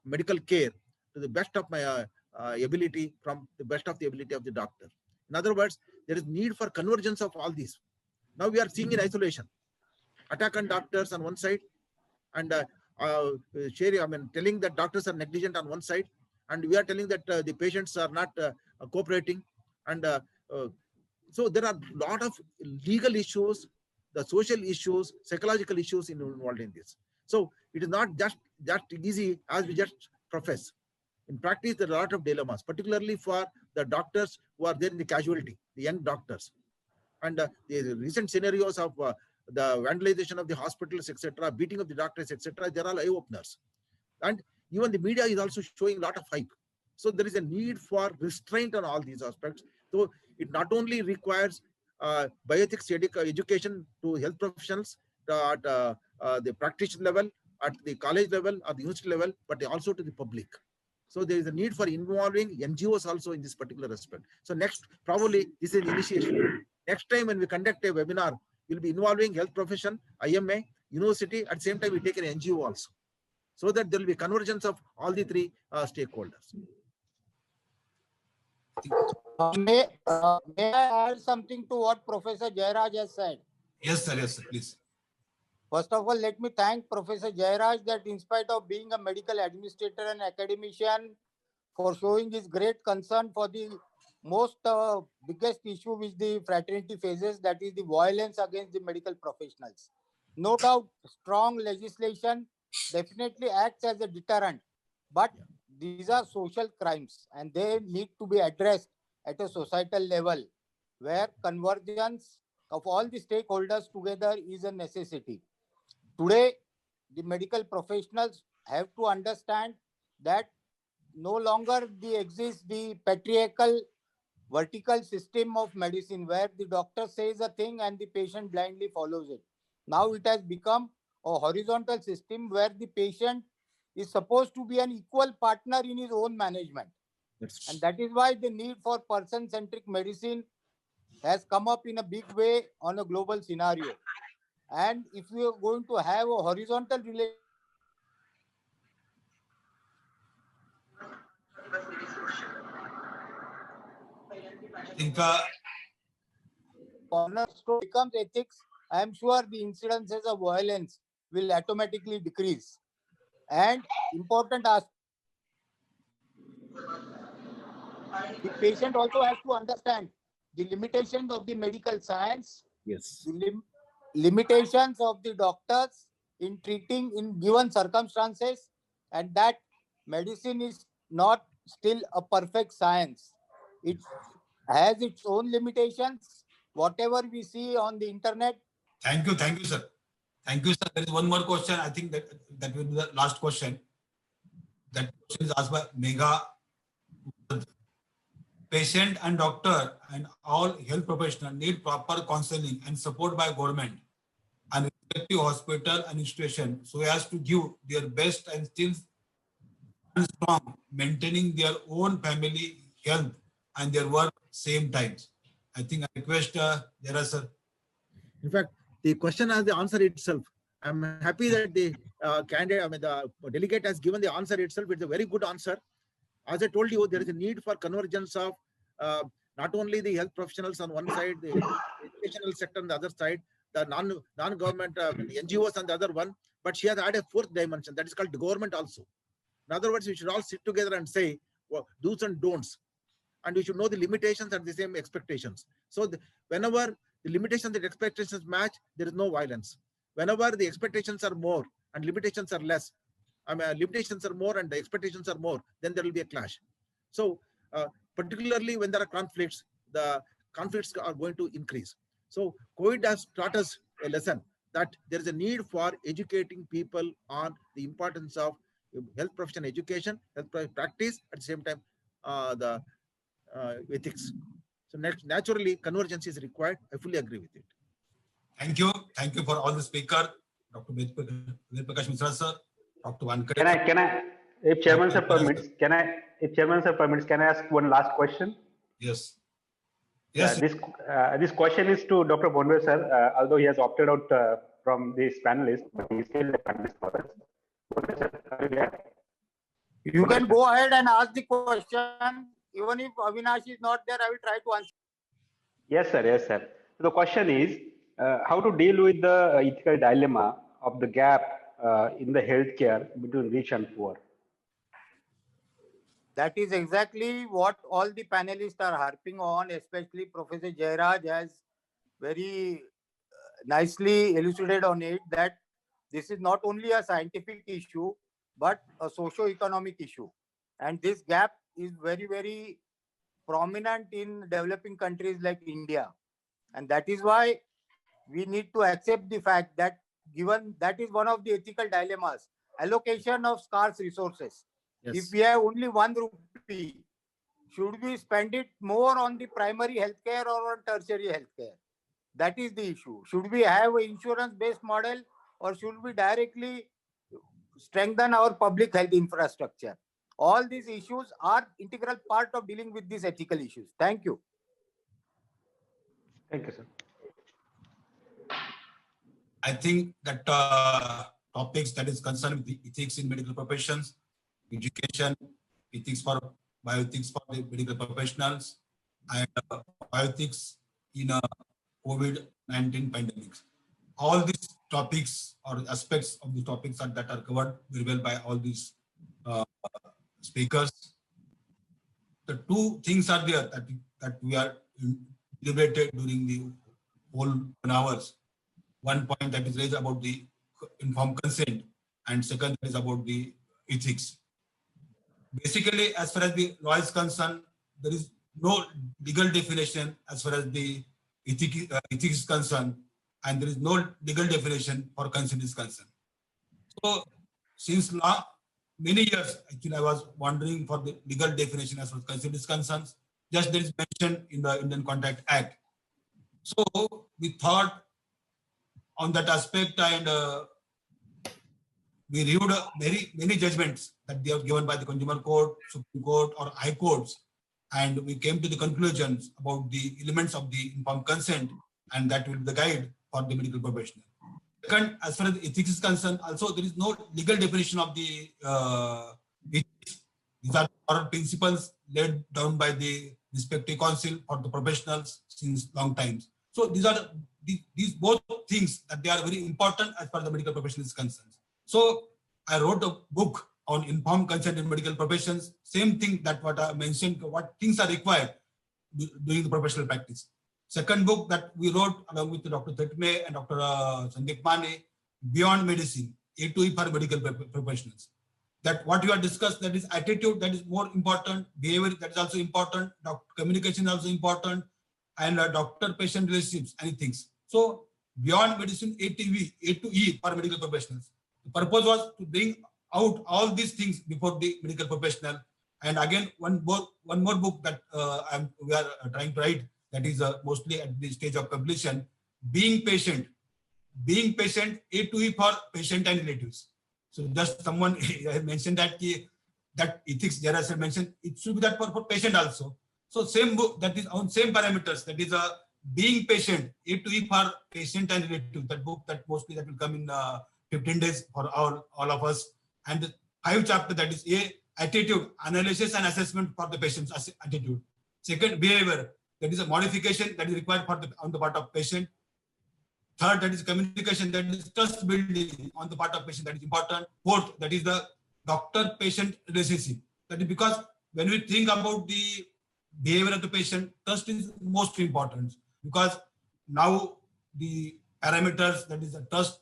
medical care to the best of my ability, from the best of the ability of the doctor. In other words, there is need for convergence of all these. Now we are seeing in isolation, attack on doctors on one side, and telling that doctors are negligent on one side, and we are telling that the patients are not cooperating, and so there are a lot of legal issues, the social issues, psychological issues involved in this. So it is not just that easy as we just profess. In practice, there are a lot of dilemmas, particularly for the doctors who are there in the casualty, the young doctors. And the recent scenarios of the vandalization of the hospitals, etc., beating of the doctors, etc., they are all eye-openers. And even the media is also showing a lot of hype. So there is a need for restraint on all these aspects. So it not only requires bioethics education to health professionals at the practitioner level, at the college level, at the university level, but also to the public. So there is a need for involving NGOs also in this particular aspect. So next, probably this is an initiation. Next time when we conduct a webinar, we'll be involving health profession, IMA, university. At the same time, we take an NGO also, so that there will be convergence of all the three stakeholders. May I add something to what Professor Jairaj has said? Yes, sir. Yes, sir. Please. First of all, let me thank Professor Jairaj that in spite of being a medical administrator and academician, for showing his great concern for the most biggest issue which the fraternity faces, that is the violence against the medical professionals. No doubt, strong legislation definitely acts as a deterrent, but these are social crimes and they need to be addressed at a societal level, where convergence of all the stakeholders together is a necessity. Today, the medical professionals have to understand that no longer exists the patriarchal vertical system of medicine where the doctor says a thing and the patient blindly follows it. Now it has become a horizontal system where the patient is supposed to be an equal partner in his own management. And that is why the need for person-centric medicine has come up in a big way on a global scenario. And if we are going to have a horizontal relationship, I think cornerstone becomes ethics, I am sure the incidences of violence will automatically decrease. And important aspect, the patient also has to understand the limitations of the medical science, yes, the limitations of the doctors in treating in given circumstances, and that medicine is not still a perfect science. It has its own limitations. Whatever we see on the internet. Thank you, sir. Thank you, sir. There is one more question. I think that will be the last question. That question is asked by Megha. Patient and doctor and all health professionals need proper counseling and support by government and respective hospital and institution so as to give their best and still strong, maintaining their own family health and their work same times. I think I request Jara sir. In fact, the question has the answer itself. I'm happy that the candidate, the delegate has given the answer itself. It's a very good answer. As I told you, there is a need for convergence of not only the health professionals on one side, the educational sector on the other side, the non-government NGOs on the other one, but she has added a fourth dimension that is called the government also. In other words, we should all sit together and say do's and don'ts, and we should know the limitations and the same expectations. So whenever the limitations and expectations match, there is no violence. Whenever the expectations are more and limitations are less, limitations are more and the expectations are more, then there will be a clash. So particularly when there are conflicts, the conflicts are going to increase. So COVID has taught us a lesson that there is a need for educating people on the importance of health profession education, health practice, at the same time the ethics. So naturally, convergence is required. I fully agree with it. Thank you. Thank you for all the speaker, Dr. Ved Prakash Mishra sir, Dr. Vankade. Can I, if Chairman sir permits, can I ask one last question? Yes. Yes. This question is to Dr. Bonwe sir, although he has opted out from this panelist, but he is still a panelist for us. Bonwe sir, are you there? You can go ahead and ask the question. Even if Avinash is not there, I will try to answer. Yes, sir. Yes, sir. So the question is how to deal with the ethical dilemma of the gap in the healthcare between rich and poor. That is exactly what all the panelists are harping on, especially Professor Jairaj has very nicely elucidated on it, that this is not only a scientific issue, but a socio-economic issue. And this gap is very, very prominent in developing countries like India. And that is why we need to accept the fact that given that is one of the ethical dilemmas, allocation of scarce resources. Yes. If we have only 1 rupee, should we spend it more on the primary healthcare or on tertiary healthcare? That is the issue. Should we have an insurance-based model or should we directly strengthen our public health infrastructure? All these issues are integral part of dealing with these ethical issues. Thank you. Thank you, sir. I think that topics that is concerned with the ethics in medical professions, education, ethics for bioethics for the medical professionals, and bioethics in COVID-19 pandemics. All these topics or aspects of the topics that are covered very well by all these speakers. The two things are there that we are deliberated during the whole 1 hours. One point that is raised about the informed consent, and second is about the ethics. Basically, as far as the law is concerned, there is no legal definition as far as the ethics is concerned, and there is no legal definition for consent is concerned. So, since many years, actually, I was wondering for the legal definition as far as consent is concerned. Just there is mentioned in the Indian Contract Act. So, we thought on that aspect, and we reviewed many judgments that they have given by the Consumer Court, Supreme Court, or High Courts, and we came to the conclusions about the elements of the informed consent, and that will be the guide for the medical professional. Second, as far as ethics is concerned, also there is no legal definition of the ethics. These are moral principles laid down by the respective council for the professionals since long times. So these are these both things that they are very important as far as the medical profession is concerned. So I wrote a book on informed consent in medical professions. Same thing that what I mentioned, what things are required during the professional practice. Second book that we wrote along with Dr. Thetme and Dr. Sandeep Mane, Beyond Medicine, A to E for medical professionals. That what you have discussed, that is attitude, that is more important, behavior, that is also important, communication is also important, and doctor-patient relationships, and things. So Beyond Medicine, A to E for medical professionals. The purpose was to bring out all these things before the medical professional. And again, one more book that we are trying to write, that is mostly at the stage of completion, Being Patient, being patient, A to E for patient and relatives. So just someone mentioned that ethics, there is mentioned, it should be that for patient also. So same book, that is on same parameters, that is being patient, A to E for patient and relative. That book that mostly that will come in 15 days for all of us. And the 5 chapter, that is A, attitude, analysis and assessment for the patient's attitude. Second, behavior, that is a modification that is required on the part of patient. Third, that is communication, that is trust building on the part of patient, that is important. Fourth, that is the doctor-patient relationship. That is because when we think about the behavior of the patient, trust is most important, because now the parameters, that is the trust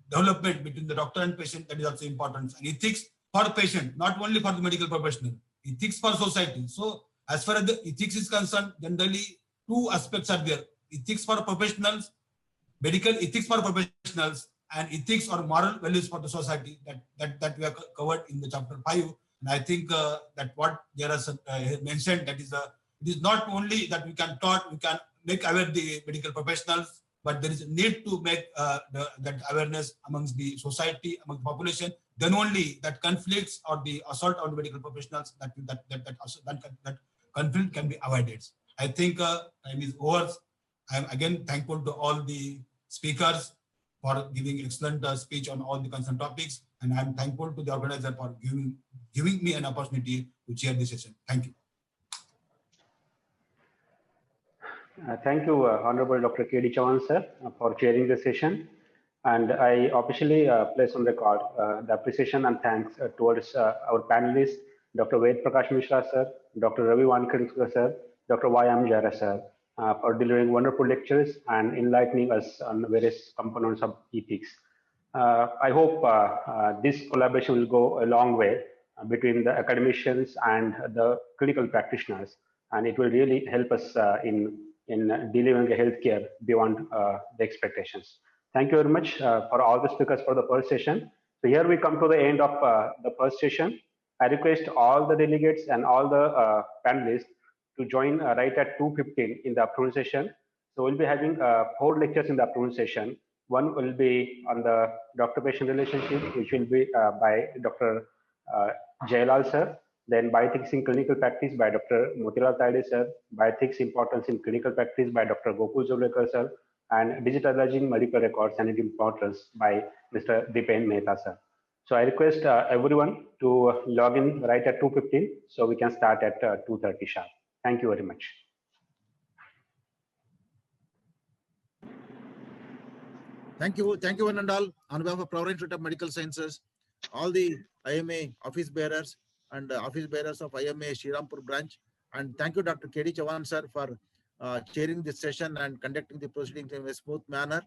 development between the doctor and patient, that is also important. And ethics for patient, not only for the medical professional, ethics for society. So as far as the ethics is concerned, generally 2 aspects are there: ethics for professionals, medical ethics for professionals, and ethics or moral values for the society, that we have covered in the chapter 5. And I think that what there is mentioned, that is it is not only that we can make aware the medical professionals, but there is a need to make that awareness amongst the society, among the population. Then only that conflicts or the assault on the medical professionals, that conflict can be avoided. I think time is over. I am again thankful to all the speakers for giving excellent speech on all the concerned topics, and I am thankful to the organizer for giving me an opportunity to chair this session. Thank you. Thank you, Honorable Dr. K.D. Chavan, sir, for chairing the session. And I officially place on record the appreciation and thanks towards our panelists, Dr. Ved Prakash Mishra, sir, Dr. Ravi Wankhedkar, sir, Dr. Y.M. Jaira, sir, for delivering wonderful lectures and enlightening us on various components of ethics. I hope this collaboration will go a long way between the academicians and the clinical practitioners, and it will really help us in delivering a healthcare beyond the expectations. Thank you very much for all the speakers for the first session. So here we come to the end of the first session. I request all the delegates and all the panelists to join right at 2:15 in the afternoon session. So we'll be having 4 lectures in the afternoon session. One will be on the doctor-patient relationship, which will be by Dr. Jailal, sir. Then bioethics in clinical practice by Dr. Motilal Tade, sir. Bioethics importance in clinical practice by Dr. Gokul Zolekar, sir. And digitalizing medical records and its importance by Mr. Dipen Mehta, sir. So I request everyone to log in right at 2:15 so we can start at 2:30 sharp. Thank you very much. Thank you, one and all. On behalf of Providence Institute of Medical Sciences, all the IMA office bearers and office bearers of IMA Shrirampur branch, and thank you, Dr. K.D. Chavan, sir, for chairing this session and conducting the proceedings in a smooth manner.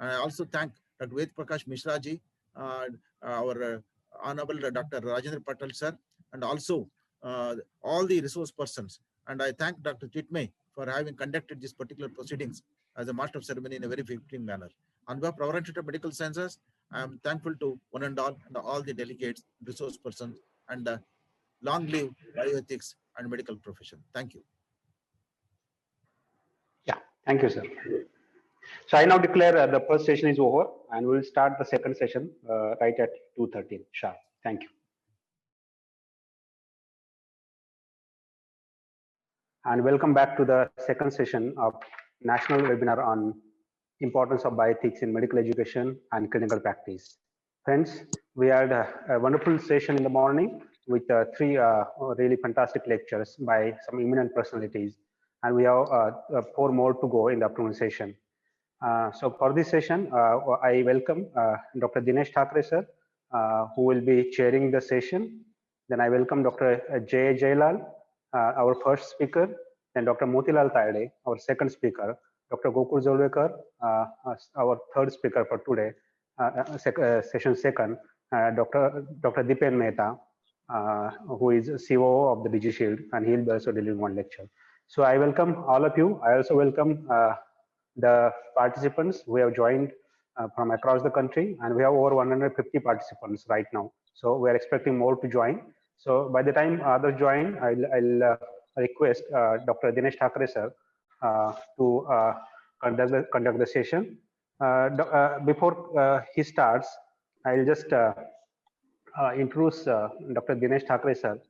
I also thank Dr. Ved Prakash Mishra ji, our Honorable Dr. Rajendra Patel, sir, and also all the resource persons. And I thank Dr. Chitme for having conducted these particular proceedings as a master of ceremony in a very fitting manner. On behalf of Providence Institute of Medical Sciences, I am thankful to one and all the delegates, resource persons, and long live bioethics and medical profession. Thank you. Yeah, thank you, sir. So I now declare the first session is over, and we'll start the second session right at 2:30 sharp. Thank you. And welcome back to the second session of National Webinar on Importance of Bioethics in Medical Education and Clinical Practice. Friends, we had a wonderful session in the morning with 3 really fantastic lectures by some eminent personalities, and we have 4 more to go in the afternoon session. So for this session, I welcome Dr. Dinesh Thakre, sir, who will be chairing the session. Then I welcome Dr. J. Jailal, our first speaker, then Dr. Motilal Tade, our second speaker, Dr. Gokul Zolekar, our third speaker for today, session second, Dr. Dipen Mehta, who is COO of the DigiShield, and he'll be also delivering one lecture. So I welcome all of you. I also welcome the participants who have joined from across the country, and we have over 150 participants right now. So we are expecting more to join. So by the time others join, I'll request Dr. Dinesh Thakre, sir, to conduct the session. Before he starts, I'll just introduce Dr. Dinesh Thakre sir.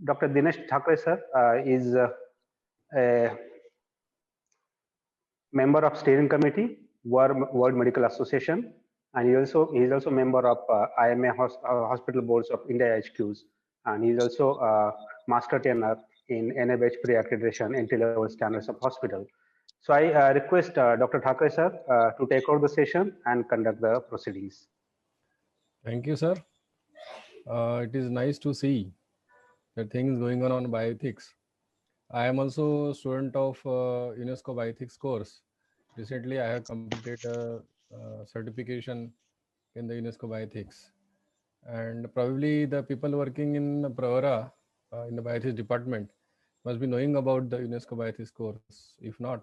Dr. Dinesh Thakre sir is a member of steering committee, World Medical Association, and he is also member of IMA Hospital Boards of India HQs, and he is also master trainer in NABH pre-accreditation entry-level standards of hospital. So I request Dr. Thakre sir to take over the session and conduct the proceedings. Thank you, sir. It is nice to see the things going on bioethics. I am also a student of UNESCO bioethics course. Recently, I have completed a certification in the UNESCO bioethics. And probably the people working in Pravara, in the bioethics department, must be knowing about the UNESCO bioethics course. If not,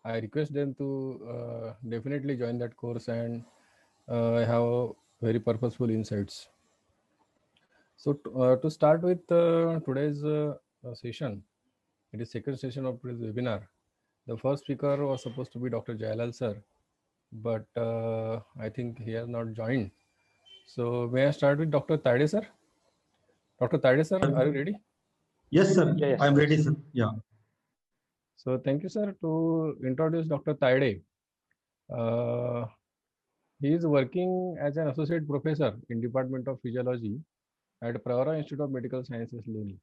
I request them to definitely join that course and have very purposeful insights. So to start with today's session, it is second session of today's webinar. The first speaker was supposed to be Dr. Jailal sir, but I think he has not joined. So may I start with Dr. Tade sir? Dr. Tade sir, are you ready? Yes, sir. Yes, I'm yes. ready, sir. Yeah. So thank you, sir, to introduce Dr. Tade. He is working as an associate professor in Department of Physiology at Pravara Institute of Medical Sciences, Luni.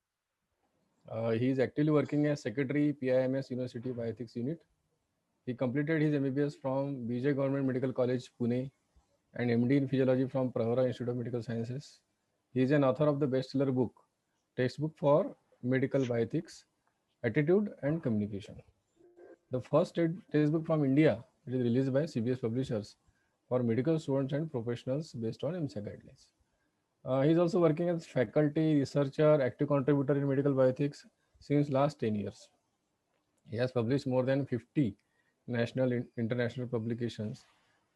He is actively working as Secretary PIMS University Bioethics Unit. He completed his MBBS from BJ Government Medical College, Pune, and MD in Physiology from Pravara Institute of Medical Sciences. He is an author of the bestseller book, Textbook for Medical Bioethics, Attitude and Communication. The first textbook from India, it is released by CBS Publishers for medical students and professionals based on IMSA guidelines. He is also working as faculty, researcher, active contributor in medical bioethics since last 10 years. He has published more than 50 national and international publications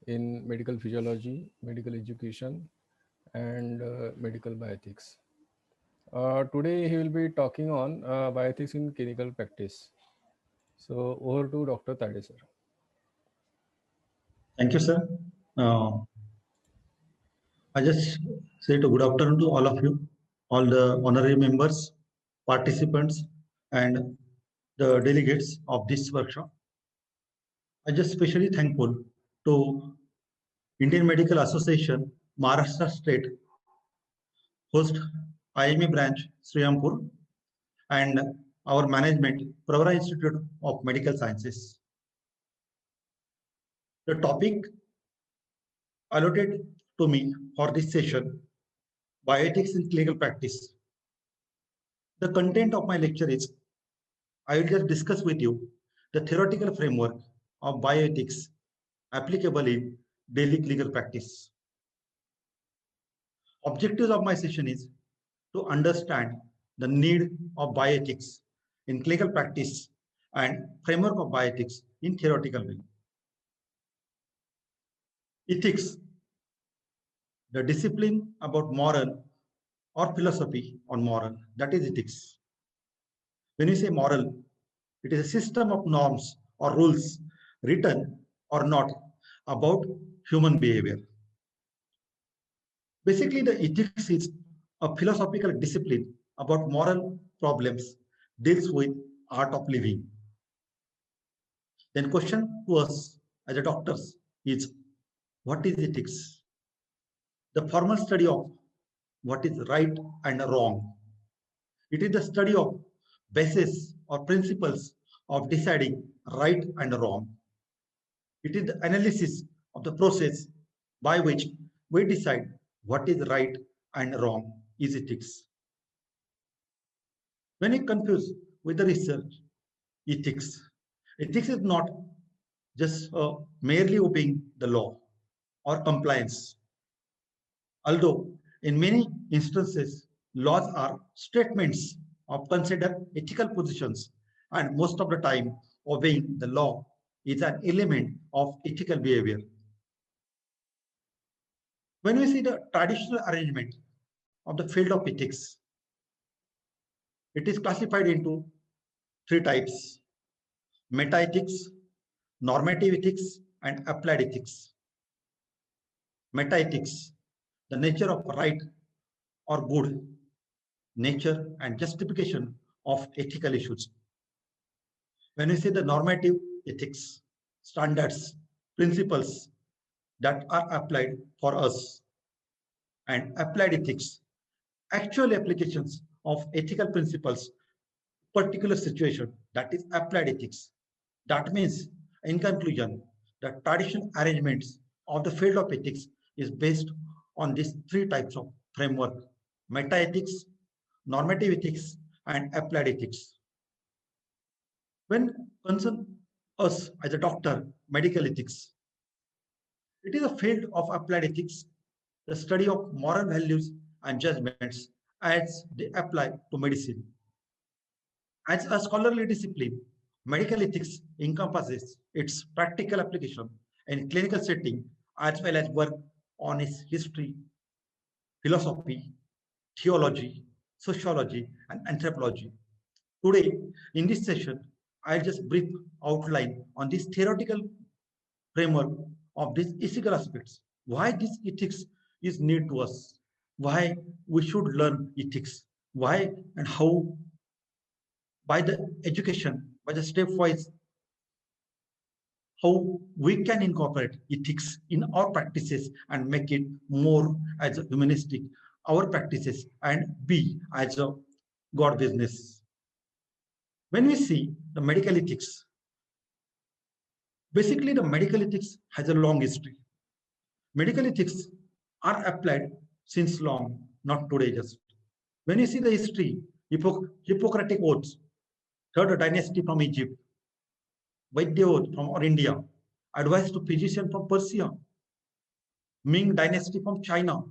in medical physiology, medical education, and medical bioethics. Today he will be talking on bioethics in clinical practice. So over to Dr. Tade sir. Thank you, sir. I just say to good afternoon to all of you, all the honorary members, participants, and the delegates of this workshop. I just especially thankful to Indian Medical Association, Maharashtra State, host IME branch, Sriampur, and our management, Pravara Institute of Medical Sciences. The topic allotted to me for this session, bioethics in clinical practice. The content of my lecture is, I will just discuss with you the theoretical framework of bioethics applicable in daily clinical practice. Objectives of my session is to understand the need of bioethics in clinical practice and framework of bioethics in theoretical way. Ethics, the discipline about moral or philosophy on moral, that is ethics. When we say moral, it is a system of norms or rules, written or not, about human behavior. Basically, the ethics is a philosophical discipline about moral problems, deals with art of living. Then question to us as a doctors is, what is ethics? The formal study of what is right and wrong. It is the study of basis or principles of deciding right and wrong. It is the analysis of the process by which we decide what is right and wrong is ethics. When we confuse with the research, ethics is not just merely obeying the law or compliance. Although in many instances, laws are statements of considered ethical positions, and most of the time, obeying the law is an element of ethical behavior. When we see the traditional arrangement of the field of ethics, it is classified into 3 types: meta-ethics, normative ethics, and applied ethics. Metaethics, the nature of right or good, nature and justification of ethical issues. When we say the normative ethics, standards, principles that are applied for us, and applied ethics, actual applications of ethical principles, particular situation, that is applied ethics. That means, in conclusion, the traditional arrangements of the field of ethics is based on these three types of framework: meta-ethics, normative ethics, and applied ethics. When concern us as a doctor, medical ethics, it is a field of applied ethics, the study of moral values and judgments as they apply to medicine. As a scholarly discipline, medical ethics encompasses its practical application in clinical setting as well as work on its history, philosophy, theology, sociology, and anthropology. Today, in this session, I'll just brief outline on this theoretical framework of these ethical aspects. Why this ethics is need to us, why we should learn ethics, why and how by the education, by the stepwise, how we can incorporate ethics in our practices and make it more as a humanistic, our practices, and be as a God business. When we see the medical ethics, basically the medical ethics has a long history. Medical ethics are applied since long, not today just. When you see the history, Hippocratic oaths, third dynasty from Egypt, Vaidya oath from India, advice to physician from Persia, Ming dynasty from China.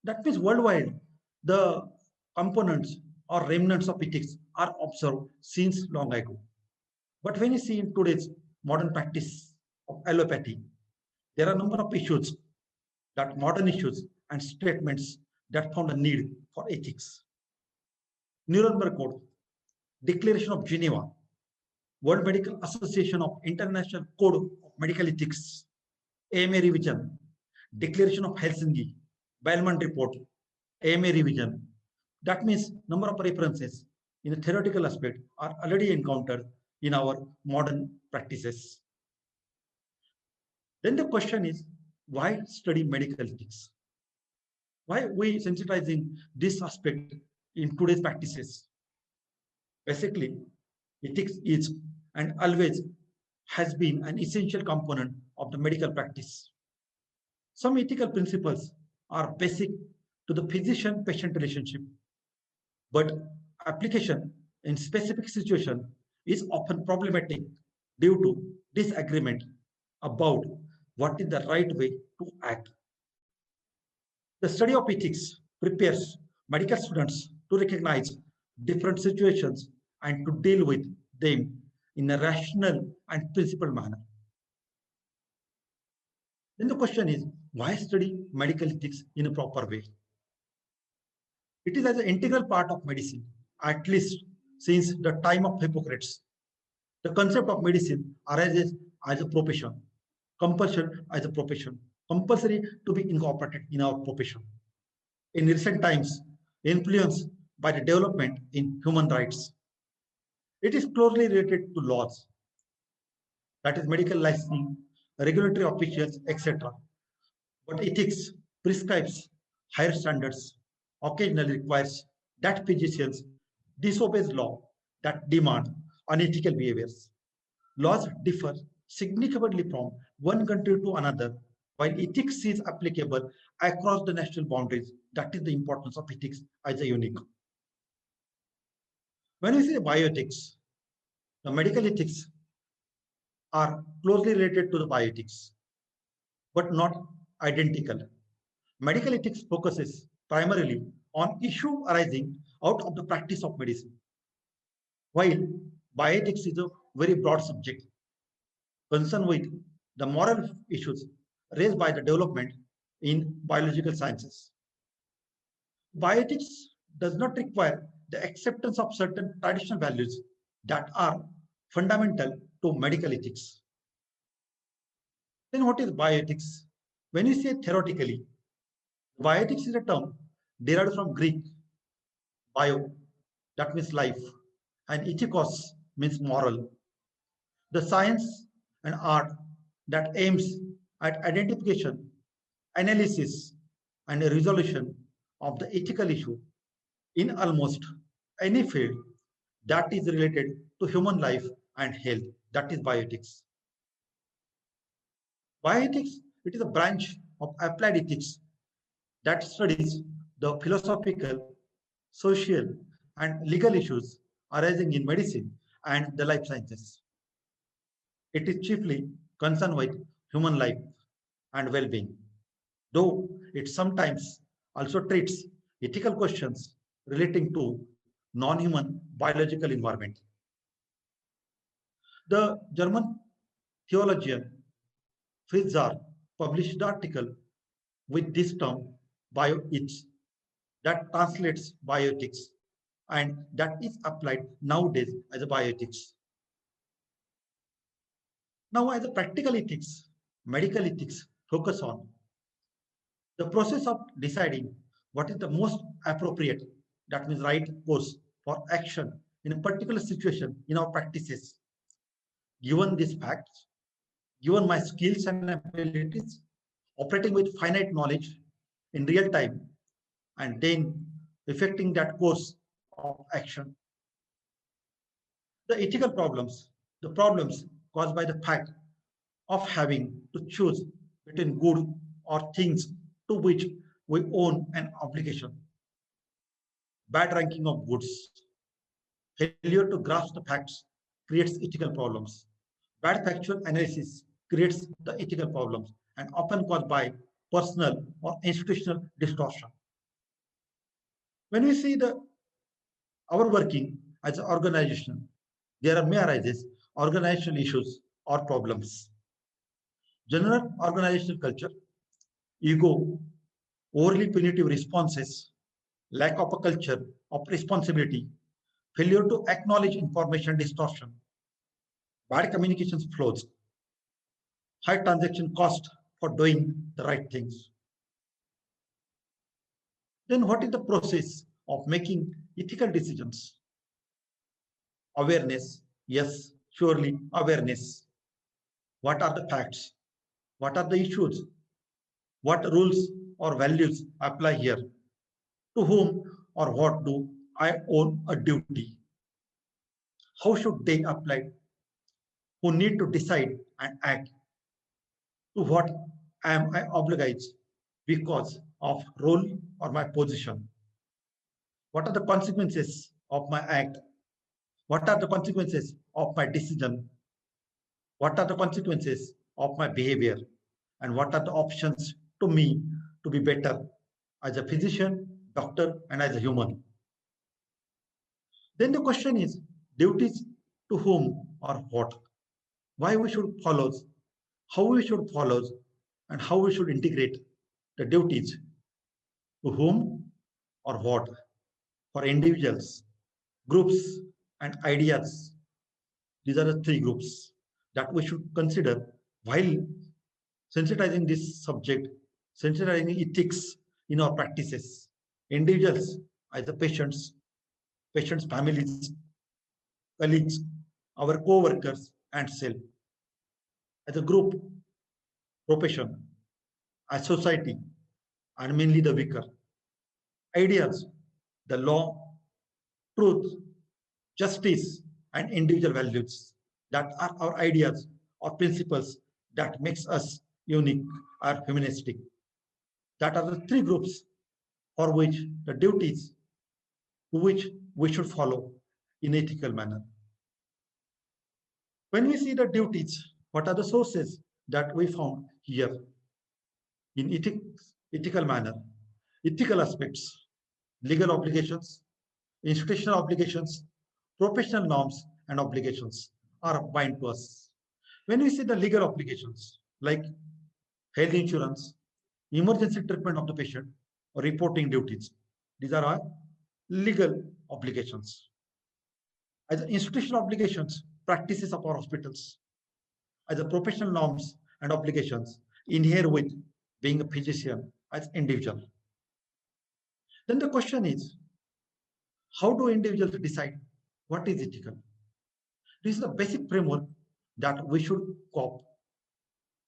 That means worldwide, the components or remnants of ethics are observed since long ago. But when you see in today's modern practice of allopathy, there are a number of issues, that modern issues and statements that found a need for ethics. Nuremberg Code, Declaration of Geneva, World Medical Association of International Code of Medical Ethics, AMA revision, Declaration of Helsinki, Bellman Report, AMA revision. That means number of references in the theoretical aspect are already encountered in our modern practices. Then the question is, why study medical ethics? Why we sensitizing this aspect in today's practices? Basically, ethics is and always has been an essential component of the medical practice. Some ethical principles are basic to the physician-patient relationship, but application in specific situation is often problematic due to disagreement about what is the right way to act. The study of ethics prepares medical students to recognize different situations and to deal with them in a rational and principled manner. Then the question is, why study medical ethics in a proper way? It is as an integral part of medicine, at least since the time of Hippocrates. The concept of medicine arises as a profession, compulsion as a profession, compulsory to be incorporated in our profession. In recent times, influenced by the development in human rights, it is closely related to laws, that is medical licensing, regulatory officials, etc. But ethics prescribes higher standards, occasionally requires that physicians disobeys law that demand unethical behaviors. Laws differ significantly from one country to another, while ethics is applicable across the national boundaries. That is the importance of ethics as a unique. When we say bioethics, the medical ethics are closely related to the bioethics, but not identical. Medical ethics focuses primarily on issues arising out of the practice of medicine, while bioethics is a very broad subject concerned with the moral issues raised by the development in biological sciences. Bioethics does not require the acceptance of certain traditional values that are fundamental to medical ethics. Then what is bioethics? When you say theoretically, bioethics is a term derived from Greek bio, that means life, and ethikos means moral. The science and art that aims at identification, analysis, and a resolution of the ethical issue in almost any field that is related to human life and health. That is bioethics. Bioethics, it is a branch of applied ethics that studies the philosophical, social, and legal issues arising in medicine and the life sciences. It is chiefly concerned with human life and well-being, though it sometimes also treats ethical questions relating to non-human biological environment. The German theologian Fritzar published the article with this term bioethics that translates bioethics and that is applied nowadays as a bioethics. Now, as a practical ethics, medical ethics focus on the process of deciding what is the most appropriate, that means right course for action in a particular situation in our practices. Given these facts, given my skills and abilities, operating with finite knowledge in real time, and then effecting that course of action. The ethical problems, the problems caused by the fact of having to choose between good or things to which we own an obligation. Bad ranking of goods, failure to grasp the facts creates ethical problems. Bad factual analysis creates the ethical problems and often caused by personal or institutional distortion. When we see our working as an organization, there may arise organizational issues or problems. General organizational culture, ego, overly punitive responses, lack of a culture of responsibility, failure to acknowledge information distortion, bad communications flows, high transaction cost for doing the right things. Then what is the process of making ethical decisions? Awareness, yes, surely awareness. What are the facts? What are the issues? What rules or values apply here? To whom or what do I owe a duty? How should they apply? Who need to decide and act? To what am I obliged because of role or my position? What are the consequences of my act? What are the consequences of my decision? What are the consequences of my behavior? And what are the options to me to be better as a physician, doctor, and as a human? Then the question is, duties to whom or what? Why we should follow, how we should follow, and how we should integrate the duties to whom or what for individuals, groups, and ideas. These are the three groups that we should consider while sensitizing this subject, sensitizing ethics in our practices. Individuals as the patients, patients' families, colleagues, our co-workers, and self. As a group, profession, as society, and mainly the weaker. Ideas, the law, truth, justice, and individual values that are our ideas or principles that makes us unique or humanistic. That are the three groups for which the duties to which we should follow in ethical manner. When we see the duties, what are the sources that we found here in ethical manner? Ethical aspects, legal obligations, institutional obligations, professional norms and obligations are bind to us. When we see the legal obligations like health insurance, emergency treatment of the patient, or reporting duties, these are our legal obligations. As institutional obligations, practices of our hospitals. As a professional norms and obligations inherent with being a physician as individual. Then the question is, how do individuals decide what is ethical? This is the basic framework that we should cope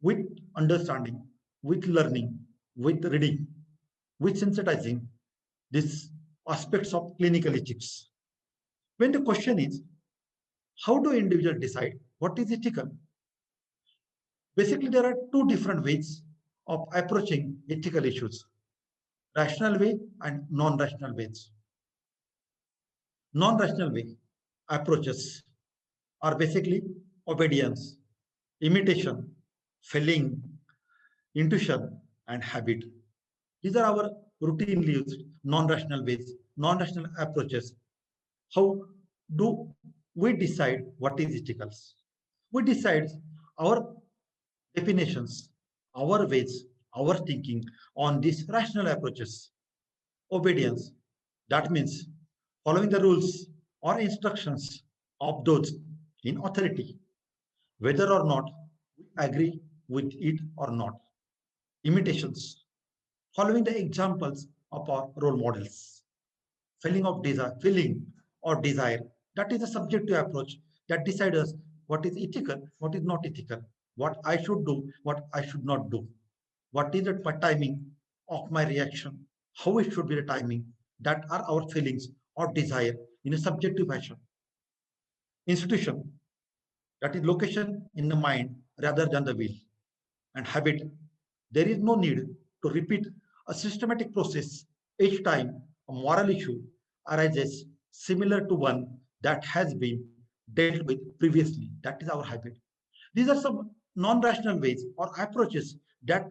with understanding, with learning, with reading, with sensitizing these aspects of clinical ethics. When the question is, how do individuals decide what is ethical? Basically, there are two different ways of approaching ethical issues, rational way and non-rational ways. Non-rational way approaches are basically obedience, imitation, feeling, intuition, and habit. These are our routinely used non-rational ways, non-rational approaches. How do we decide what is ethical? We decide our definitions, our ways, our thinking on these rational approaches. Obedience, that means following the rules or instructions of those in authority, whether or not we agree with it or not. Imitations, following the examples of our role models. Feeling or desire, that is a subjective approach that decides what is ethical, what is not ethical, what I should do, what I should not do, what is the timing of my reaction, how it should be the timing. That are our feelings or desire in a subjective fashion. Institution, that is location in the mind rather than the will. And habit, there is no need to repeat a systematic process each time a moral issue arises similar to one that has been dealt with previously. That is our habit. These are some non-rational ways or approaches that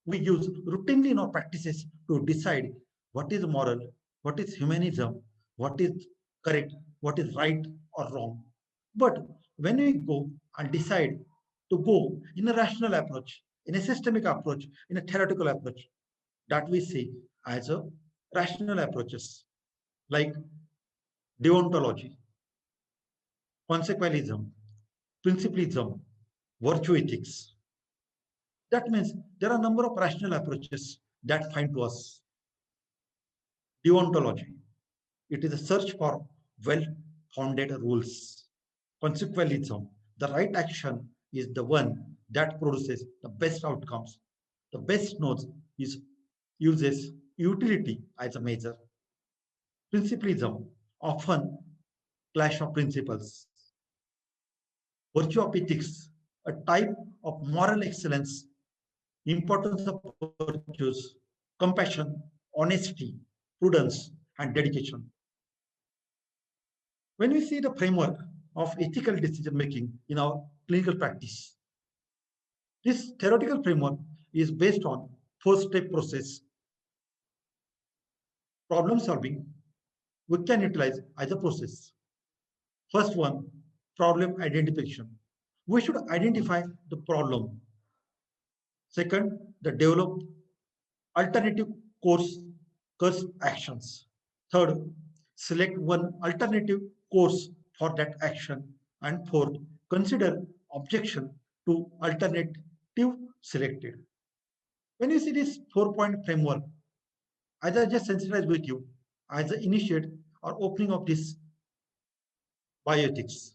we use routinely in our practices to decide what is moral, what is humanism, what is correct, what is right or wrong. But when we go and decide to go in a rational approach, in a systemic approach, in a theoretical approach, that we see as a rational approaches like deontology, consequentialism, principlism, virtue ethics. That means there are a number of rational approaches that find to us. Deontology, it is a search for well-founded rules. Consequentialism, the right action is the one that produces the best outcomes. The best nodes uses utility as a measure. Principlism, often clash of principles. Virtue of ethics, a type of moral excellence, importance of virtues, compassion, honesty, prudence, and dedication. When we see the framework of ethical decision making in our clinical practice, this theoretical framework is based on four-step process. Problem solving, we can utilize as a process. First one, problem identification. We should identify the problem. Second, the develop alternative course actions. Third, select one alternative course for that action. And fourth, consider objection to alternative selected. When you see this 4-point framework, as I just sensitized with you, as I initiate or opening of this bioethics.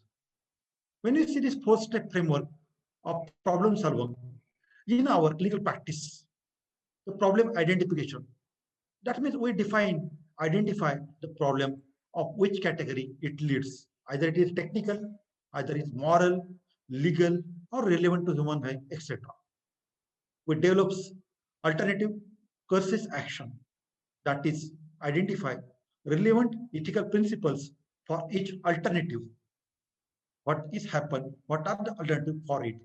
When you see this 4-step framework of problem solving in our clinical practice, the problem identification, that means we identify the problem of which category it leads. Either it is technical, either it is moral, legal, or relevant to human being, etc. We develop alternative courses action, that is identify relevant ethical principles for each alternative. What is happened? What are the alternatives for it?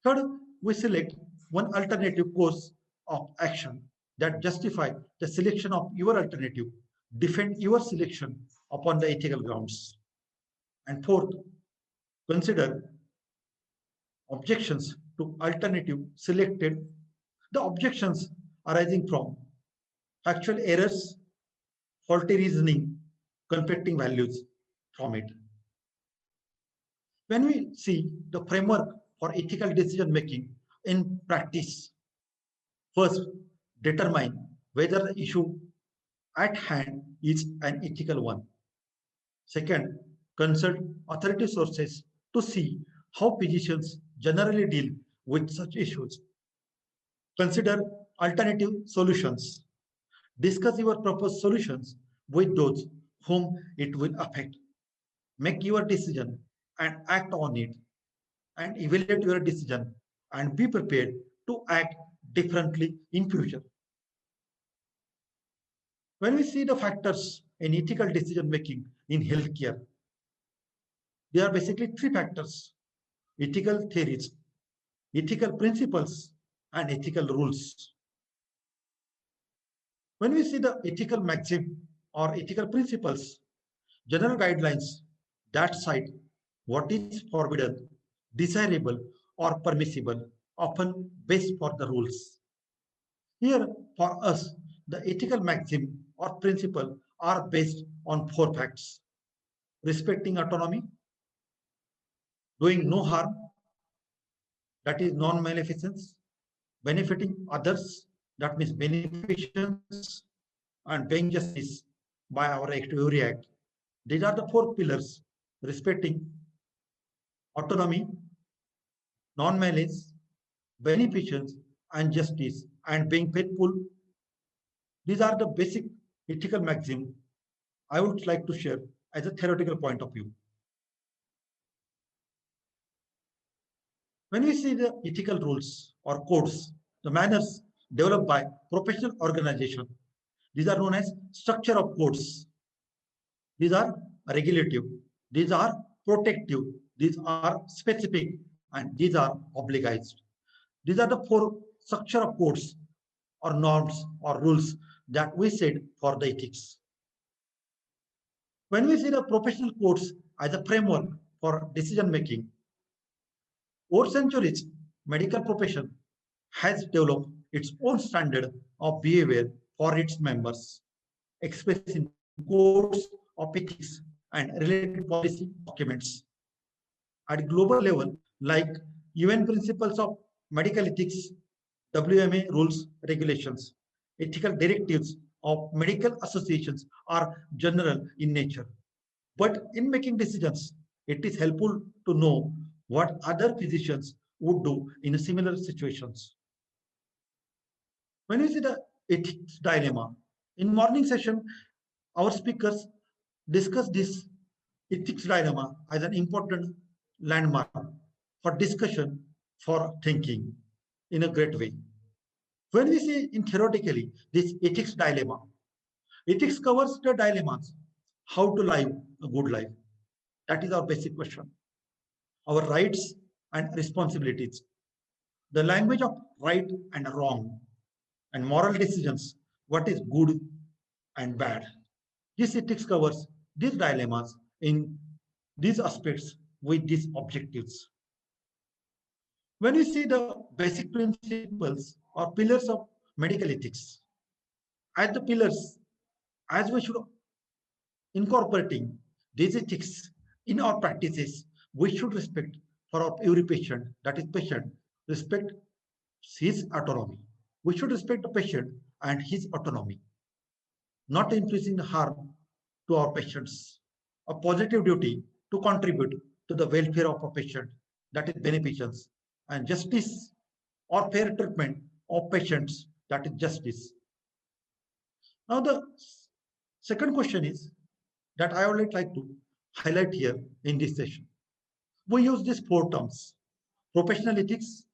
Third, we select one alternative course of action that justify the selection of your alternative, defend your selection upon the ethical grounds. And fourth, consider objections to alternative selected, the objections arising from factual errors, faulty reasoning, conflicting values from it. When we see the framework for ethical decision making in practice. First, determine whether the issue at hand is an ethical one. Second, consult authority sources to see how physicians generally deal with such issues. Consider alternative solutions. Discuss your proposed solutions with those whom it will affect. Make your decision and act on it, and evaluate your decision and be prepared to act differently in future. When we see the factors in ethical decision making in healthcare, there are basically three factors: ethical theories, ethical principles, and ethical rules. When we see the ethical maxim or ethical principles, general guidelines that cite what is forbidden, desirable, or permissible, often based for the rules. Here, for us, the ethical maxim or principle are based on four facts: respecting autonomy, doing no harm, that is non-maleficence, benefiting others, that means beneficence, and being justice by our every act. These are the four pillars: respecting autonomy, non-malice, beneficence, and justice, and being faithful. These are the basic ethical maxims I would like to share as a theoretical point of view. When we see the ethical rules or codes, the manners developed by professional organization, these are known as structure of codes. These are regulative, these are protective, these are specific, and these are obliged. These are the four structure of codes or norms or rules that we set for the ethics. When we see the professional codes as a framework for decision making, over centuries, medical profession has developed its own standard of behavior for its members, expressing codes of ethics and related policy documents. At global level, like UN Principles of Medical Ethics, WMA rules, regulations, ethical directives of medical associations are general in nature. But in making decisions, it is helpful to know what other physicians would do in similar situations. When we see the ethics dilemma, in morning session, our speakers discuss this ethics dilemma as an important landmark for discussion, for thinking in a great way. When we see in theoretically this ethics dilemma, ethics covers the dilemmas: how to live a good life. That is our basic question. Our rights and responsibilities, the language of right and wrong, and moral decisions, what is good and bad. This ethics covers these dilemmas in these aspects with these objectives. When we see the basic principles or pillars of medical ethics, as the pillars, as we should incorporating these ethics in our practices, we should respect for our every patient, that is patient, respect his autonomy. We should respect the patient and his autonomy, not inflicting harm to our patients. A positive duty to contribute to the welfare of a patient, that is beneficence, and justice or fair treatment of patients, that is justice. Now the second question is that I would like to highlight here in this session. We use these four terms: professional ethics,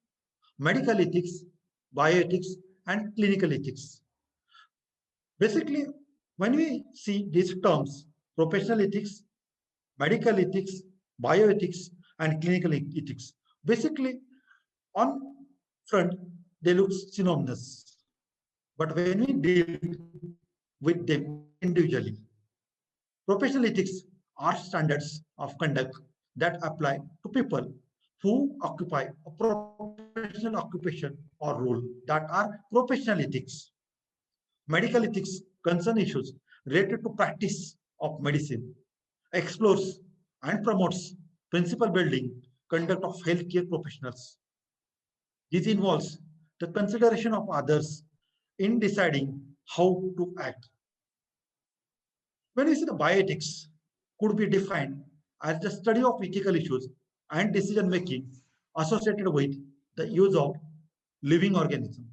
medical ethics, bioethics, and clinical ethics. Basically, when we see these terms, professional ethics, medical ethics, bioethics, and clinical ethics, basically on front, they look synonymous. But when we deal with them individually, professional ethics are standards of conduct that apply to people who occupy a professional occupation or role, that are professional ethics. Medical ethics concern issues related to practice of medicine, explores and promotes principle building conduct of healthcare professionals. This involves the consideration of others in deciding how to act. When we see the bioethics could be defined as the study of ethical issues and decision making associated with the use of living organisms.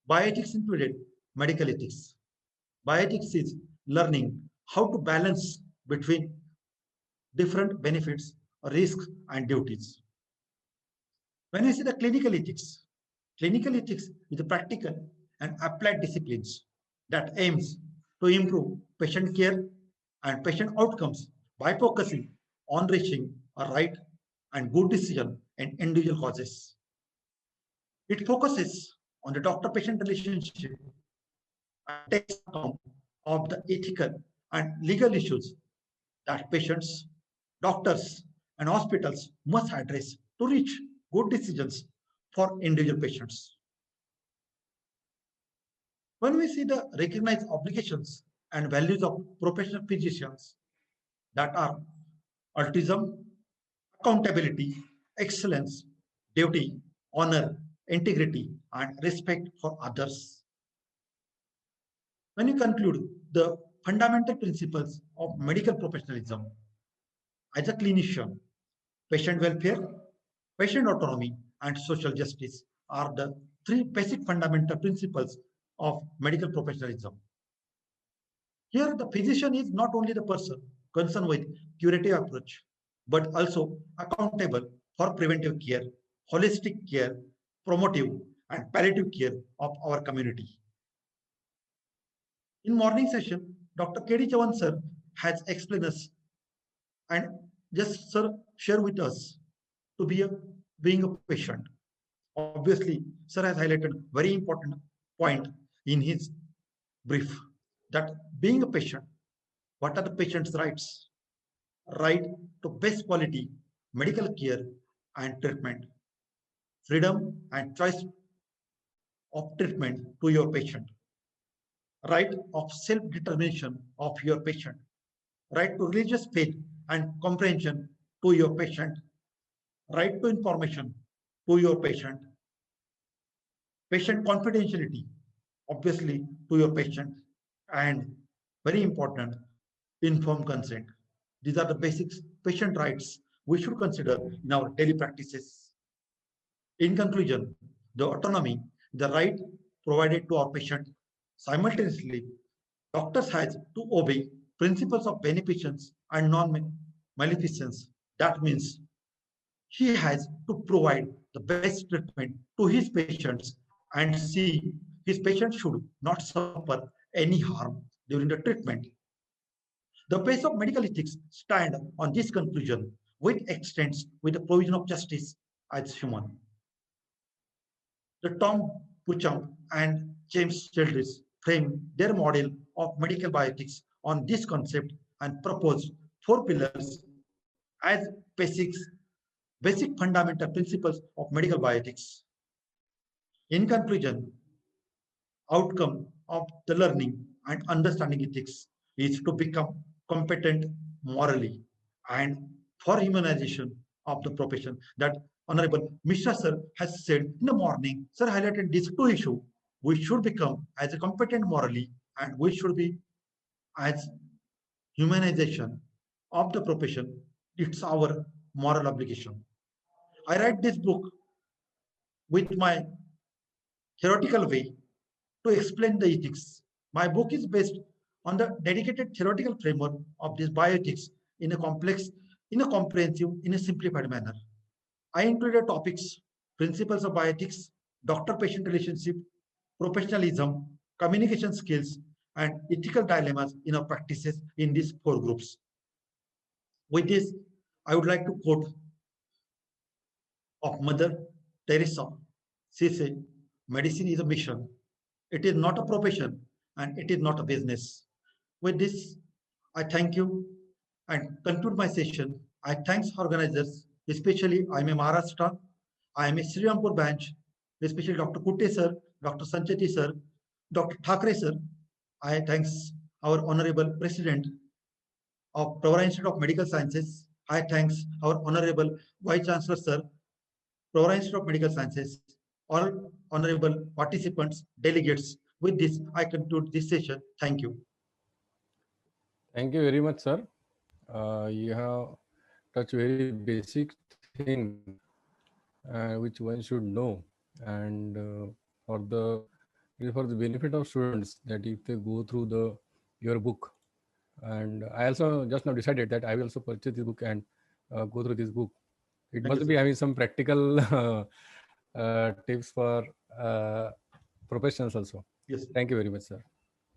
Bioethics included medical ethics. Bioethics is learning how to balance between different benefits, risks, and duties. When we see the clinical ethics is the practical and applied disciplines that aims to improve patient care and patient outcomes by focusing on reaching a right and good decision in individual causes. It focuses on the doctor-patient relationship and takes account of the ethical and legal issues that patients, doctors, and hospitals must address to reach good decisions for individual patients. When we see the recognized obligations and values of professional physicians that are altruism, accountability, excellence, duty, honor, integrity, and respect for others. When we conclude the fundamental principles of medical professionalism, as a clinician, patient welfare, patient autonomy, and social justice are the three basic fundamental principles of medical professionalism. Here, the physician is not only the person concerned with curative approach, but also accountable for preventive care, holistic care, promotive, and palliative care of our community. In morning session, Dr. K.D. Chavan sir has explained us and just sir share with us to being a patient. Obviously, sir has highlighted very important point in his brief that being a patient, what are the patient's rights? Right to best quality medical care and treatment, freedom and choice of treatment to your patient, right of self-determination of your patient, right to religious faith and comprehension to your patient, right to information to your patient, patient confidentiality, obviously, to your patient, and very important, informed consent. These are the basic patient rights we should consider in our daily practices. In conclusion, the autonomy, the right provided to our patient, simultaneously, doctors has to obey principles of beneficence and non-maleficence. That means he has to provide the best treatment to his patients and see his patients should not suffer any harm during the treatment. The base of medical ethics stand on this conclusion, which extends with the provision of justice as human. The Tom Pucham and James Childress frame their model of medical bioethics on this concept and propose 4 pillars as basic fundamental principles of medical bioethics. In conclusion, outcome of the learning and understanding ethics is to become competent morally and for humanization of the profession that Honorable Mishra sir has said in the morning. Sir highlighted these 2 issues. We should become as a competent morally and we should be as humanization of the profession. It's our moral obligation. I write this book with my theoretical way to explain the ethics. My book is based on the dedicated theoretical framework of this bioethics in a complex, in a comprehensive, in a simplified manner. I included topics, principles of bioethics, doctor-patient relationship, professionalism, communication skills, and ethical dilemmas in our practices in these 4 groups. With this, I would like to quote of Mother Teresa. She said, medicine is a mission. It is not a profession and it is not a business. With this, I thank you and conclude my session. I thank organizers, especially IMA Maharashtra, IMA Srirampur branch, especially Dr. Kutte sir, Dr. Sancheti sir, Dr. Thakre sir. I thanks our Honorable President of Pravara Institute of Medical Sciences, I thanks our Honorable Vice Chancellor, Sir, Provara Institute of Medical Sciences, all honorable participants, delegates. With this, I conclude this session. Thank you. Thank you very much, sir. You have touched very basic thing which one should know, and for the benefit of students, that if they go through your book, and I also just now decided that I will also purchase this book and go through this book. It Thank must you, be sir. having some practical tips for professionals also. Yes. Thank you very much, sir.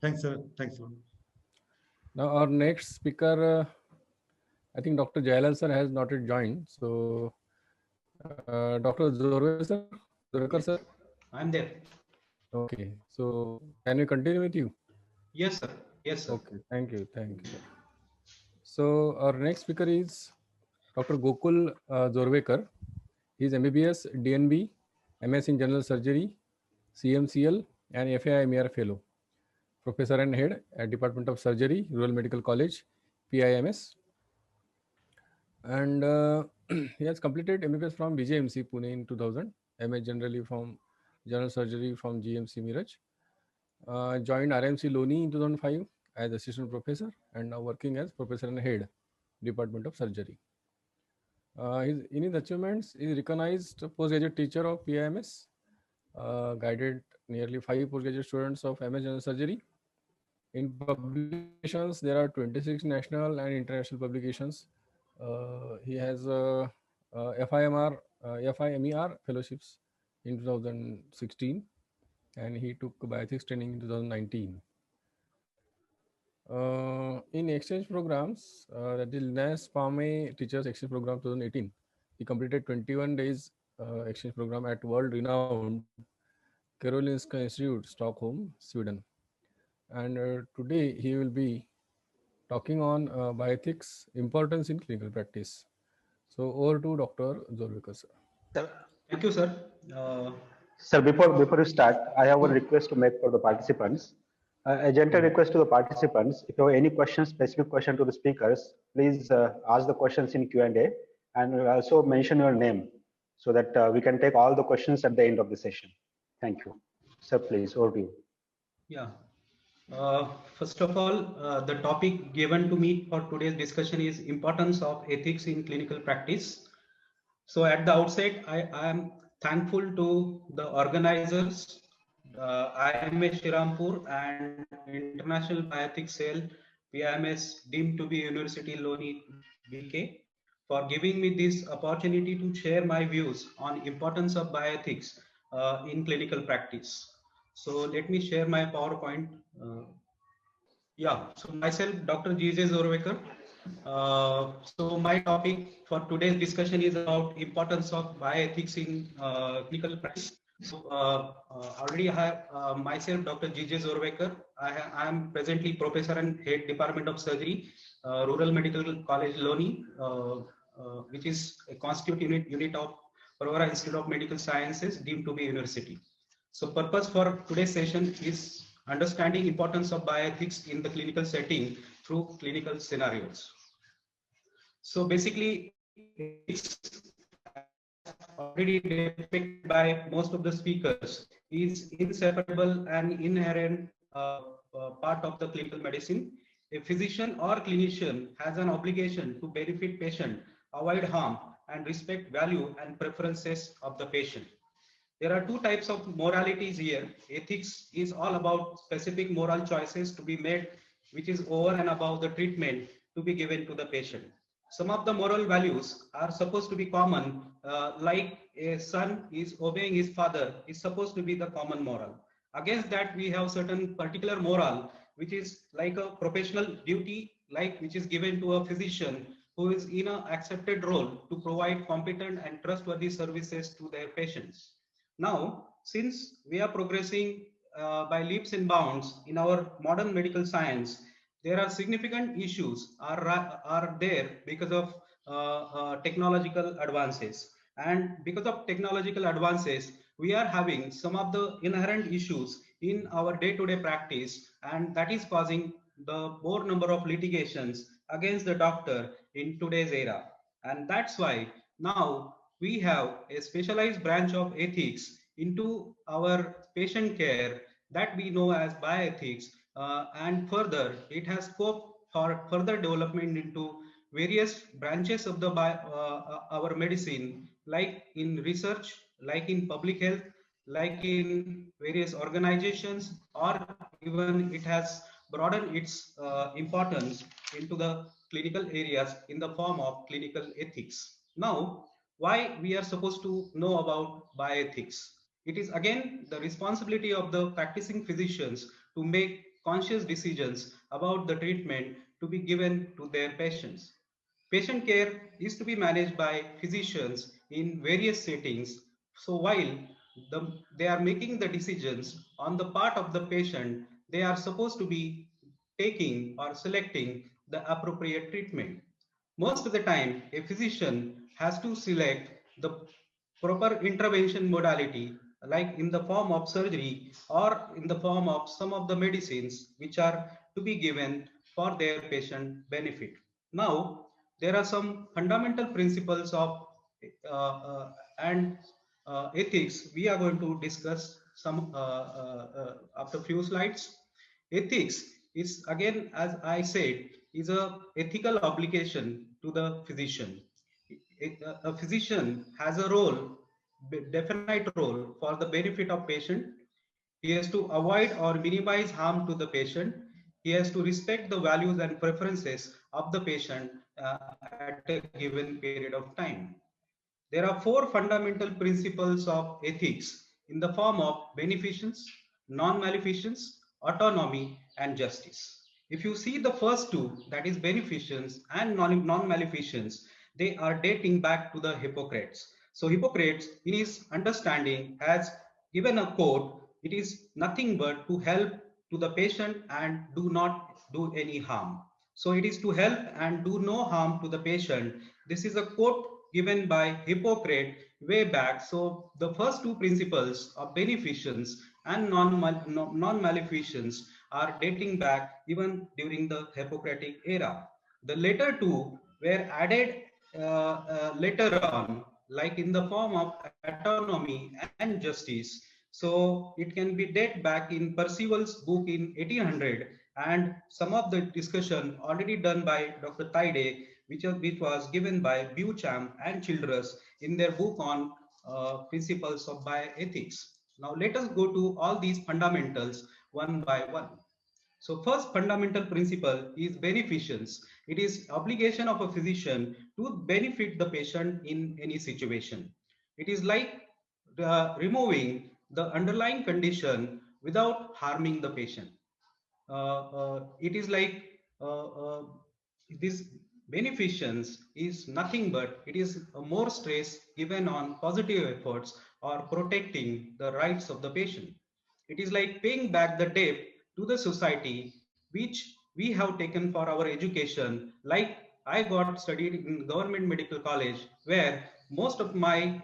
Thanks, sir. Thanks, sir. Now our next speaker, I think Dr. Jailal sir has not yet joined. So Dr. Zorwekar sir, sir. I'm there. Okay. So can we continue with you? Yes, sir. Yes, sir. Okay. Thank you. Thank you, sir. So our next speaker is Dr. Gokul Zorwekar. He is MBBS, DNB, MS in General Surgery, CMCL, and FAIMR Fellow. Professor and Head at Department of Surgery, Rural Medical College, PIMS. And he has completed MBBS from BJMC Pune in 2000, MS generally from General Surgery from GMC Miraj. Joined RMC Loni in 2005 as Assistant Professor and now working as Professor and Head, Department of Surgery. In his achievements, he is recognized postgraduate teacher of PIMS, guided nearly 5 postgraduate students of MS General Surgery. In publications, there are 26 national and international publications. He has FIMER fellowships in 2016, and he took bioethics training in 2019. In exchange programs, that is NAS PAME Teachers Exchange Program 2018, he completed 21 days exchange program at world-renowned Karolinska Institute, Stockholm, Sweden. And today he will be talking on bioethics importance in clinical practice. So over to Dr. Zorwekar, sir. Thank you, sir. Sir, before you start, I have a request to make for the participants. A gentle request to the participants, if you have any questions, specific question to the speakers, please ask the questions in Q&A, and also mention your name so that we can take all the questions at the end of the session. Thank you. Sir, please, over to you. Yeah. First of all, the topic given to me for today's discussion is importance of ethics in clinical practice. So at the outset, I am thankful to the organizers, IMA Shirampur and International Bioethics Cell, PIMS deemed to be University Loni BK, for giving me this opportunity to share my views on importance of bioethics in clinical practice. So let me share my PowerPoint. So myself, Dr. G.J. Zorwekar. So my topic for today's discussion is about importance of bioethics in clinical practice. So already I have myself, Dr. G.J. Zorwekar. I am presently Professor and Head Department of Surgery, Rural Medical College Loni, which is a constituent unit of Provara Institute of Medical Sciences deemed to be university. So purpose for today's session is understanding importance of bioethics in the clinical setting through clinical scenarios. So basically, it's already depicted by most of the speakers, is inseparable and inherent part of the clinical medicine. A physician or clinician has an obligation to benefit patient, avoid harm, and respect value and preferences of the patient. There are two types of moralities here. Ethics is all about specific moral choices to be made, which is over and above the treatment to be given to the patient. Some of the moral values are supposed to be common, like a son is obeying his father is supposed to be the common moral. Against that, we have certain particular moral, which is like a professional duty, like which is given to a physician who is in an accepted role to provide competent and trustworthy services to their patients. Now, since we are progressing by leaps and bounds in our modern medical science, there are significant issues are there because of technological advances. And because of technological advances, we are having some of the inherent issues in our day-to-day practice, and that is causing the more number of litigations against the doctor in today's era. And that's why now we have a specialized branch of ethics into our patient care that we know as bioethics. And further, it has scope for further development into various branches of the our medicine, like in research, like in public health, like in various organizations, or even it has broadened its importance into the clinical areas in the form of clinical ethics. Now, why we are supposed to know about bioethics? It is again the responsibility of the practicing physicians to make conscious decisions about the treatment to be given to their patients. Patient care is to be managed by physicians in various settings. So while they are making the decisions on the part of the patient, they are supposed to be taking or selecting the appropriate treatment. Most of the time, a physician has to select the proper intervention modality, like in the form of surgery or in the form of some of the medicines which are to be given for their patient benefit. Now, there are some fundamental principles of and ethics we are going to discuss some after few slides. Ethics is, again, as I said, is a ethical obligation to the physician. A physician has a role, definite role for the benefit of patient. He has to avoid or minimize harm to the patient. He has to respect the values and preferences of the patient at a given period of time. There are four fundamental principles of ethics in the form of beneficence, non-maleficence, autonomy, and justice. If you see the first two, that is beneficence and non-maleficence, they are dating back to the Hippocrates. So Hippocrates, in his understanding, has given a quote: it is nothing but to help to the patient and do not do any harm. So it is to help and do no harm to the patient. This is a quote given by Hippocrates way back. So the first two principles of beneficence and non-maleficence are dating back even during the Hippocratic era. The later two were added later on, like in the form of autonomy and justice. So it can be date back in Percival's book in 1800, and some of the discussion already done by Dr. Taide, which was given by Beauchamp and Childress in their book on principles of bioethics. Now let us go to all these fundamentals one by one. So first fundamental principle is beneficence. It is obligation of a physician to benefit the patient in any situation. It is like removing the underlying condition without harming the patient. It is like this beneficence is nothing but it is more stress given on positive efforts or protecting the rights of the patient. It is like paying back the debt to the society which we have taken for our education. Like I got studied in government medical college, where most of my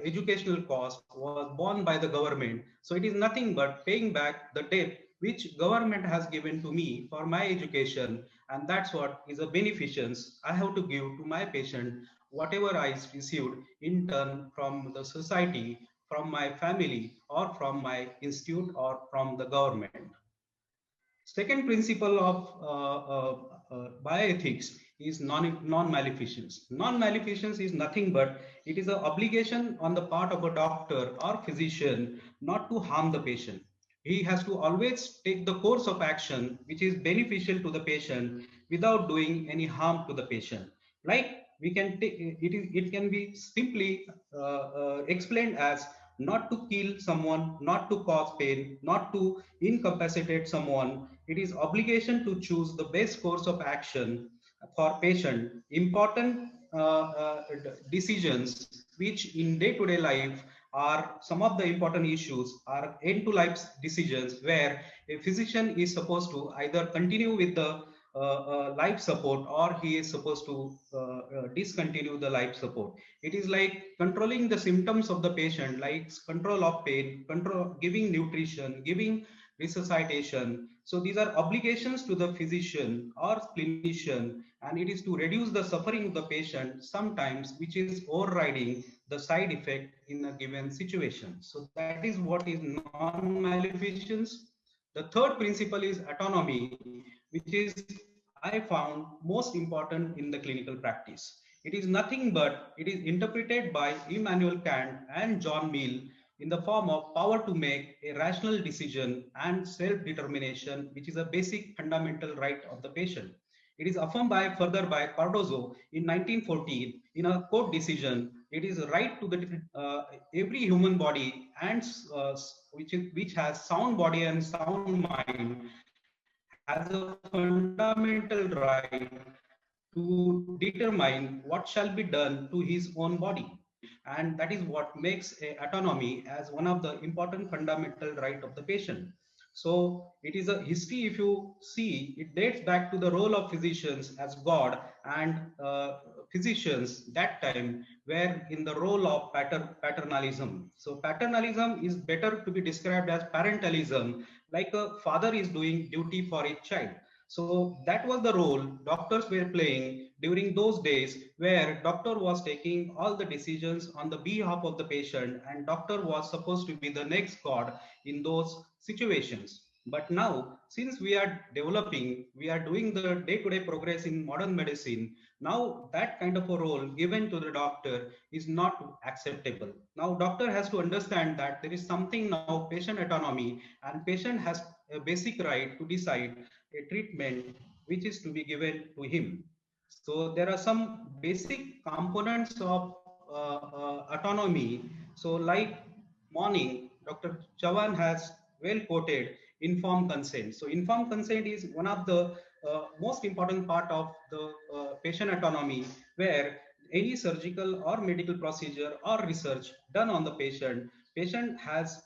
educational cost was borne by the government. So it is nothing but paying back the debt which government has given to me for my education, and that's what is a beneficence I have to give to my patient, whatever I received in turn from the society, from my family, or from my institute, or from the government. Second principle of bioethics is non-maleficence. Non-maleficence is nothing but it is an obligation on the part of a doctor or physician not to harm the patient. He has to always take the course of action which is beneficial to the patient without doing any harm to the patient. Like we can take it can be simply explained as not to kill someone, not to cause pain, not to incapacitate someone. It is obligation to choose the best course of action for patient. Important decisions which in day-to-day life are some of the important issues are end-to-life decisions, where a physician is supposed to either continue with the life support, or he is supposed to discontinue the life support. It is like controlling the symptoms of the patient, like control of pain, control, giving nutrition, giving resuscitation. So these are obligations to the physician or clinician, and it is to reduce the suffering of the patient sometimes, which is overriding the side effect in a given situation. So that is what is non-maleficence. The third principle is autonomy, which is I found most important in the clinical practice. It is nothing but it is interpreted by Immanuel Kant and John Mill in the form of power to make a rational decision and self-determination, which is a basic fundamental right of the patient. It is affirmed further by Cardozo in 1914 in a court decision. It is a right to the every human body and which has sound body and sound mind has a fundamental right to determine what shall be done to his own body. And that is what makes autonomy as one of the important fundamental right of the patient. So it is a history, if you see, it dates back to the role of physicians as God, and physicians that time were in the role of paternalism. So paternalism is better to be described as parentalism, like a father is doing duty for a child. So that was the role doctors were playing during those days, where doctor was taking all the decisions on the behalf of the patient, and doctor was supposed to be the next God in those situations. But now, since we are developing, we are doing the day-to-day progress in modern medicine, now that kind of a role given to the doctor is not acceptable. Now doctor has to understand that there is something now patient autonomy, and patient has a basic right to decide a treatment which is to be given to him. So there are some basic components of autonomy. So like morning, Dr. Chavan has well quoted informed consent. So informed consent is one of the most important part of the patient autonomy, where any surgical or medical procedure or research done on the patient has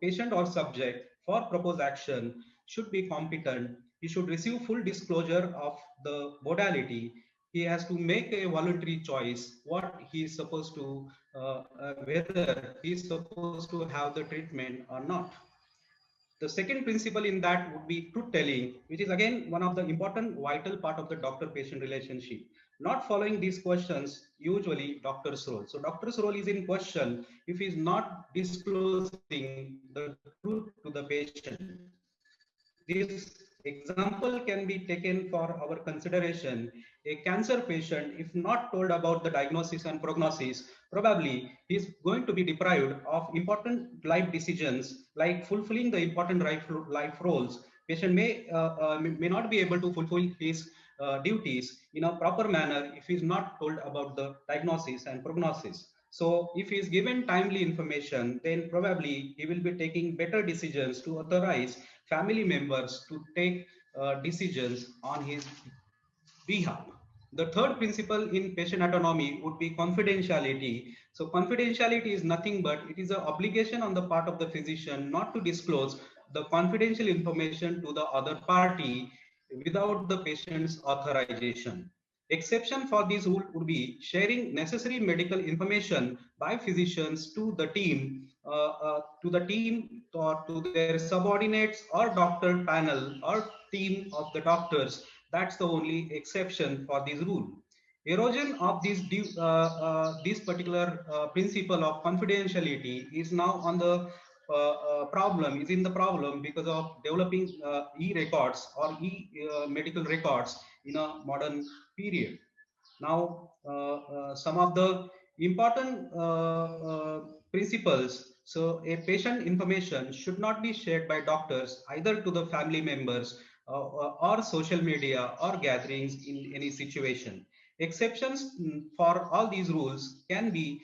patient or subject for proposed action should be competent. He should receive full disclosure of the modality. He has to make a voluntary choice what he is supposed to whether he is supposed to have the treatment or not. The second principle in that would be truth telling, which is again one of the important vital part of the doctor patient relationship. Not following these questions, usually doctor's role. So doctor's role is in question if he is not disclosing the truth to the patient. This example can be taken for our consideration. A cancer patient, if not told about the diagnosis and prognosis, probably is going to be deprived of important life decisions like fulfilling the important life roles. Patient may not be able to fulfill his duties in a proper manner if he is not told about the diagnosis and prognosis. So if he is given timely information, then probably he will be taking better decisions to authorize family members to take decisions on his behalf. The third principle in patient autonomy would be confidentiality. So confidentiality is nothing but it is an obligation on the part of the physician not to disclose the confidential information to the other party without the patient's authorization. Exception for this rule would be sharing necessary medical information by physicians to the team or to their subordinates or doctor panel or team of the doctors. That's the only exception for this rule. Erosion of this particular principle of confidentiality is now on the problem because of developing e-records or medical records in a modern period. Now, some of the important principles. So a patient information should not be shared by doctors either to the family members or social media or gatherings in any situation. Exceptions for all these rules can be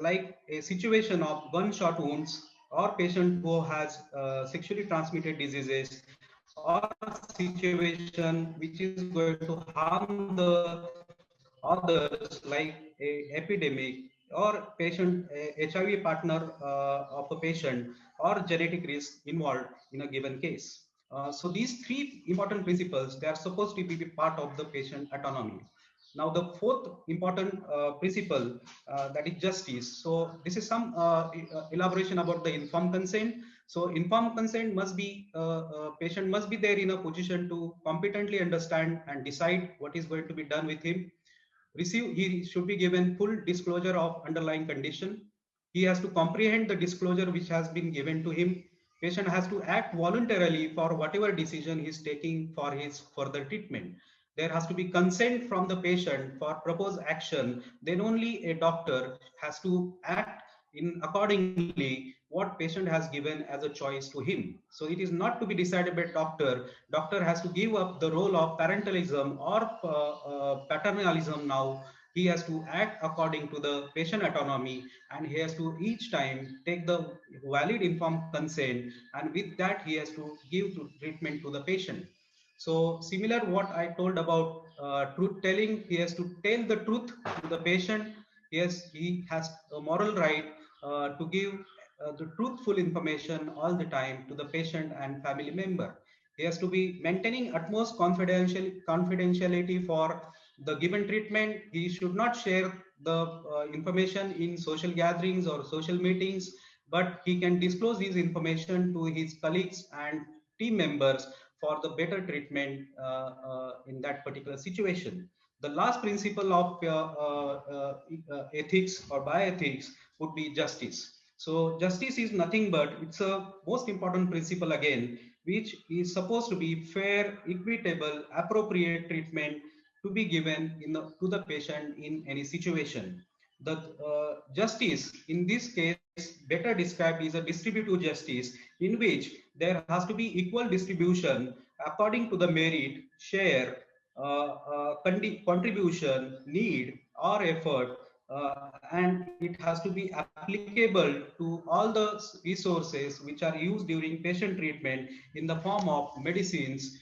like a situation of gunshot wounds or patient who has sexually transmitted diseases or situation which is going to harm the others like a epidemic or patient HIV partner of a patient or genetic risk involved in a given case. So these three important principles, they are supposed to be part of the patient autonomy. Now the fourth important principle that is justice. So this is some elaboration about the informed consent. So informed consent must be, patient must be there in a position to competently understand and decide what is going to be done with him. He should be given full disclosure of underlying condition. He has to comprehend the disclosure which has been given to him. Patient has to act voluntarily for whatever decision he is taking for his further treatment. There has to be consent from the patient for proposed action. Then only a doctor has to act in accordingly what patient has given as a choice to him. So it is not to be decided by doctor. Doctor has to give up the role of parentalism or paternalism now. He has to act according to the patient autonomy, and he has to each time take the valid informed consent, and with that he has to give treatment to the patient. So similar what I told about truth telling, he has to tell the truth to the patient. Yes, he has a moral right to give the truthful information all the time to the patient and family member. He has to be maintaining utmost confidentiality for the given treatment. He should not share the information in social gatherings or social meetings, but he can disclose his information to his colleagues and team members for the better treatment in that particular situation. The last principle of ethics or bioethics would be justice. So justice is nothing but it's a most important principle again, which is supposed to be fair, equitable, appropriate treatment to be given to the patient in any situation. The justice in this case better described is a distributive justice, in which there has to be equal distribution according to the merit, share, contribution, need, or effort, and it has to be applicable to all the resources which are used during patient treatment in the form of medicines,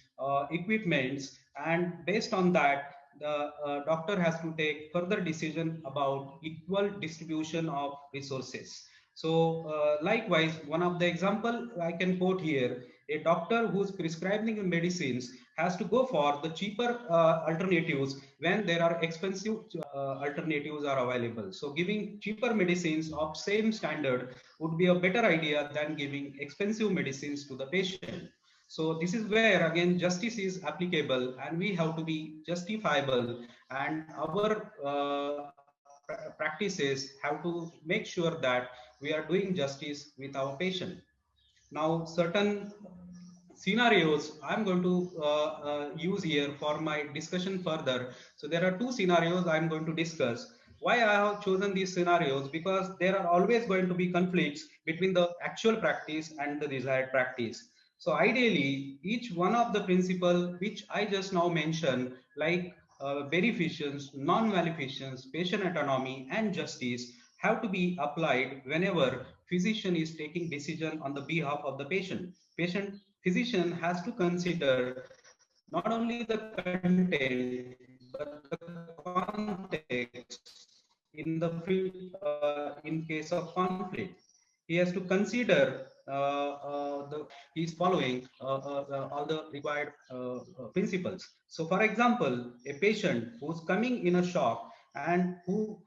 equipments, and based on that, the doctor has to take further decision about equal distribution of resources. So likewise, one of the example I can quote here, a doctor who's prescribing medicines has to go for the cheaper alternatives when there are expensive alternatives are available. So giving cheaper medicines of same standard would be a better idea than giving expensive medicines to the patient. So this is where again justice is applicable, and we have to be justifiable, and our practices have to make sure that we are doing justice with our patient. Now certain scenarios I'm going to use here for my discussion further. So there are two scenarios I'm going to discuss. Why I have chosen these scenarios? Because there are always going to be conflicts between the actual practice and the desired practice. So ideally, each one of the principles which I just now mentioned, like beneficence, non-maleficence, patient autonomy, and justice, have to be applied whenever physician is taking decision on the behalf of the patient. Physician has to consider not only the content but the context in the in case of conflict. He has to consider he's following all the required principles. So for example, a patient who's coming in a shock and who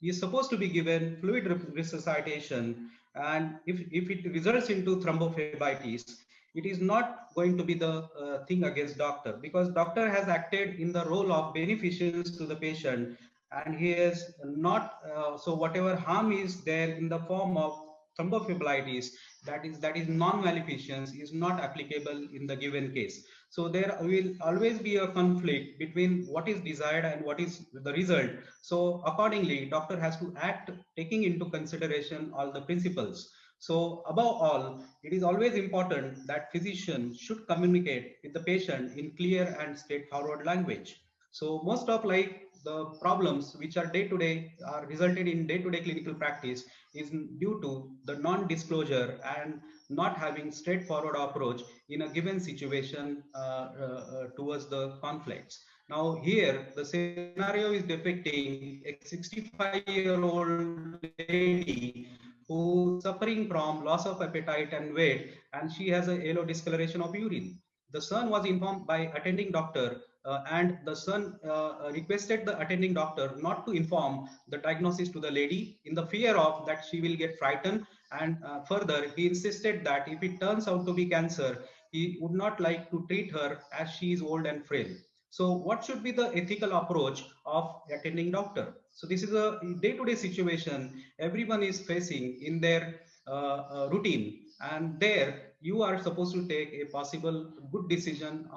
is supposed to be given fluid resuscitation, and if it results into thrombophlebitis, it is not going to be the thing against doctor, because doctor has acted in the role of beneficence to the patient, and he is not so whatever harm is there in the form of thrombophlebitis, that is non-maleficence, is not applicable in the given case. So there will always be a conflict between what is desired and what is the result. So accordingly, doctor has to act taking into consideration all the principles. So above all, it is always important that physician should communicate with the patient in clear and straightforward language. So most of like the problems which are day-to-day are resulted in day-to-day clinical practice is due to the non-disclosure and not having straightforward approach in a given situation towards the conflicts. Now here the scenario is depicting a 65-year-old lady who is suffering from loss of appetite and weight, and she has a yellow discoloration of urine. The son was informed by attending doctor, and the son requested the attending doctor not to inform the diagnosis to the lady in the fear of that she will get frightened And further, he insisted that if it turns out to be cancer, he would not like to treat her as she is old and frail. So what should be the ethical approach of attending doctor? So this is a day-to-day situation everyone is facing in their routine, and there you are supposed to take a possible good decision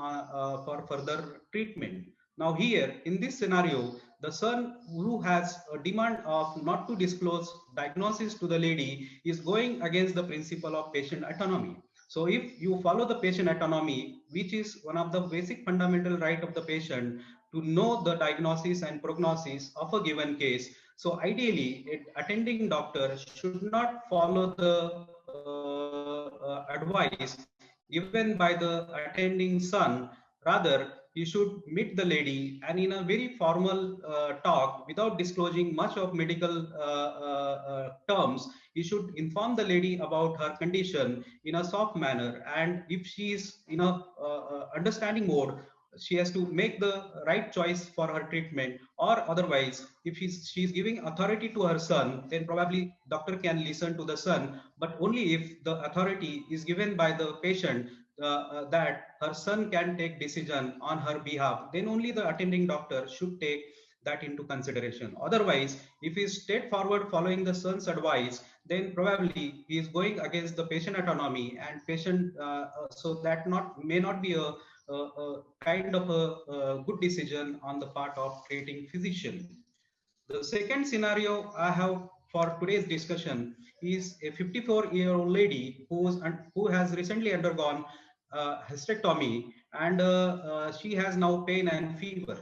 for further treatment. Now here, in this scenario, the son who has a demand of not to disclose diagnosis to the lady is going against the principle of patient autonomy. So if you follow the patient autonomy, which is one of the basic fundamental right of the patient to know the diagnosis and prognosis of a given case, so ideally, attending doctor should not follow the advice given by the attending son. Rather, you should meet the lady and in a very formal talk, without disclosing much of medical terms, you should inform the lady about her condition in a soft manner. And if she is in a understanding mode, she has to make the right choice for her treatment. Or otherwise, if she's giving authority to her son, then probably doctor can listen to the son, but only if the authority is given by the patient, that her son can take decision on her behalf, then only the attending doctor should take that into consideration. Otherwise, if he is straightforward following the son's advice, then probably he is going against the patient autonomy and patient, so that may not be a kind of a good decision on the part of treating physician. The second scenario I have for today's discussion is a 54-year-old lady who has recently undergone hysterectomy, and she has now pain and fever.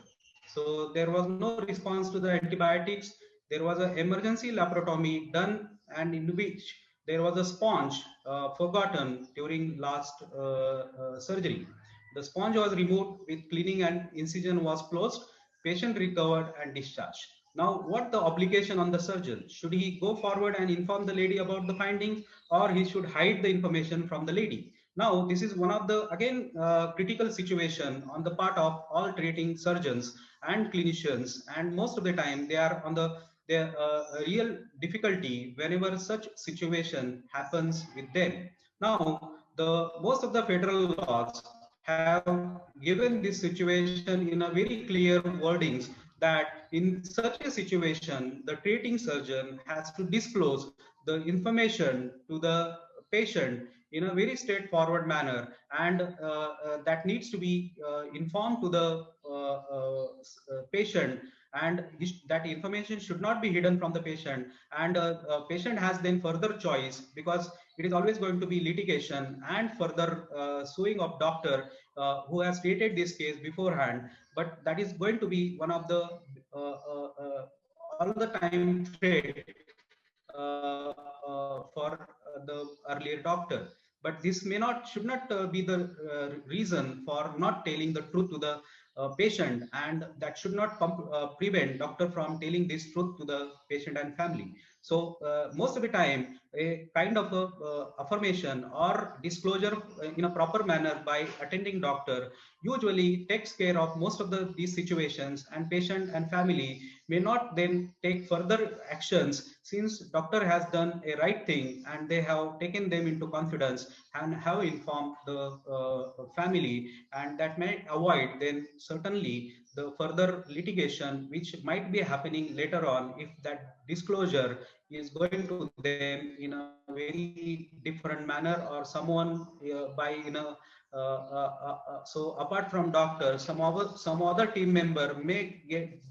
So there was no response to the antibiotics. There was an emergency laparotomy done, and in which there was a sponge forgotten during last surgery. The sponge was removed with cleaning and incision was closed. Patient recovered and discharged. Now, what the obligation on the surgeon? Should he go forward and inform the lady about the findings, or he should hide the information from the lady? Now, this is one of the, again, critical situation on the part of all treating surgeons and clinicians. And most of the time, they are on the real difficulty whenever such situation happens with them. Now, most of the federal laws have given this situation in a very clear wordings, that in such a situation, the treating surgeon has to disclose the information to the patient in a very straightforward manner, and that needs to be informed to the patient, and that information should not be hidden from the patient. And patient has then further choice, because it is always going to be litigation and further suing of doctor who has created this case beforehand. But that is going to be one of the all the time trade for the earlier doctor. But this should not be the reason for not telling the truth to the patient, and that should not prevent doctor from telling this truth to the patient and family. So most of the time, a kind of affirmation or disclosure in a proper manner by attending doctor usually takes care of most of these situations, and patient and family may not then take further actions, since doctor has done a right thing and they have taken them into confidence and have informed the family, and that may avoid then certainly the further litigation which might be happening later on, if that disclosure is going to them in a very different manner, or someone so apart from doctor, some other team member may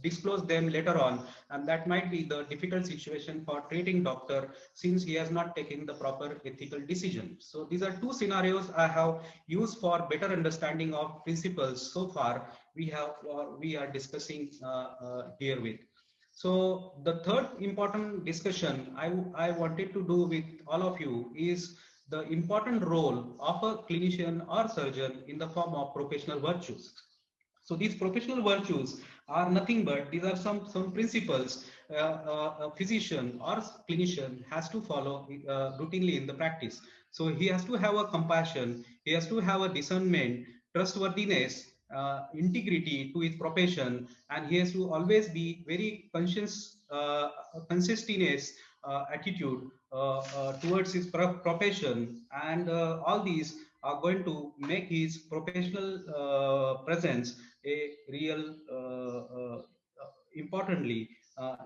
disclose them later on, and that might be the difficult situation for treating doctor, since he has not taken the proper ethical decision. So these are two scenarios I have used for better understanding of principles so far we are discussing here with. So the third important discussion I wanted to do with all of you is the important role of a clinician or surgeon in the form of professional virtues. So these professional virtues are nothing but these are some principles a physician or clinician has to follow routinely in the practice. So he has to have a compassion, he has to have a discernment, trustworthiness, integrity to his profession, and he has to always be very conscious, consistent attitude towards his profession, and all these are going to make his professional presence a real importantly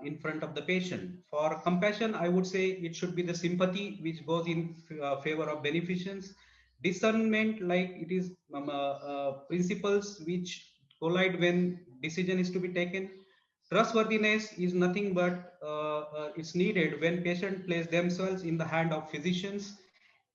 in front of the patient. For compassion, I would say it should be the sympathy which goes in favor of beneficence. Discernment, like it is principles which collide when decision is to be taken. Trustworthiness is nothing but it's needed when patients place themselves in the hand of physicians.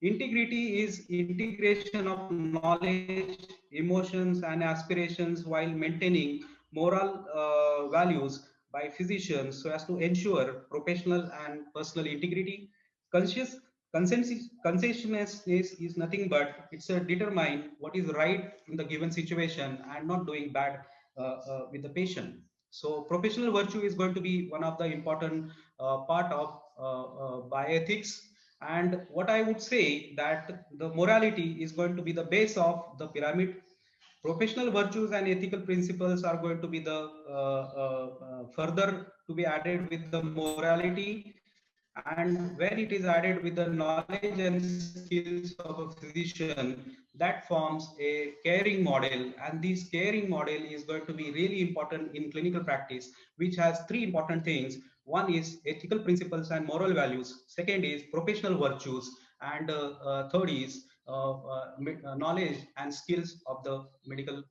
Integrity is integration of knowledge, emotions, and aspirations while maintaining moral values by physicians so as to ensure professional and personal integrity. Conscious conscientiousness is nothing but it's a determine what is right in the given situation and not doing bad with the patient. So professional virtue is going to be one of the important part of bioethics. And what I would say that the morality is going to be the base of the pyramid. Professional virtues and ethical principles are going to be the further to be added with the morality, and when it is added with the knowledge and skills of a physician, that forms a caring model, and this caring model is going to be really important in clinical practice, which has three important things. One is ethical principles and moral values, second is professional virtues, and third is knowledge and skills of the medical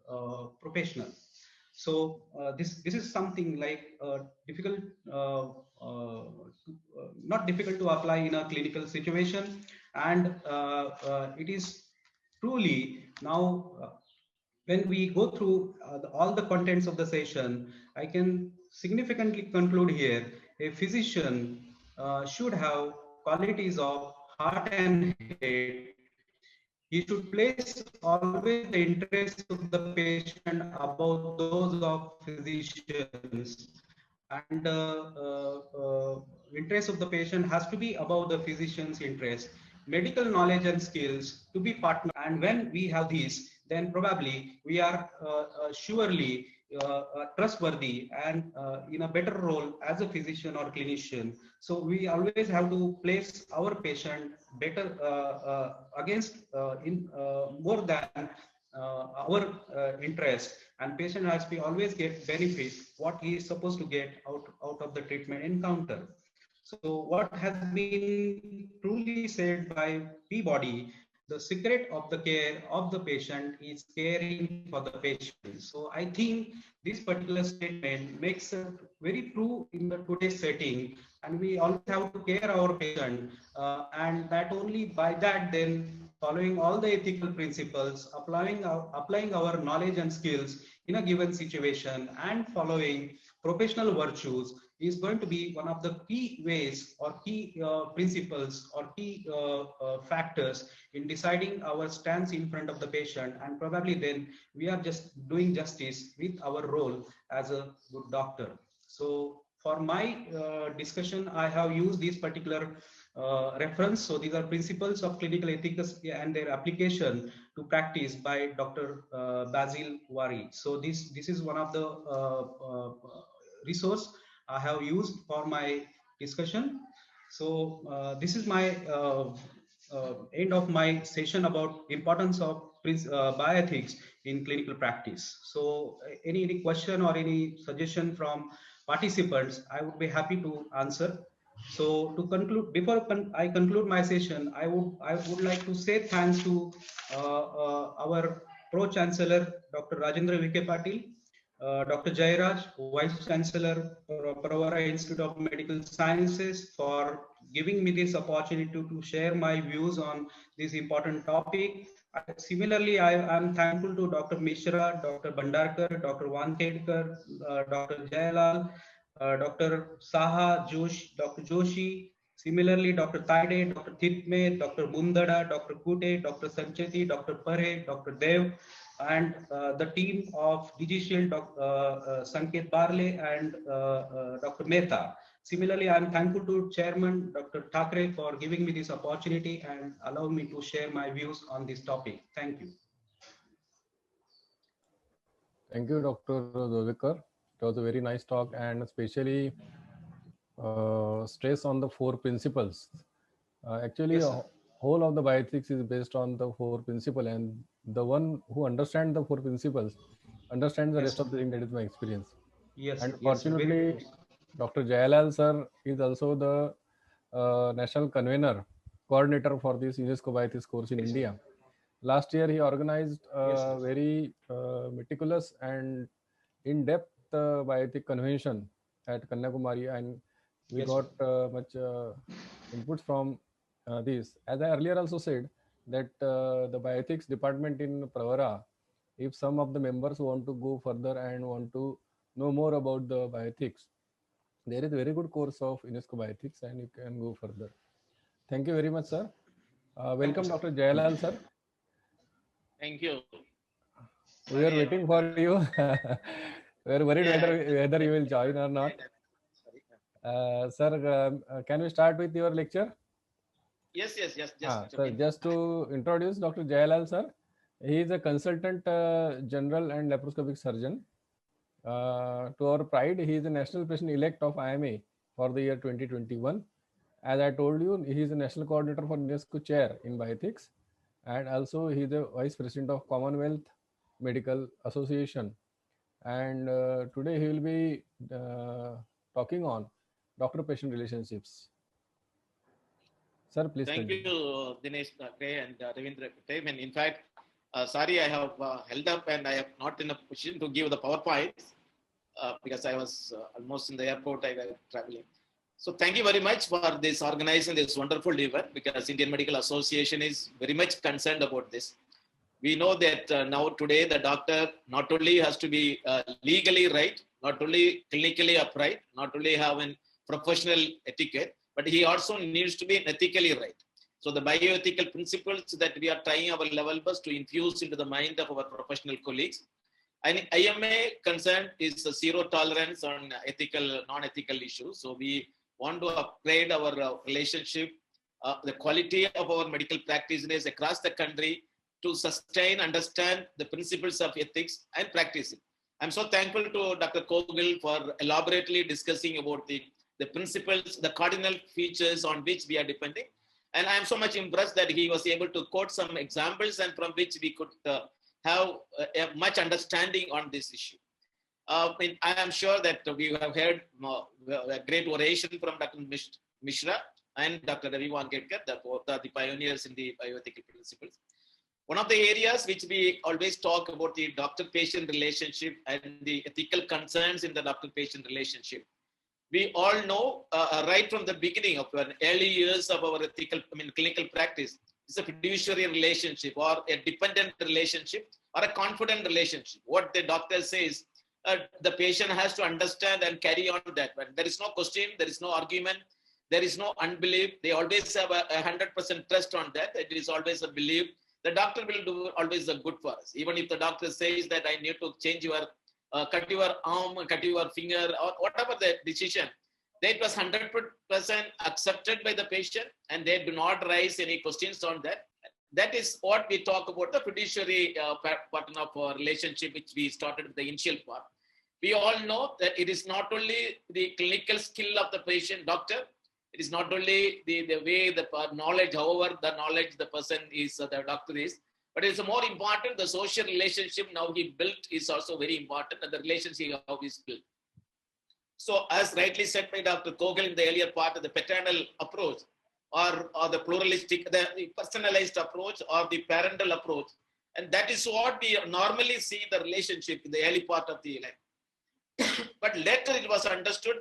professional. So this is something like difficult, not difficult to apply in a clinical situation, and it is truly now when we go through all the contents of the session, I can significantly conclude here: a physician should have qualities of heart and head. He should place always the interests of the patient above those of physicians, and interest of the patient has to be above the physician's interest. Medical knowledge and skills to be partner, and when we have these, then probably we are surely trustworthy and in a better role as a physician or clinician. So we always have to place our patient better against in more than our interest, and patient has to always get benefit what he is supposed to get out of the treatment encounter. So what has been truly said by Peabody, the secret of the care of the patient is caring for the patient. So I think this particular statement makes it very true in the today's setting, and we always have to care our patient, and that only by that then following all the ethical principles, applying our knowledge and skills in a given situation, and following professional virtues is going to be one of the key ways or key principles or key factors in deciding our stance in front of the patient, and probably then we are just doing justice with our role as a good doctor. So for my discussion, I have used this particular reference. So these are principles of clinical ethics and their application to practice by Dr. Basil Wari. So this is one of the resource I have used for my discussion. So this is my end of my session about importance of bioethics in clinical practice. So any question or any suggestion from participants, I would be happy to answer. So to conclude, before I conclude my session, I would like to say thanks to our Pro Chancellor, Dr. Rajendra Vikhe Patil, Dr. Jairaj, Vice Chancellor, Pravara Institute of Medical Sciences, for giving me this opportunity to share my views on this important topic. Similarly, I am thankful to Dr. Mishra, Dr. Bhandarkar, Dr. Wankhedkar, Dr. Jayalal, Dr. Saha, Dr. Joshi, similarly Dr. Taide, Dr. Thitme, Dr. Mundada, Dr. Kute, Dr. Sancheti, Dr. Pare, Dr. Dev, and the team of DigiShield, Sanket Barle and Dr. Mehta. Similarly, I am thankful to Chairman Dr. Thakre for giving me this opportunity and allowing me to share my views on this topic. Thank you. Thank you, Dr. Dovekar. It was a very nice talk, and especially stress on the four principles Actually, Yes, sir. whole of the bioethics is based on the 4 principles, and the one who understands the 4 principles understands the Yes, rest sir. of the thing. That is my experience. Yes, And sir. Yes, sir. Very fortunately, true. Dr. Jayalal sir is also the national convener, coordinator for this UNESCO bioethics course in Yes, sir. India. Last year, he organized Yes, sir. a very meticulous and in-depth bioethic convention at Kanyakumari, and we Yes, sir. got much inputs from this. As I earlier also said, that the bioethics department in Pravara, if some of the members want to go further and want to know more about the bioethics, there is a very good course of UNESCO bioethics, and you can go further. Thank you very much, sir. Thank you, Welcome, sir. Dr. Thank you. Jayalal, sir. Thank you. We are Sorry, I waiting was for you. We are worried yeah. whether you will join or not. Sorry. Sir, can we start with your lecture? Yes, yes, yes. Just a Sir, minute. just to introduce Dr. Jayalal, sir, he is a consultant general and laparoscopic surgeon. To our pride, he is the national president elect of IMA for the year 2021. As I told you, he is the national coordinator for UNESCO chair in bioethics, and also he is the vice president of Commonwealth Medical Association. And today he will be talking on doctor-patient relationships. Sir, please Thank continue. you, Dinesh Thakre and Ravindra Kutay. And in fact, sorry, I have held up and I am not in a position to give the PowerPoints because I was almost in the airport. I was traveling. So thank you very much for this organizing this wonderful event, because Indian Medical Association is very much concerned about this. We know that now today the doctor not only has to be legally right, not only clinically upright, not only have an professional etiquette, but he also needs to be ethically right. So the bioethical principles that we are trying our level best to infuse into the mind of our professional colleagues. And IMA concern is a zero tolerance on ethical, non-ethical issues. So we want to upgrade our relationship, the quality of our medical practitioners across the country to sustain, understand the principles of ethics and practicing. I'm so thankful to Dr. Kogil for elaborately discussing about the principles, the cardinal features on which we are depending. And I'm so much impressed that he was able to quote some examples and from which we could have much understanding on this issue. I am sure that we have heard a great oration from Dr. Mishra and Dr. Ravi Wankhedkar, the pioneers in the bioethical principles. One of the areas which we always talk about the doctor-patient relationship and the ethical concerns in the doctor-patient relationship. We all know right from the beginning of the early years of our clinical practice, it's a fiduciary relationship or a dependent relationship or a confident relationship. What the doctor says, the patient has to understand and carry on that. But there is no question, there is no argument, there is no unbelief. They always have a 100% trust on that. It is always a belief. The doctor will do always a good for us. Even if the doctor says that I need to change your, cut your arm, cut your finger, or whatever the decision, that was 100% accepted by the patient and they do not raise any questions on that. That is what we talk about the fiduciary pattern of our relationship, which we started with the initial part. We all know that it is not only the clinical skill of the patient doctor, it is not only the way the knowledge, however the knowledge the person is, the doctor is, but it's more important, the social relationship now he built is also very important, and the relationship how is built. So as rightly said by Dr. Kogel in the earlier part of the paternal approach, or the pluralistic, the personalized approach or the parental approach. And that is what we normally see the relationship in the early part of the life. But later it was understood,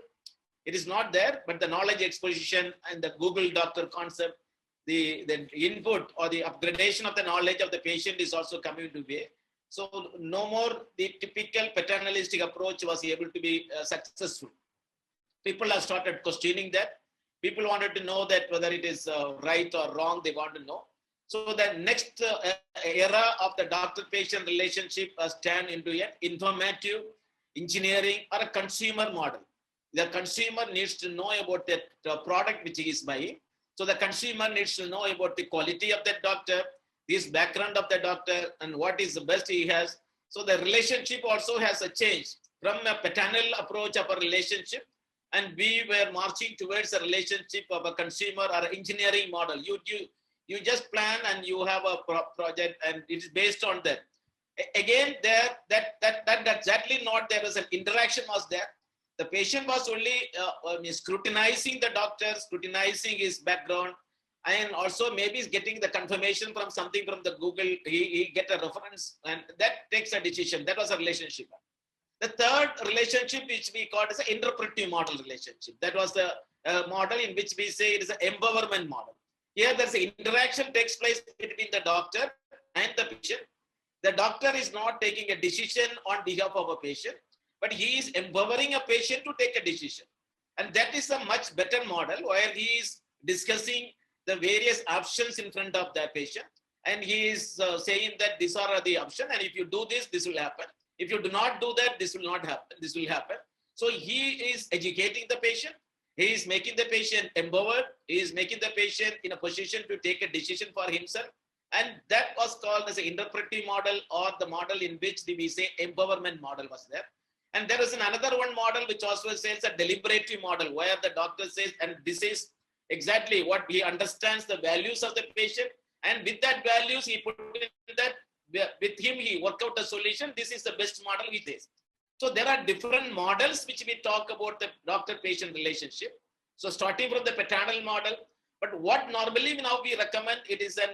it is not there, but the knowledge exposition and the Google doctor concept, the input or the upgradation of the knowledge of the patient is also coming into way. So no more the typical paternalistic approach was able to be successful. People have started questioning that. People wanted to know that whether it is right or wrong, they want to know. So the next era of the doctor-patient relationship has turned into an informative, engineering, or a consumer model. The consumer needs to know about the product which he is buying. So the consumer needs to know about the quality of that doctor, his background of the doctor, and what is the best he has. So the relationship also has a change from a paternal approach of a relationship and we were marching towards a relationship of a consumer or engineering model. You just plan and you have a project, and it is based on that. Again, there that exactly not there was an interaction was there. The patient was only scrutinizing the doctor, scrutinizing his background, and also maybe is getting the confirmation from something from the Google. He get a reference, and that takes a decision. That was a relationship. The third relationship, which we call as an interpretive model relationship, that was the model in which we say it is an empowerment model. Here, there's an interaction takes place between the doctor and the patient. The doctor is not taking a decision on behalf of a patient, but he is empowering a patient to take a decision. And that is a much better model where he is discussing the various options in front of that patient. And he is saying that these are the options. And if you do this, this will happen. If you do not do that, this will not happen. This will happen. So he is educating the patient. He is making the patient empowered. He is making the patient in a position to take a decision for himself. And that was called as an interpretive model, or the model in which we say empowerment model was there. And there is another one model which also says a deliberative model, where the doctor says, and this is exactly what he understands the values of the patient. And with that values, he put in that, with him, he work out a solution. This is the best model he says. So there are different models which we talk about the doctor-patient relationship. So starting from the paternal model, but what normally now we recommend, it is an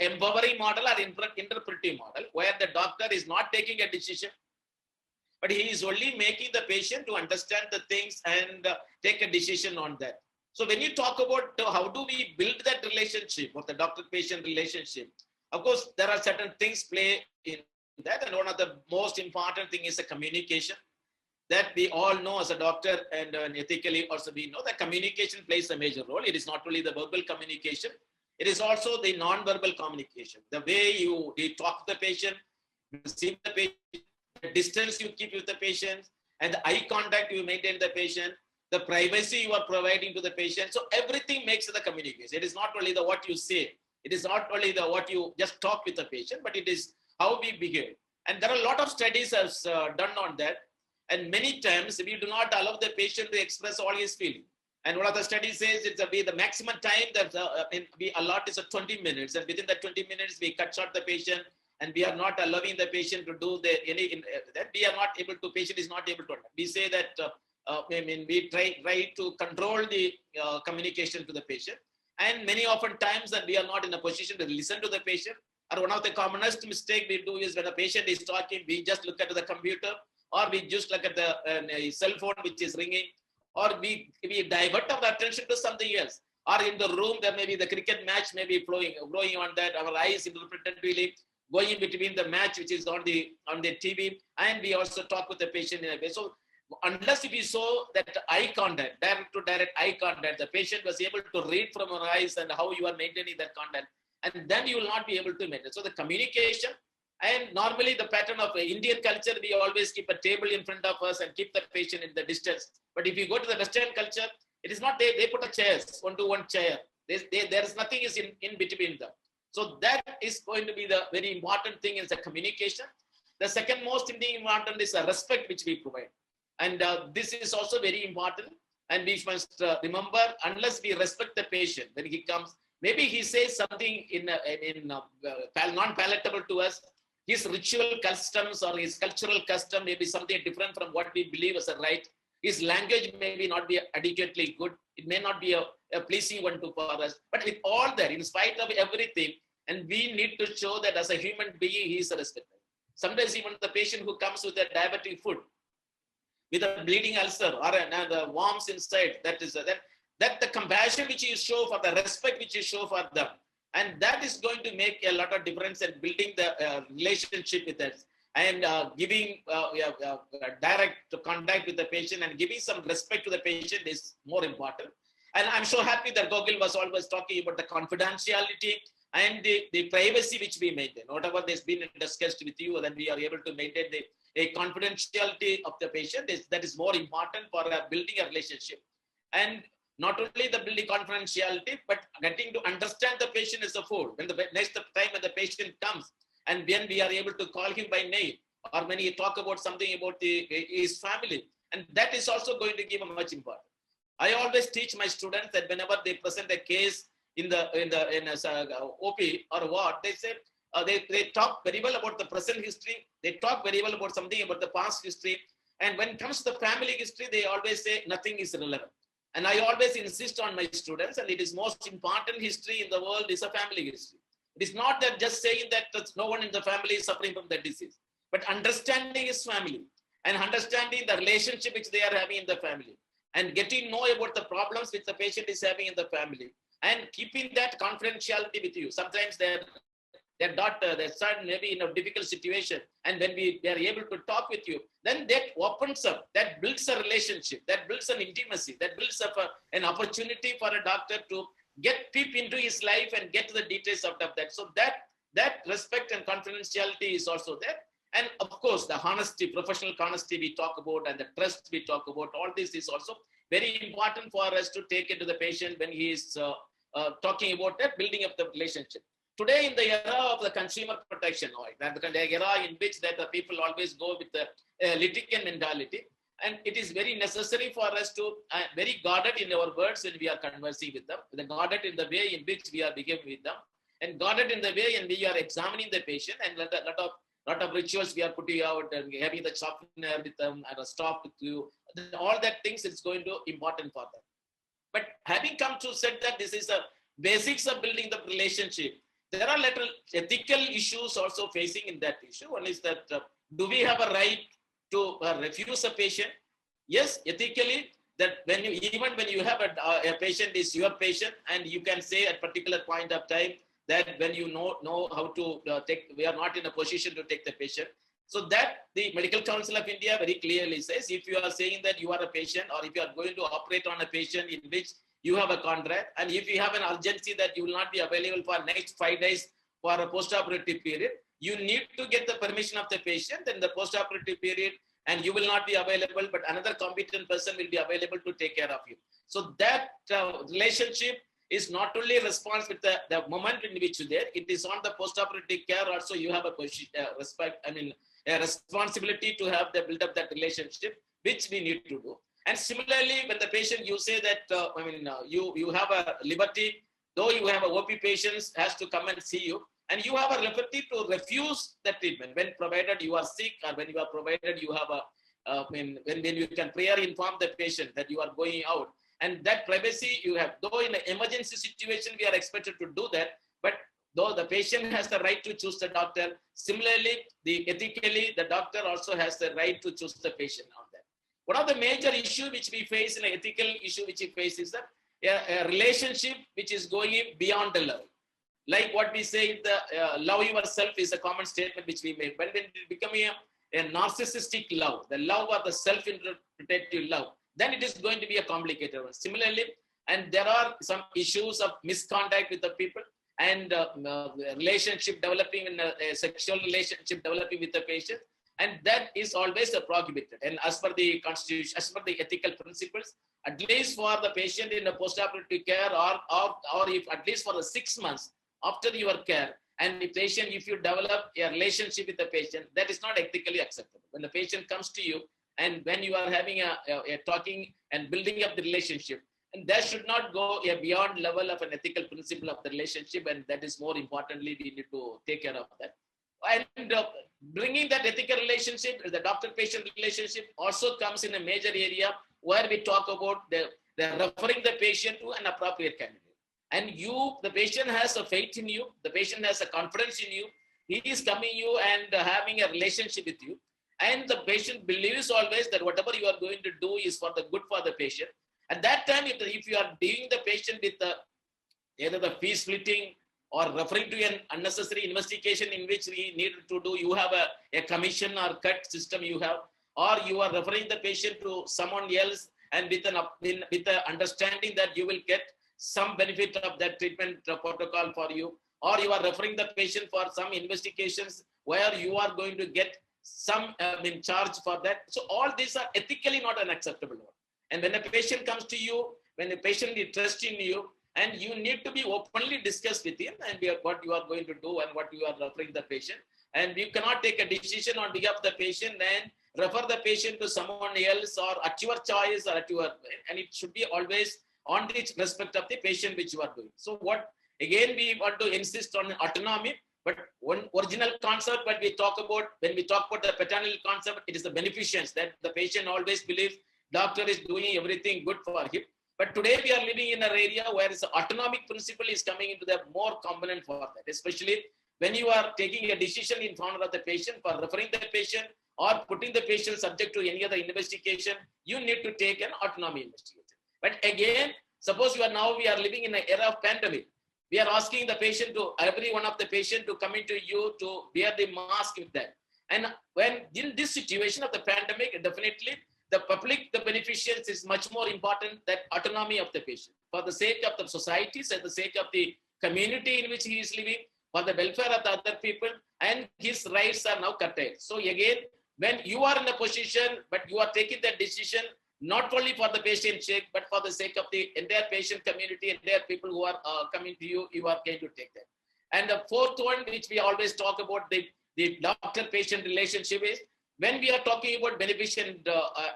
empowering model or interpretive model, where the doctor is not taking a decision, but he is only making the patient to understand the things and take a decision on that. So when you talk about how do we build that relationship or the doctor-patient relationship, of course, there are certain things play in that. And one of the most important thing is the communication. That we all know as a doctor, and ethically also we know that communication plays a major role. It is not only the verbal communication, it is also the non-verbal communication. The way you talk to the patient, you see the patient, the distance you keep with the patient, and the eye contact you maintain with the patient, the privacy you are providing to the patient. So everything makes the communication. It is not only the what you say, it is not only the what you just talk with the patient, but it is how we behave. And there are a lot of studies has done on that. And many times we do not allow the patient to express all his feeling. And one of the studies says it's the maximum time that we allot is 20 minutes. And within that 20 minutes, we cut short the patient, and we are not allowing the patient to do that we are not able to, patient is not able to. We say that, we try to control the communication to the patient. And many often times that we are not in a position to listen to the patient. Or one of the commonest mistake we do is when a patient is talking, we just look at the computer, or we just look at the cell phone which is ringing, or we divert our attention to something else. Or in the room, there may be the cricket match may be flowing on that. Our eyes interpretively going between the match which is on the TV, and we also talk with the patient in a way. So unless if you saw that eye contact, direct to direct eye contact, the patient was able to read from your eyes and how you are maintaining that contact, and then you will not be able to maintain. So the communication. And normally the pattern of Indian culture, we always keep a table in front of us and keep the patient in the distance. But if you go to the Western culture, it is not, they put a chairs, one-to-one chair. There is nothing is in between them. So that is going to be the very important thing is the communication. The second most thing important is the respect which we provide. And this is also very important. And we must remember, unless we respect the patient, when he comes, maybe he says something non-palatable to us. His ritual customs or his cultural custom may be something different from what we believe as a right. His language may not be adequately good. It may not be a pleasing one for us. But with all that, in spite of everything, and we need to show that as a human being, he is respected. Sometimes even the patient who comes with a diabetic food, with a bleeding ulcer or the worms inside, that the compassion which you show for the respect which you show for them. And that is going to make a lot of difference in building the relationship with us, and giving direct contact with the patient and giving some respect to the patient is more important. And I'm so happy that Gogol was always talking about the confidentiality and the privacy which we maintain. Whatever there's been discussed with you, then we are able to maintain a confidentiality of the patient. That is more important for building a relationship. And not only the building confidentiality, but getting to understand the patient as a whole. When the next time when the patient comes, and when we are able to call him by name, or when he talk about something about his family, and that is also going to give a much important. I always teach my students that whenever they present a case in OP or what, they say they talk very well about the present history. They talk very well about something about the past history. And when it comes to the family history, they always say nothing is relevant. And I always insist on my students, and it is most important history in the world is a family history. It is not that just saying that no one in the family is suffering from that disease, but understanding his family and understanding the relationship which they are having in the family and getting to know about the problems which the patient is having in the family and keeping that confidentiality with you. Sometimes their daughter, their son may be in a difficult situation, and when they are able to talk with you, then that opens up, that builds a relationship, that builds an intimacy, that builds up an opportunity for a doctor to get deep into his life and get to the details out of that. So that respect and confidentiality is also there. And of course, the honesty, professional honesty we talk about, and the trust we talk about, all this is also very important for us to take into the patient when he is talking about that building up the relationship. Today, in the era of the consumer protection, the era in which that the people always go with the litigant mentality, and it is very necessary for us to very guarded in our words when we are conversing with them, guarded in the way in which we are behaving with them, and guarded in the way in which we are examining the patient, and lot of rituals we are putting out and having the softener with them and a stop with you. All that things is going to important for them. But having come to said that this is the basics of building the relationship, there are little ethical issues also facing in that issue. One is that do we have a right to refuse a patient? Yes, ethically, that even when you have a patient is your patient, and you can say at particular point of time that when you know how to take, we are not in a position to take the patient. So that the Medical Council of India very clearly says, if you are saying that you are a patient, or if you are going to operate on a patient in which you have a contract, and if you have an urgency that you will not be available for next 5 days for a post-operative period, you need to get the permission of the patient in the post-operative period, and you will not be available, but another competent person will be available to take care of you. So that relationship is not only response with the moment in which you're there, it is on the post-operative care also. You have a a responsibility to have the build up that relationship, which we need to do. And similarly, when the patient, you say that, you have a liberty, though you have a OP patients has to come and see you, and you have a liberty to refuse the treatment when provided you are sick, or when you are provided you have when you can prior inform the patient that you are going out. And that privacy you have, though in an emergency situation, we are expected to do that, but though the patient has the right to choose the doctor, similarly, ethically, the doctor also has the right to choose the patient on that. One of the major issue which we face, in an ethical issue which we face, is that a relationship which is going beyond the love. Like what we say, the love yourself is a common statement which we make. But when it becomes a narcissistic love, the love of the self-interpretative love, then it is going to be a complicated one. Similarly, and there are some issues of misconduct with the people, and relationship developing in a sexual relationship developing with the patient, and that is always prohibited. And as per the constitution, as per the ethical principles, at least for the patient in a post-operative care, or if at least for the 6 months after your care, and the patient, if you develop a relationship with the patient, that is not ethically acceptable. When the patient comes to you, and when you are having a talking and building up the relationship, and that should not go beyond level of an ethical principle of the relationship, and that is more importantly, we need to take care of that. And bringing that ethical relationship, the doctor-patient relationship, also comes in a major area where we talk about the referring the patient to an appropriate candidate. And the patient has a faith in you, the patient has a confidence in you, he is coming you and having a relationship with you. And the patient believes always that whatever you are going to do is for the good for the patient. At that time, if you are dealing the patient with either the fee splitting or referring to an unnecessary investigation in which we need to do, you have a commission or cut system you have, or you are referring the patient to someone else, and with the understanding that you will get some benefit of that treatment protocol for you, or you are referring the patient for some investigations where you are going to get some charge for that. So all these are ethically not an acceptable one. And when a patient comes to you, when a patient is trusting you, and you need to be openly discussed with him, and what you are going to do and what you are referring the patient. And you cannot take a decision on behalf of the patient and refer the patient to someone else or at your choice or at your, and it should be always on the respect of the patient which you are doing. So what, again, we want to insist on autonomy, but one original concept when we talk about the paternal concept, it is the beneficence that the patient always believes doctor is doing everything good for him. But today we are living in an area where the autonomic principle is coming into the more component for that, especially when you are taking a decision in favor of the patient for referring the patient or putting the patient subject to any other investigation, you need to take an autonomy investigation. But again, suppose we are living in an era of pandemic. We are asking the patient to, every one of the patient to come into you to wear the mask with that. And when in this situation of the pandemic, definitely the public, the beneficiaries is much more important than autonomy of the patient. For the sake of the society, for the sake of the community in which he is living, for the welfare of the other people, and his rights are now curtailed. So again, when you are in a position, but you are taking that decision, not only for the patient's sake, but for the sake of the entire patient community, entire people who are coming to you, you are going to take that. And the fourth one, which we always talk about, the doctor-patient relationship is, when we are talking about beneficent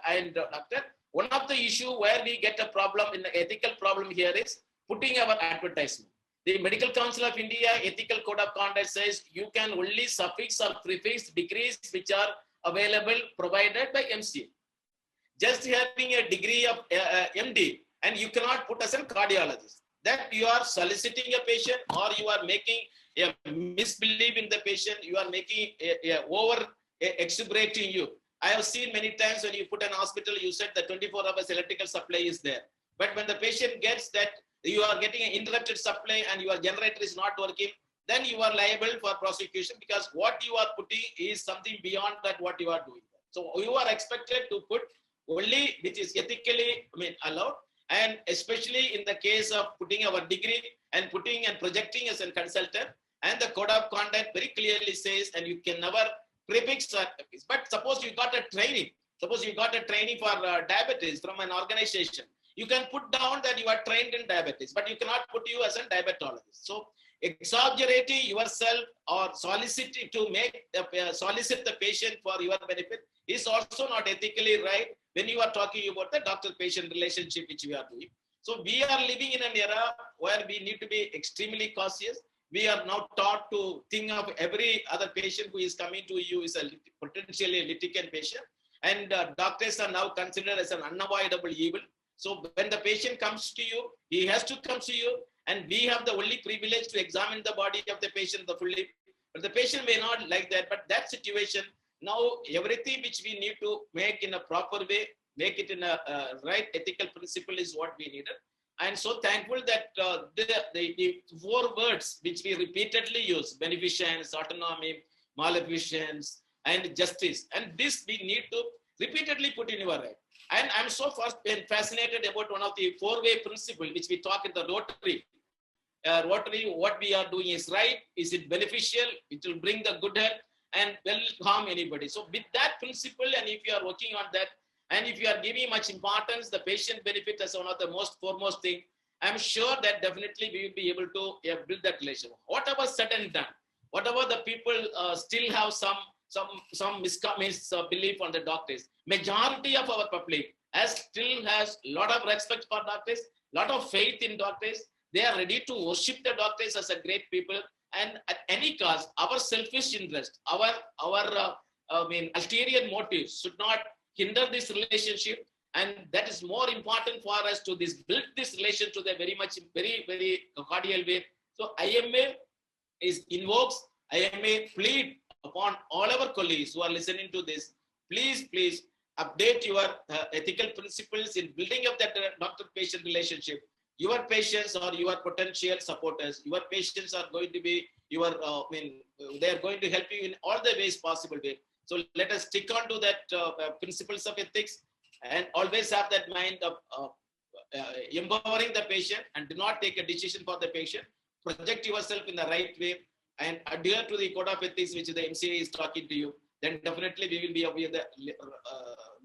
and doctor, one of the issue where we get a problem in the ethical problem here is putting our advertisement. The Medical Council of India Ethical Code of Conduct says you can only suffix or prefix degrees which are available provided by MCA. Just having a degree of MD and you cannot put as a cardiologist. That you are soliciting a patient or you are making a misbelief in the patient, you are making over exuberating you. I have seen many times when you put an hospital, you said the 24 hours electrical supply is there. But when the patient gets that you are getting an interrupted supply and your generator is not working, then you are liable for prosecution because what you are putting is something beyond that what you are doing. So you are expected to put only which is ethically allowed, and especially in the case of putting our degree and putting and projecting as a consultant, and the code of conduct very clearly says, and you can never prefix. But suppose you got a training, for diabetes from an organization, you can put down that you are trained in diabetes, but you cannot put you as a diabetologist. So exaggerating yourself or soliciting to make solicit the patient for your benefit is also not ethically right when you are talking about the doctor-patient relationship which we are doing. So we are living in an era where we need to be extremely cautious. We are now taught to think of every other patient who is coming to you is a potentially litigant patient, and doctors are now considered as an unavoidable evil. So when the patient comes to you, he has to come to you, and we have the only privilege to examine the body of the patient fully. But the patient may not like that. But that situation, now everything which we need to make in a proper way, make it in a right ethical principle is what we needed. I'm so thankful that the four words which we repeatedly use, beneficence, autonomy, maleficence, and justice, and this we need to repeatedly put in your right. And I'm so fascinated about one of the four-way principle which we talk in the Rotary. Rotary, what we are doing is right. Is it beneficial? It will bring the good health and will harm anybody. So with that principle, and if you are working on that, and if you are giving much importance, the patient benefit as one of the most foremost thing, I'm sure that definitely we will be able to build that relationship. Whatever said and done, whatever the people still have some misbelief on the doctors, majority of our public still has a lot of respect for doctors, lot of faith in doctors. They are ready to worship the doctors as a great people, and at any cost, our selfish interest, our ulterior motives should not hinder this relationship, and that is more important for us to build this relation to the very cordial way. So IMA plead upon all our colleagues who are listening to this, please update your ethical principles in building up that doctor-patient relationship. Your patients or your potential supporters, your patients are going to be your, they are going to help you in all the ways possible. So let us stick on to that principles of ethics and always have that mind of empowering the patient, and do not take a decision for the patient. Project yourself in the right way and adhere to the code of ethics which the MCA is talking to you. Then definitely we will be aware the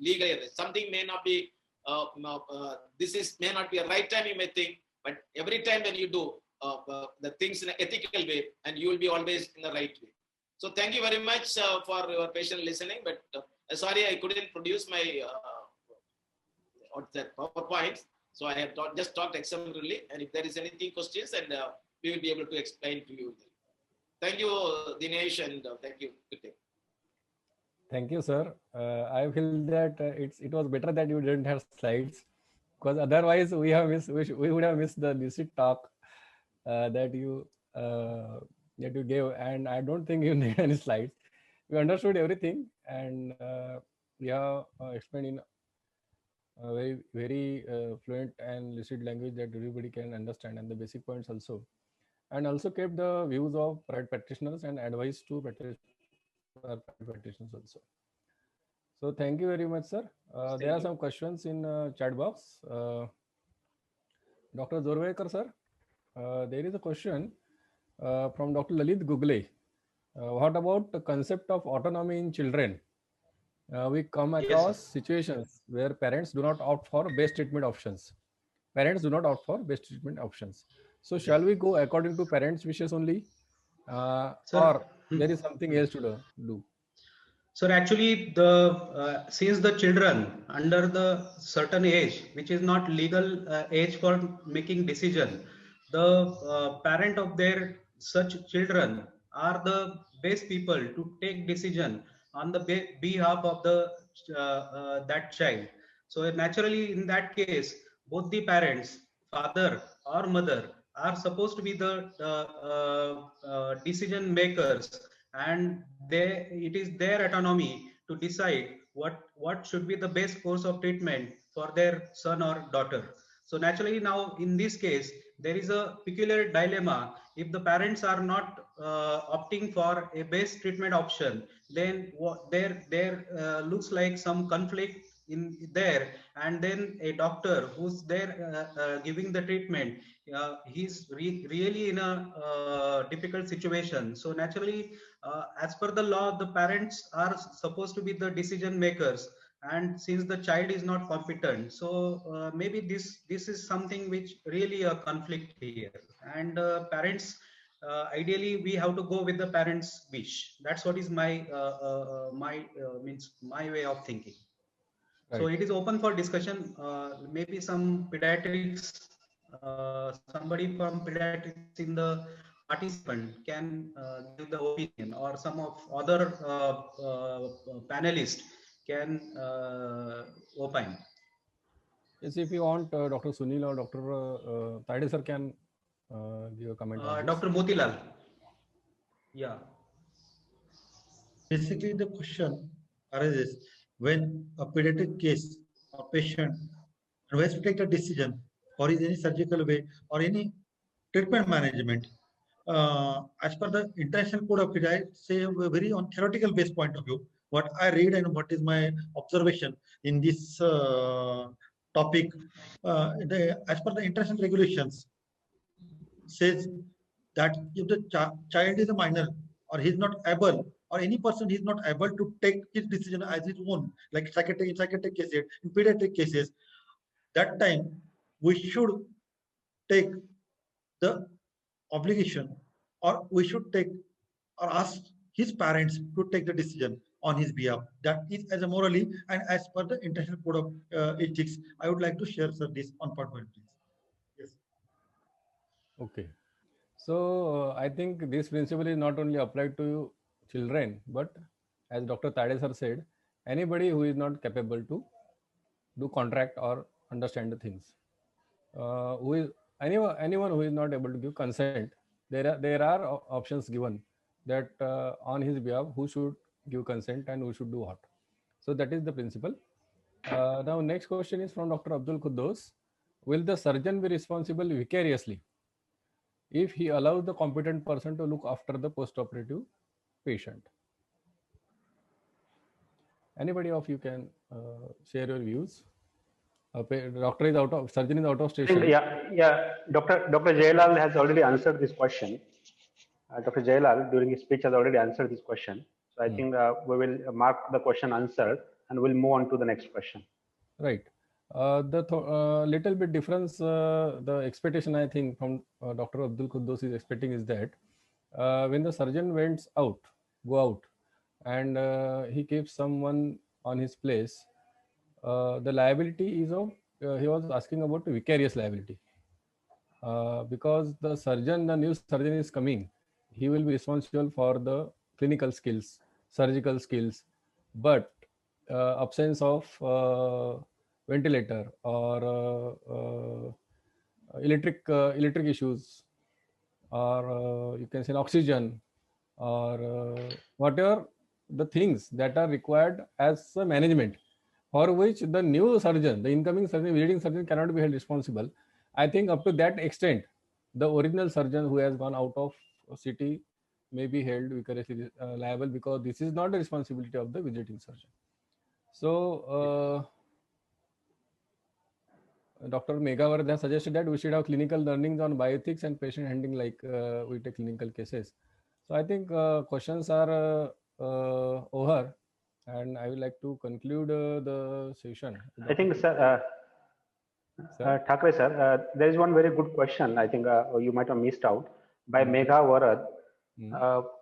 legal errors. Something may not be, may not be a right time you may think, but every time when you do the things in an ethical way, and you will be always in the right way. So thank you very much for your patient listening. But Sorry, I couldn't produce my what's that PowerPoint. So I have just talked extensively, and if there is anything questions, and we will be able to explain to you. Thank you, Dinesh, and thank you. Good day. Thank you, sir. I feel that it was better that you didn't have slides, because otherwise we would have missed the lucid talk that you gave, and I don't think you need any slides. We understood everything, and we have explained in a very fluent and lucid language that everybody can understand, and the basic points also, and also kept the views of private practitioners and advice to private practitioners also. So thank you very much, sir. There are some questions in chat box. Dr. Zorwekar, sir, there is a question from Dr. Lalit Gugle. What about the concept of autonomy in children? We come across situations where parents do not opt for best treatment options. Parents do not opt for best treatment options. So shall we go according to parents' wishes only, or there is something else to do? So actually, since the children under the certain age, which is not legal age for making decision, the parent of their such children are the best people to take decision on the behalf of the that child. So naturally, in that case, both the parents, father or mother, are supposed to be the decision makers, and it is their autonomy to decide what should be the best course of treatment for their son or daughter. So naturally, now in this case, there is a peculiar dilemma. If the parents are not opting for a best treatment option, then there looks like some conflict in there, and then a doctor who's there giving the treatment, he's really in a difficult situation. So naturally, as per the law, the parents are supposed to be the decision makers, and since the child is not competent, so maybe this is something which really a conflict here. And parents, ideally we have to go with the parents' wish. That's what is my my way of thinking. Right. So it is open for discussion. Maybe some pediatrics, somebody from pediatrics in the participant can give the opinion, or some of other panelists can opine. Yes, if you want, Dr. Sunil or Dr. Tade sir can give a comment on this. Dr. Motilal. Yeah. Basically, the question arises when a pediatric case or patient who has to take a decision, or is any surgical way or any treatment management. As per the International Code of Ethics, I say a very on theoretical based point of view, what I read and what is my observation in this topic, as per the international regulations, says that if the child is a minor, or he's not able, or any person is not able to take his decision as his own, like psychiatric cases, in pediatric cases, that time we should take the obligation, or we should take or ask his parents to take the decision on his behalf. That is as a morally and as per the International Code of Ethics. I would like to share, sir, this on PowerPoint, please. Yes. Okay. So I think this principle is not only applied to children, but as Dr. Tade sir said, anybody who is not capable to do contract or understand the things. Who is anyone who is not able to give consent, there are options given that on his behalf who should give consent and who should do what. So that is the principle. Now next question is from Dr. Abdul Kuddos. Will the surgeon be responsible vicariously if he allows the competent person to look after the post-operative patient? Anybody of you can share your views. Surgeon is out of station. Yeah. Dr. Jailal has already answered this question. Dr. Jailal, during his speech, has already answered this question. So I think we will mark the question answered, and we'll move on to the next question. Right. The little bit difference, the expectation I think from Dr. Abdul Kuddos is expecting is that when the surgeon go out, and he keeps someone on his place, the liability is of, he was asking about vicarious liability. Because the new surgeon is coming, he will be responsible for the clinical skills, surgical skills, but absence of ventilator or electric issues, or you can say oxygen, or whatever the things that are required as a management, for which the new surgeon, the incoming surgeon, visiting surgeon cannot be held responsible. I think up to that extent, the original surgeon who has gone out of city may be held vicariously liable, because this is not the responsibility of the visiting surgeon. So, Dr. Megawardhan has suggested that we should have clinical learnings on bioethics and patient handling, like we take clinical cases. So I think questions are over, and I would like to conclude the session. I think, sir, Thakre sir, there is one very good question. I think you might have missed out by Megha Varad.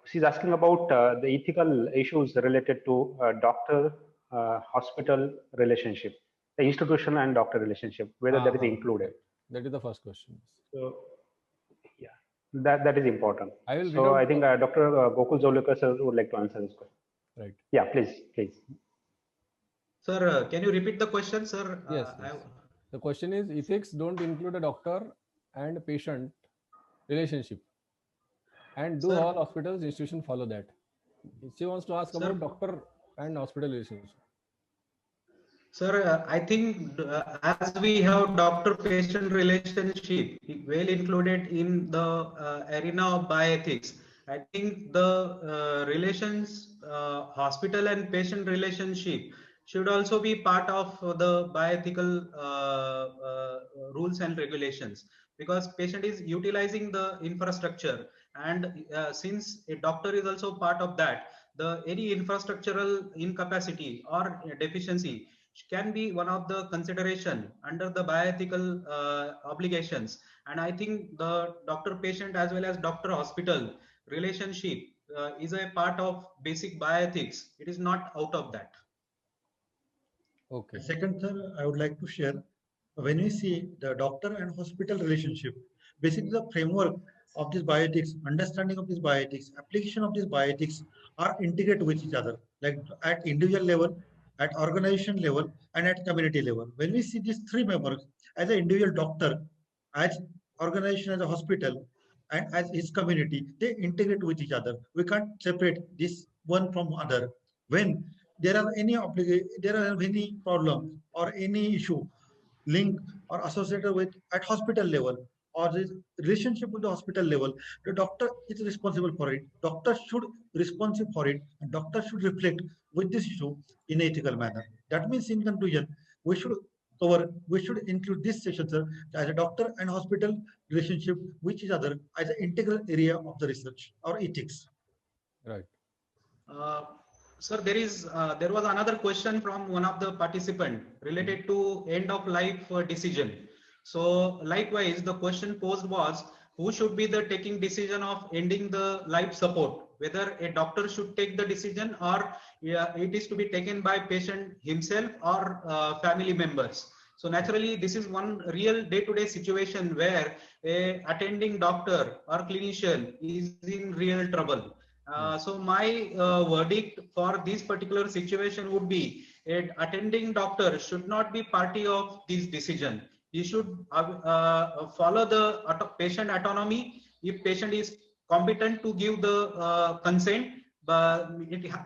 She's asking about the ethical issues related to doctor-hospital relationship, the institution and doctor relationship, whether that is included. That is the first question. So, yeah, that is important. I will so I think Dr. Gokul Zolekar sir would like to answer this question. Right. Yeah, please. Sir, can you repeat the question, sir? Yes. The question is, ethics don't include a doctor and patient relationship, and do all hospitals, institutions follow that? She wants to ask about doctor and hospital relationship. Sir, I think as we have doctor-patient relationship well included in the arena of bioethics, I think the hospital and patient relationship should also be part of the bioethical rules and regulations, because patient is utilizing the infrastructure, and since a doctor is also part of that, any infrastructural incapacity or deficiency can be one of the consideration under the bioethical obligations. And I think the doctor-patient as well as doctor-hospital relationship is a part of basic bioethics. It is not out of that. Okay. Second, sir, I would like to share, when we see the doctor and hospital relationship, basically the framework of this bioethics, understanding of this bioethics, application of this bioethics are integrated with each other, like at individual level, at organization level, and at community level. When we see these three members, as an individual doctor, as organization, as a hospital, and as his community, they integrate with each other. We can't separate this one from other. When there are any problem or any issue linked or associated with at hospital level, or the relationship with the hospital level, the doctor is responsible for it. Doctor should responsible for it, and doctor should reflect with this issue in an ethical manner. That means, in conclusion, we should include this session, sir, as a doctor and hospital relationship with each other as an integral area of the research or ethics. Right. Sir, there was another question from one of the participants related to end of life decision. So likewise, the question posed was, who should be the taking decision of ending the life support? Whether a doctor should take the decision, or it is to be taken by patient himself or family members. So naturally, this is one real day-to-day situation where a attending doctor or clinician is in real trouble. So my verdict for this particular situation would be, an attending doctor should not be party of this decision. He should follow the patient autonomy. If patient is competent to give the consent, but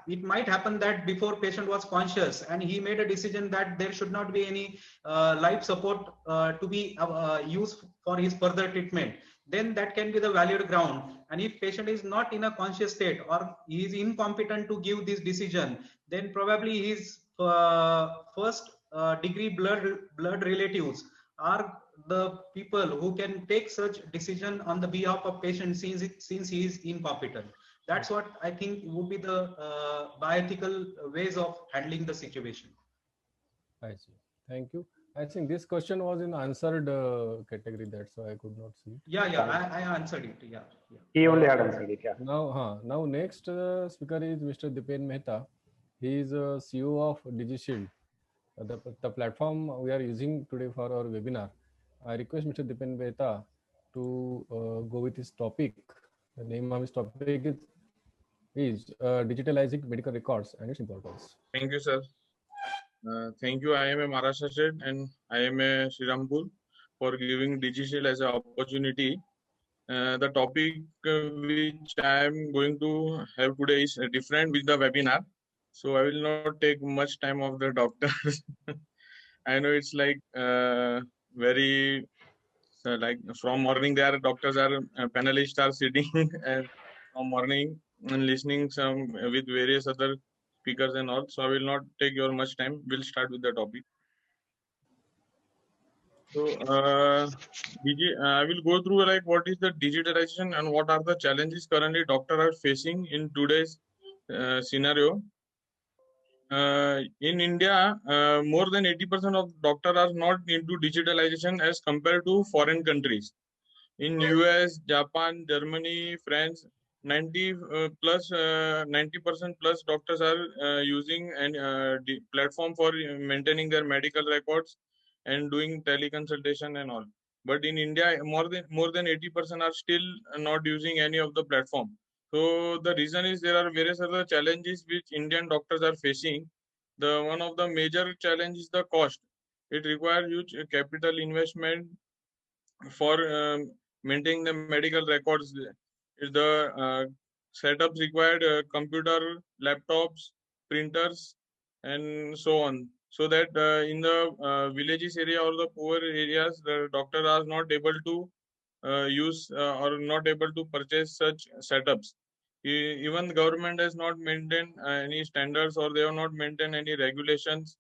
it might happen that before patient was conscious and he made a decision that there should not be any life support to be used for his further treatment, then that can be the valid ground. And if patient is not in a conscious state or he is incompetent to give this decision, then probably his first degree blood relatives are the people who can take such decision on the behalf of patient, since he is incompetent. That's what I think would be the bioethical ways of handling the situation. I see. Thank you. I think this question was in answered category, that's why I could not see it. Yeah, I answered it. Yeah. He only had answered it. Yeah. Now next speaker is Mr. Dipen Mehta. He is CEO of DigiShield, the platform we are using today for our webinar. I request Mr. Dipen Beta to go with his topic. The name of his topic is digitalizing medical records and its importance. Thank you, sir. Thank you. I am a Maharashtra State and I am a Srirampur for giving digital as an opportunity. The topic which I am going to have today is different with the webinar. So I will not take much time of the doctors. I know it's like very like from morning there doctors are panelists are sitting and from morning and listening some with various other speakers and all. So I will not take your much time. We'll start with the topic. So I will go through like what is the digitalization and what are the challenges currently doctors are facing in today's scenario. In India, more than 80% of doctors are not into digitalization as compared to foreign countries. In US, Japan, Germany, France, 90% plus doctors are using an platform for maintaining their medical records and doing teleconsultation and all. But in India, more than 80% are still not using any of the platform. So the reason is there are various other challenges which Indian doctors are facing. The one of the major challenge is the cost. It requires huge capital investment for maintaining the medical records. The setups required computer, laptops, printers, and so on. So that in the villages area or the poor areas, the doctor are not able to use or not able to purchase such setups. Even the government has not maintained any standards or they have not maintained any regulations.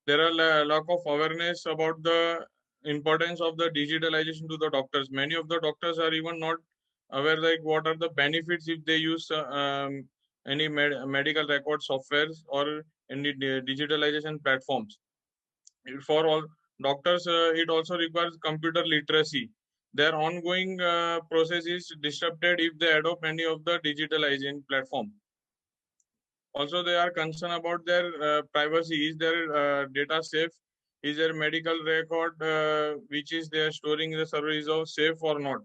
There are lack of awareness about the importance of the digitalization to the doctors. Many of the doctors are even not aware like what are the benefits if they use any medical record softwares or any digitalization platforms. For all doctors, it also requires computer literacy. Their ongoing process is disrupted if they adopt any of the digitalization platform. Also, they are concerned about their privacy. Is their data safe? Is their medical record which is they are storing in the server is safe or not?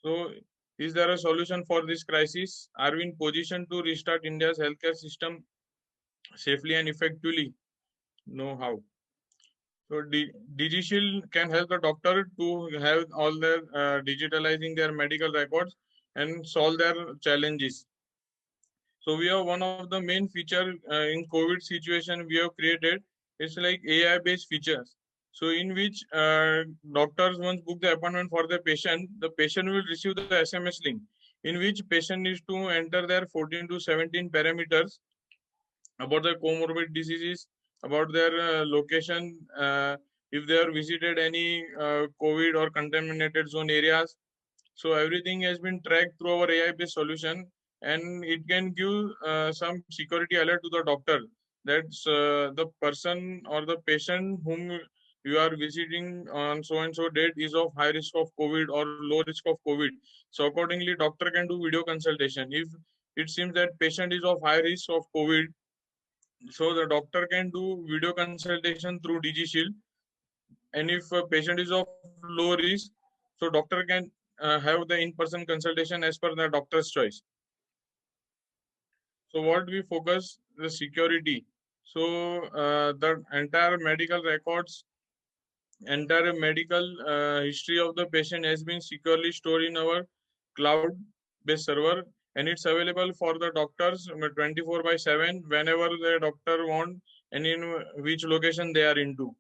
So, is there a solution for this crisis? Are we in position to restart India's healthcare system safely and effectively? No, how? So, DigiShield can help the doctor to have all their digitalizing their medical records and solve their challenges. So we have one of the main feature in COVID situation we have created is like AI based features. So in which doctors once book the appointment for the patient will receive the SMS link in which patient needs to enter their 14 to 17 parameters about their comorbid diseases, about their location, if they are visited any COVID or contaminated zone areas. So everything has been tracked through our AI-based solution, and it can give some security alert to the doctor that the person or the patient whom you are visiting on so and so date is of high risk of COVID or low risk of COVID. So accordingly, doctor can do video consultation. If it seems that patient is of high risk of COVID, so the doctor can do video consultation through DigiShield. And if a patient is of low risk, so doctor can have the in-person consultation as per the doctor's choice. So what we focus the security. So the entire medical records, entire medical history of the patient has been securely stored in our cloud-based server, and it's available for the doctors 24/7 whenever the doctor want and in which location they are into.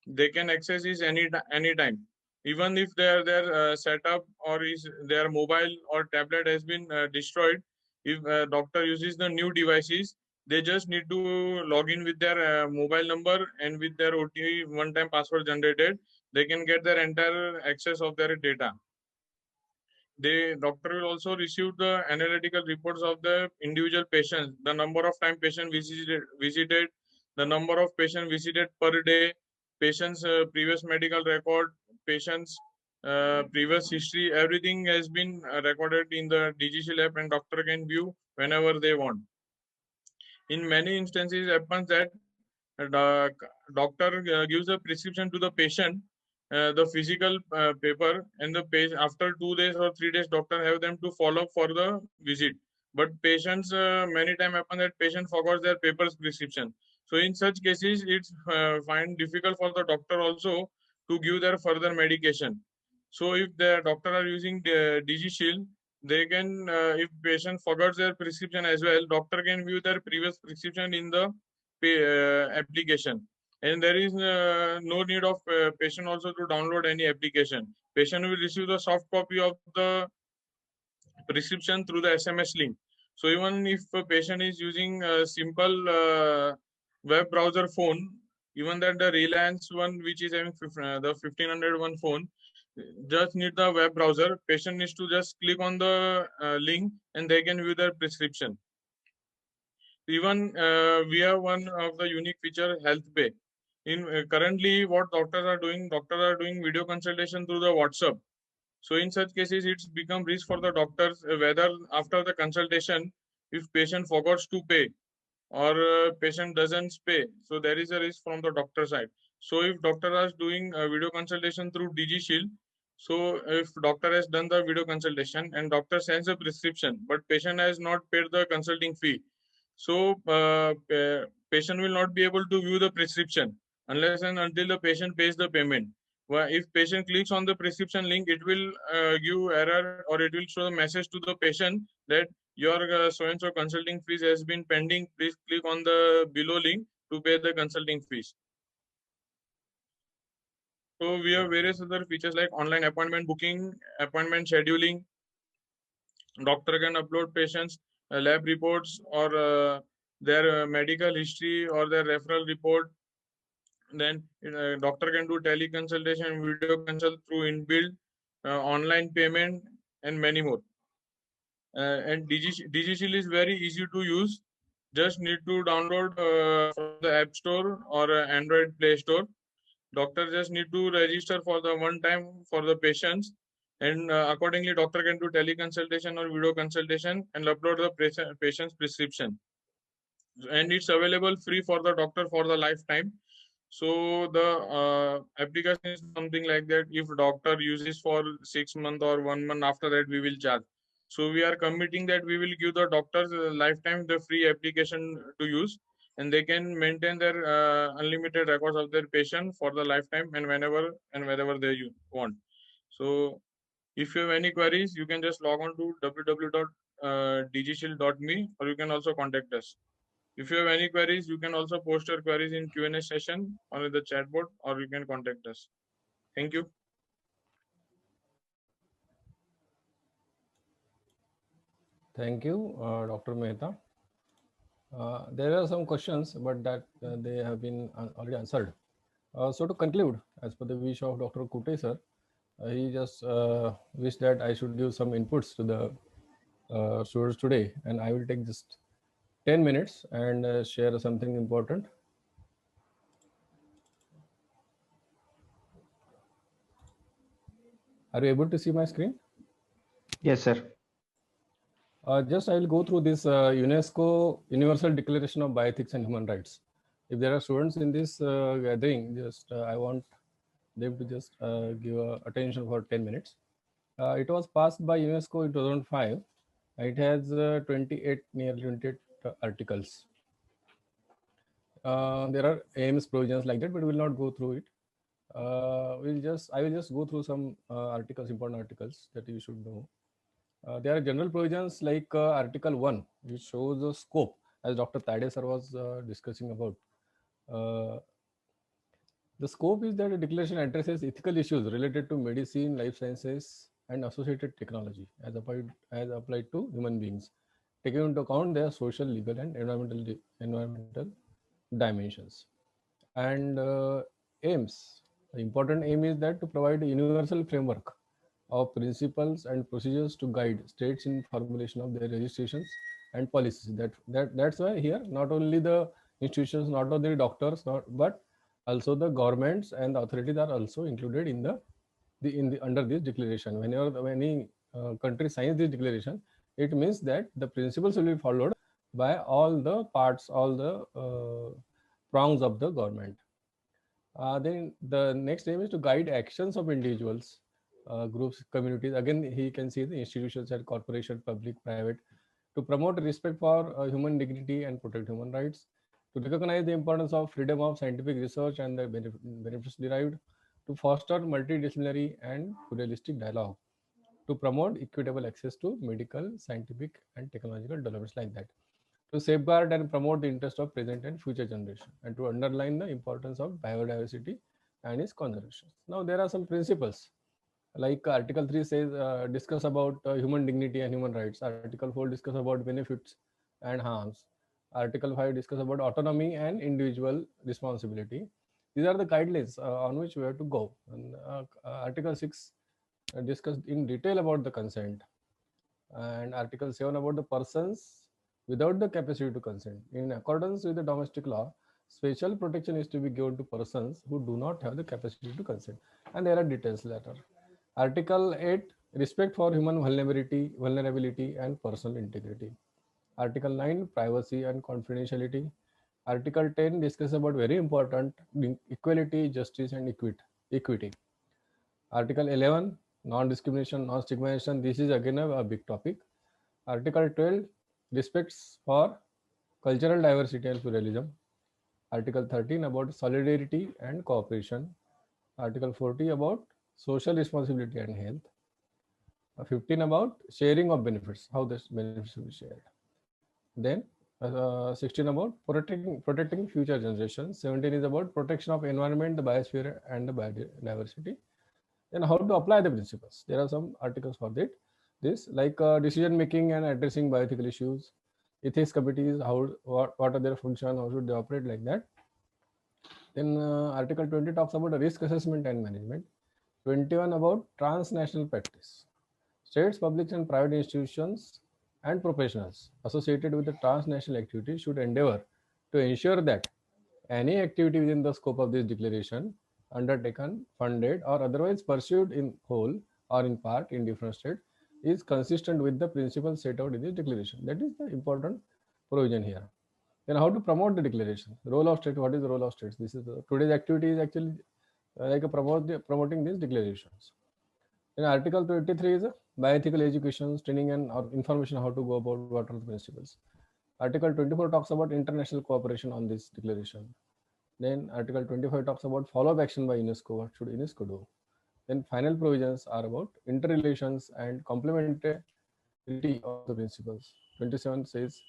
They can access this anytime, even if their setup or is their mobile or tablet has been destroyed. If doctor uses the new devices, they just need to log in with their mobile number and with their OTP one-time password generated. They can get their entire access of their data. The doctor will also receive the analytical reports of the individual patients, the number of time patient visited, the number of patient visited per day, patient's previous medical record, patient's previous history. Everything has been recorded in the digital app, and doctor can view whenever they want. In many instances, it happens that the doctor gives a prescription to the patient, the physical paper, and the patient after 2 days or 3 days, doctor have them to follow up for the visit. But patients many times happen that patient forgets their papers prescription. So in such cases, it's find difficult for the doctor also to give their further medication. So if the doctor are using the DigiShield, they can, if patient forgets their prescription as well, doctor can view their previous prescription in the application, and there is no need of patient also to download any application. Patient will receive the soft copy of the prescription through the SMS link. So even if a patient is using a simple web browser phone, even that the Reliance one, which is having the 1500 one phone, just need the web browser. Patient needs to just click on the link and they can view their prescription. Even we have one of the unique feature, Health Pay. In currently, what doctors are doing video consultation through the WhatsApp. So in such cases, it's become risk for the doctors whether after the consultation, if patient forgets to pay or patient doesn't pay, so there is a risk from the doctor side. So if doctor is doing a video consultation through DigiShield, so if doctor has done the video consultation and doctor sends a prescription, but patient has not paid the consulting fee, so patient will not be able to view the prescription unless and until the patient pays the payment. Well, if patient clicks on the prescription link, it will give error or it will show a message to the patient that your so-and-so consulting fees has been pending. Please click on the below link to pay the consulting fees. So we have various other features like online appointment booking, appointment scheduling. Doctor can upload patients' lab reports or their medical history or their referral report. Then doctor can do teleconsultation, video consult through inbuilt online payment, and many more. And DigiShield is very easy to use. Just need to download from the App Store or Android Play Store. Doctor just need to register for the one time for the patients, and accordingly, doctor can do teleconsultation or video consultation and upload the patient's prescription. And it's available free for the doctor for the lifetime. So the application is something like that. If doctor uses for 6 months or 1 month, after that we will charge. So we are committing that we will give the doctors lifetime the free application to use, and they can maintain their unlimited records of their patient for the lifetime and whenever and wherever they want. So if you have any queries, you can just log on to www.digishield.me, or you can also contact us. If you have any queries, you can also post your queries in Q&A session or in the chat board, or you can contact us. Thank you. Thank you, Dr. Mehta. There are some questions, but that they have been already answered. So to conclude, as per the wish of Dr. Kute sir, he just wished that I should give some inputs to the students today, and I will take just 10 minutes and share something important. Are you able to see my screen? Yes, sir. Just I will go through this UNESCO Universal Declaration of Bioethics and Human Rights. If there are students in this gathering, just I want them to just give attention for 10 minutes. It was passed by UNESCO in 2005. It has nearly 28 articles. There are aims, provisions like that, but we will not go through it. I will just go through some articles, important articles that you should know. There are general provisions like Article 1, which shows the scope, as Dr. Tade sir was discussing about. The scope is that the declaration addresses ethical issues related to medicine, life sciences, and associated technology as applied to human beings, taking into account their social, legal, and environmental dimensions. And aims. The important aim is that to provide a universal framework of principles and procedures to guide states in formulation of their registrations and policies. That's why here not only the institutions, not only doctors, but also the governments and the authorities are also included in under this declaration. Whenever any country signs this declaration, it means that the principles will be followed by all the parts, all the prongs of the government. Then the next aim is to guide actions of individuals, groups, communities. Again, he can see the institutions and corporation, public, private, to promote respect for human dignity and protect human rights, to recognize the importance of freedom of scientific research and the benefits derived, to foster multidisciplinary and pluralistic dialogue, to promote equitable access to medical, scientific, and technological developments like that, to safeguard and promote the interest of present and future generation, and to underline the importance of biodiversity and its conservation. Now, there are some principles like Article 3 says discuss about human dignity and human rights. Article 4 discuss about benefits and harms. Article 5 discuss about autonomy and individual responsibility. These are the guidelines on which we have to go. And, Article 6 discussed in detail about the consent, and Article 7 about the persons without the capacity to consent. In accordance with the domestic law, special protection is to be given to persons who do not have the capacity to consent, and there are details later. Article 8, respect for human vulnerability and personal integrity. Article 9, privacy and confidentiality. Article 10 discusses about very important equality, justice, and equity. Article 11, non-discrimination, non-stigmatization. This is again a big topic. Article 12, respects for cultural diversity and pluralism. Article 13 about solidarity and cooperation. Article 40 about social responsibility and health. 15 about sharing of benefits, how this benefits will be shared. Then 16 about protecting future generations. 17 is about protection of environment, the biosphere, and the biodiversity. Then how to apply the principles. There are some articles for that. This like decision making and addressing bioethical issues, ethics committees, what are their function, how should they operate, like that. Then Article 20 talks about risk assessment and management. 21 about transnational practice. States, public and private institutions and professionals associated with the transnational activity should endeavor to ensure that any activity within the scope of this declaration undertaken, funded, or otherwise pursued in whole or in part in different states is consistent with the principles set out in this declaration. That is the important provision here. Then how to promote the declaration? Role of state. What is the role of states? This is today's activity is actually like promoting these declarations. In Article 23 is bioethical education, training, and information how to go about what are the principles. Article 24 talks about international cooperation on this declaration. Then Article 25 talks about follow-up action by UNESCO. What should UNESCO do? Then final provisions are about interrelations and complementarity of the principles. 27 says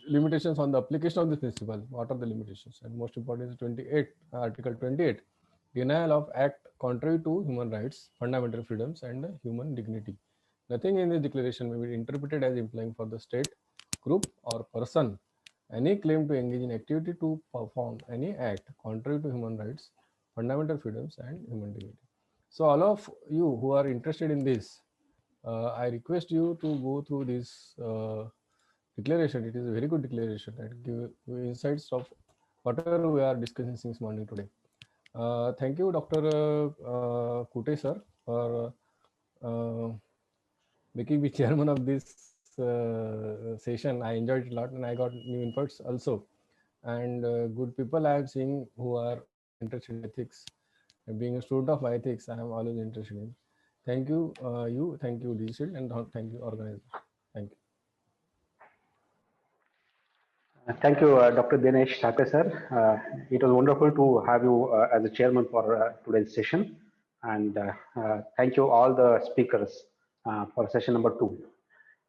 limitations on the application of this principle. What are the limitations? And most important is 28, Article 28, denial of act contrary to human rights, fundamental freedoms, and human dignity. Nothing in this declaration may be interpreted as implying for the state, group, or person any claim to engage in activity to perform any act contrary to human rights, fundamental freedoms, and human dignity. So all of you who are interested in this, I request you to go through this declaration. It is a very good declaration and give insights of whatever we are discussing since morning today. Thank you, Dr. Kute sir, for making me chairman of this session. I enjoyed it a lot and I got new inputs also. And good people I am seeing who are interested in ethics. And being a student of ethics, I am always interested in. Thank you, thank you, Digital, and thank you, organizer. Thank you. Thank you, Dr. Dinesh Thapre, sir. It was wonderful to have you as a chairman for today's session. And thank you all the speakers for session number 2.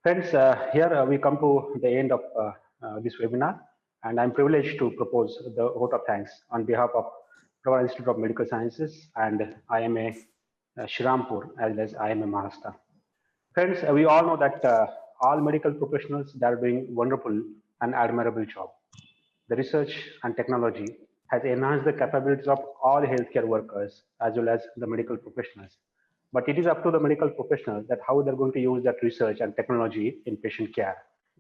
Friends, here we come to the end of this webinar, and I'm privileged to propose the vote of thanks on behalf of Pravara Institute of Medical Sciences and IMA Shirampur, as well as IMA Maharashtra. Friends, we all know that all medical professionals, they are doing wonderful and admirable job. The research and technology has enhanced the capabilities of all healthcare workers as well as the medical professionals. But it is up to the medical professionals that how they're going to use that research and technology in patient care.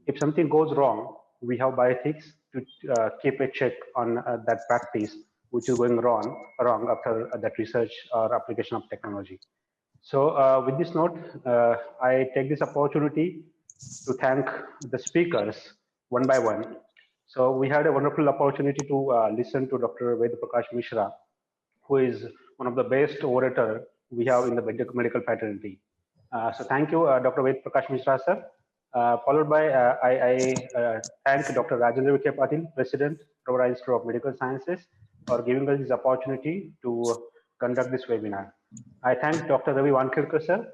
If something goes wrong, we have bioethics to keep a check on that practice which is going wrong after that research or application of technology. So with this note, I take this opportunity to thank the speakers one by one. So we had a wonderful opportunity to listen to Dr. Ved Prakash Mishra, who is one of the best orator we have in the medical fraternity. So thank you, Dr. Ved Prakash Mishra, sir. Followed by, I thank Dr. Rajendra Vikhe Patil, President, Provara Institute of Medical Sciences, for giving us this opportunity to conduct this webinar. I thank Dr. Ravi Wankhedkar, sir,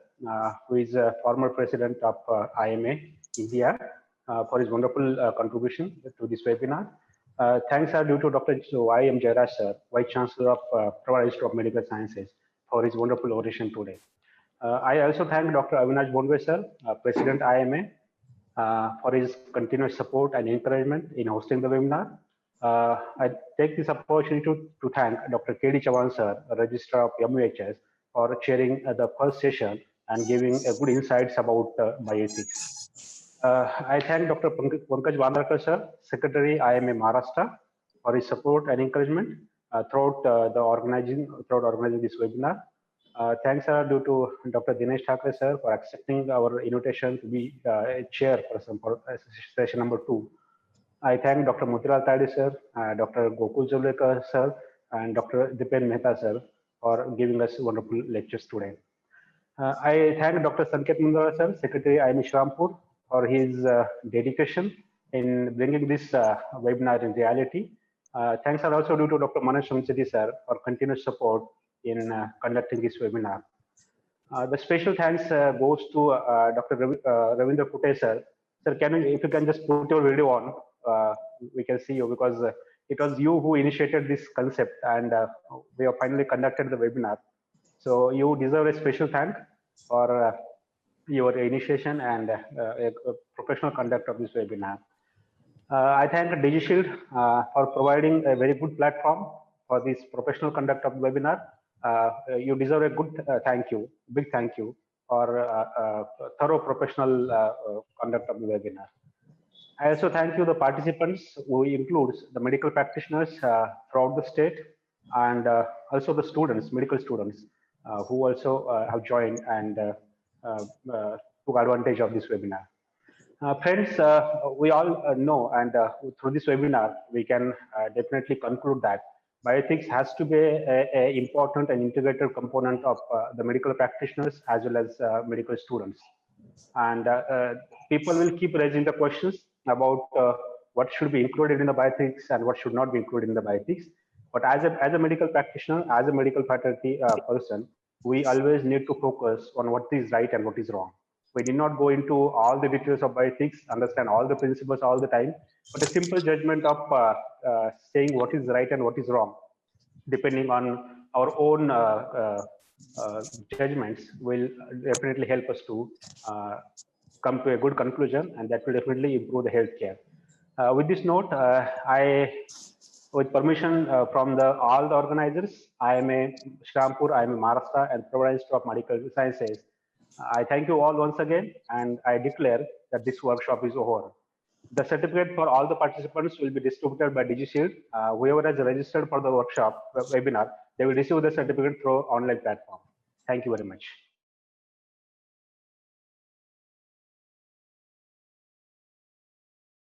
who is a former president of IMA India, for his wonderful contribution to this webinar. Thanks are due to Dr. Y.M. Jairaj, sir, Vice Chancellor of Provara Institute of Medical Sciences, for his wonderful oration today. I also thank Dr. Avinash Bondwe, sir, President IMA, for his continuous support and encouragement in hosting the webinar. I take this opportunity to thank Dr. K.D. Chavan, sir, Registrar of MUHS, for chairing the first session and giving good insights about bioethics. I thank Dr. Pankaj Vandrakar, sir, Secretary IMA Maharashtra, for his support and encouragement throughout organizing this webinar. Thanks are due to Dr. Dinesh Thakre, sir, for accepting our invitation to be a chair for session number 2. I thank Dr. Motilal Tadi, sir, Dr. Gokul Javlekar, sir, and Dr. Dipen Mehta, sir, for giving us wonderful lectures today. I thank Dr. Sanket Mundara, sir, Secretary IMA Shrampur, for his dedication in bringing this webinar in reality. Thanks are also due to Dr. Manesh Ramchedi, sir, for continuous support in conducting this webinar. The special thanks goes to Dr. Ravindra Pute, sir. Sir, if you can just put your video on, we can see you, because it was you who initiated this concept, and we have finally conducted the webinar. So you deserve a special thank for your initiation and a professional conduct of this webinar. I thank DigiShield for providing a very good platform for this professional conduct of the webinar. You deserve a good thank you, big thank you for thorough professional conduct of the webinar. I also thank you the participants, who includes the medical practitioners throughout the state, and also the students, medical students, who also have joined and took advantage of this webinar. Friends, we all know, and through this webinar, we can definitely conclude that bioethics has to be an important and integrated component of the medical practitioners as well as medical students. And people will keep raising the questions about what should be included in the bioethics and what should not be included in the bioethics. But as a medical practitioner, as a medical faculty person, we always need to focus on what is right and what is wrong. We did not go into all the details of bioethics, understand all the principles all the time, but a simple judgment of saying what is right and what is wrong, depending on our own judgments, will definitely help us to come to a good conclusion, and that will definitely improve the healthcare. With this note, with permission from all the organizers, IMA Shrampur, IMA Maharashtra, and Provara Institute of Medical Sciences, I thank you all once again, and I declare that this workshop is over. The certificate for all the participants will be distributed by DigiShield. Whoever has registered for the workshop webinar, they will receive the certificate through online platform. Thank you very much.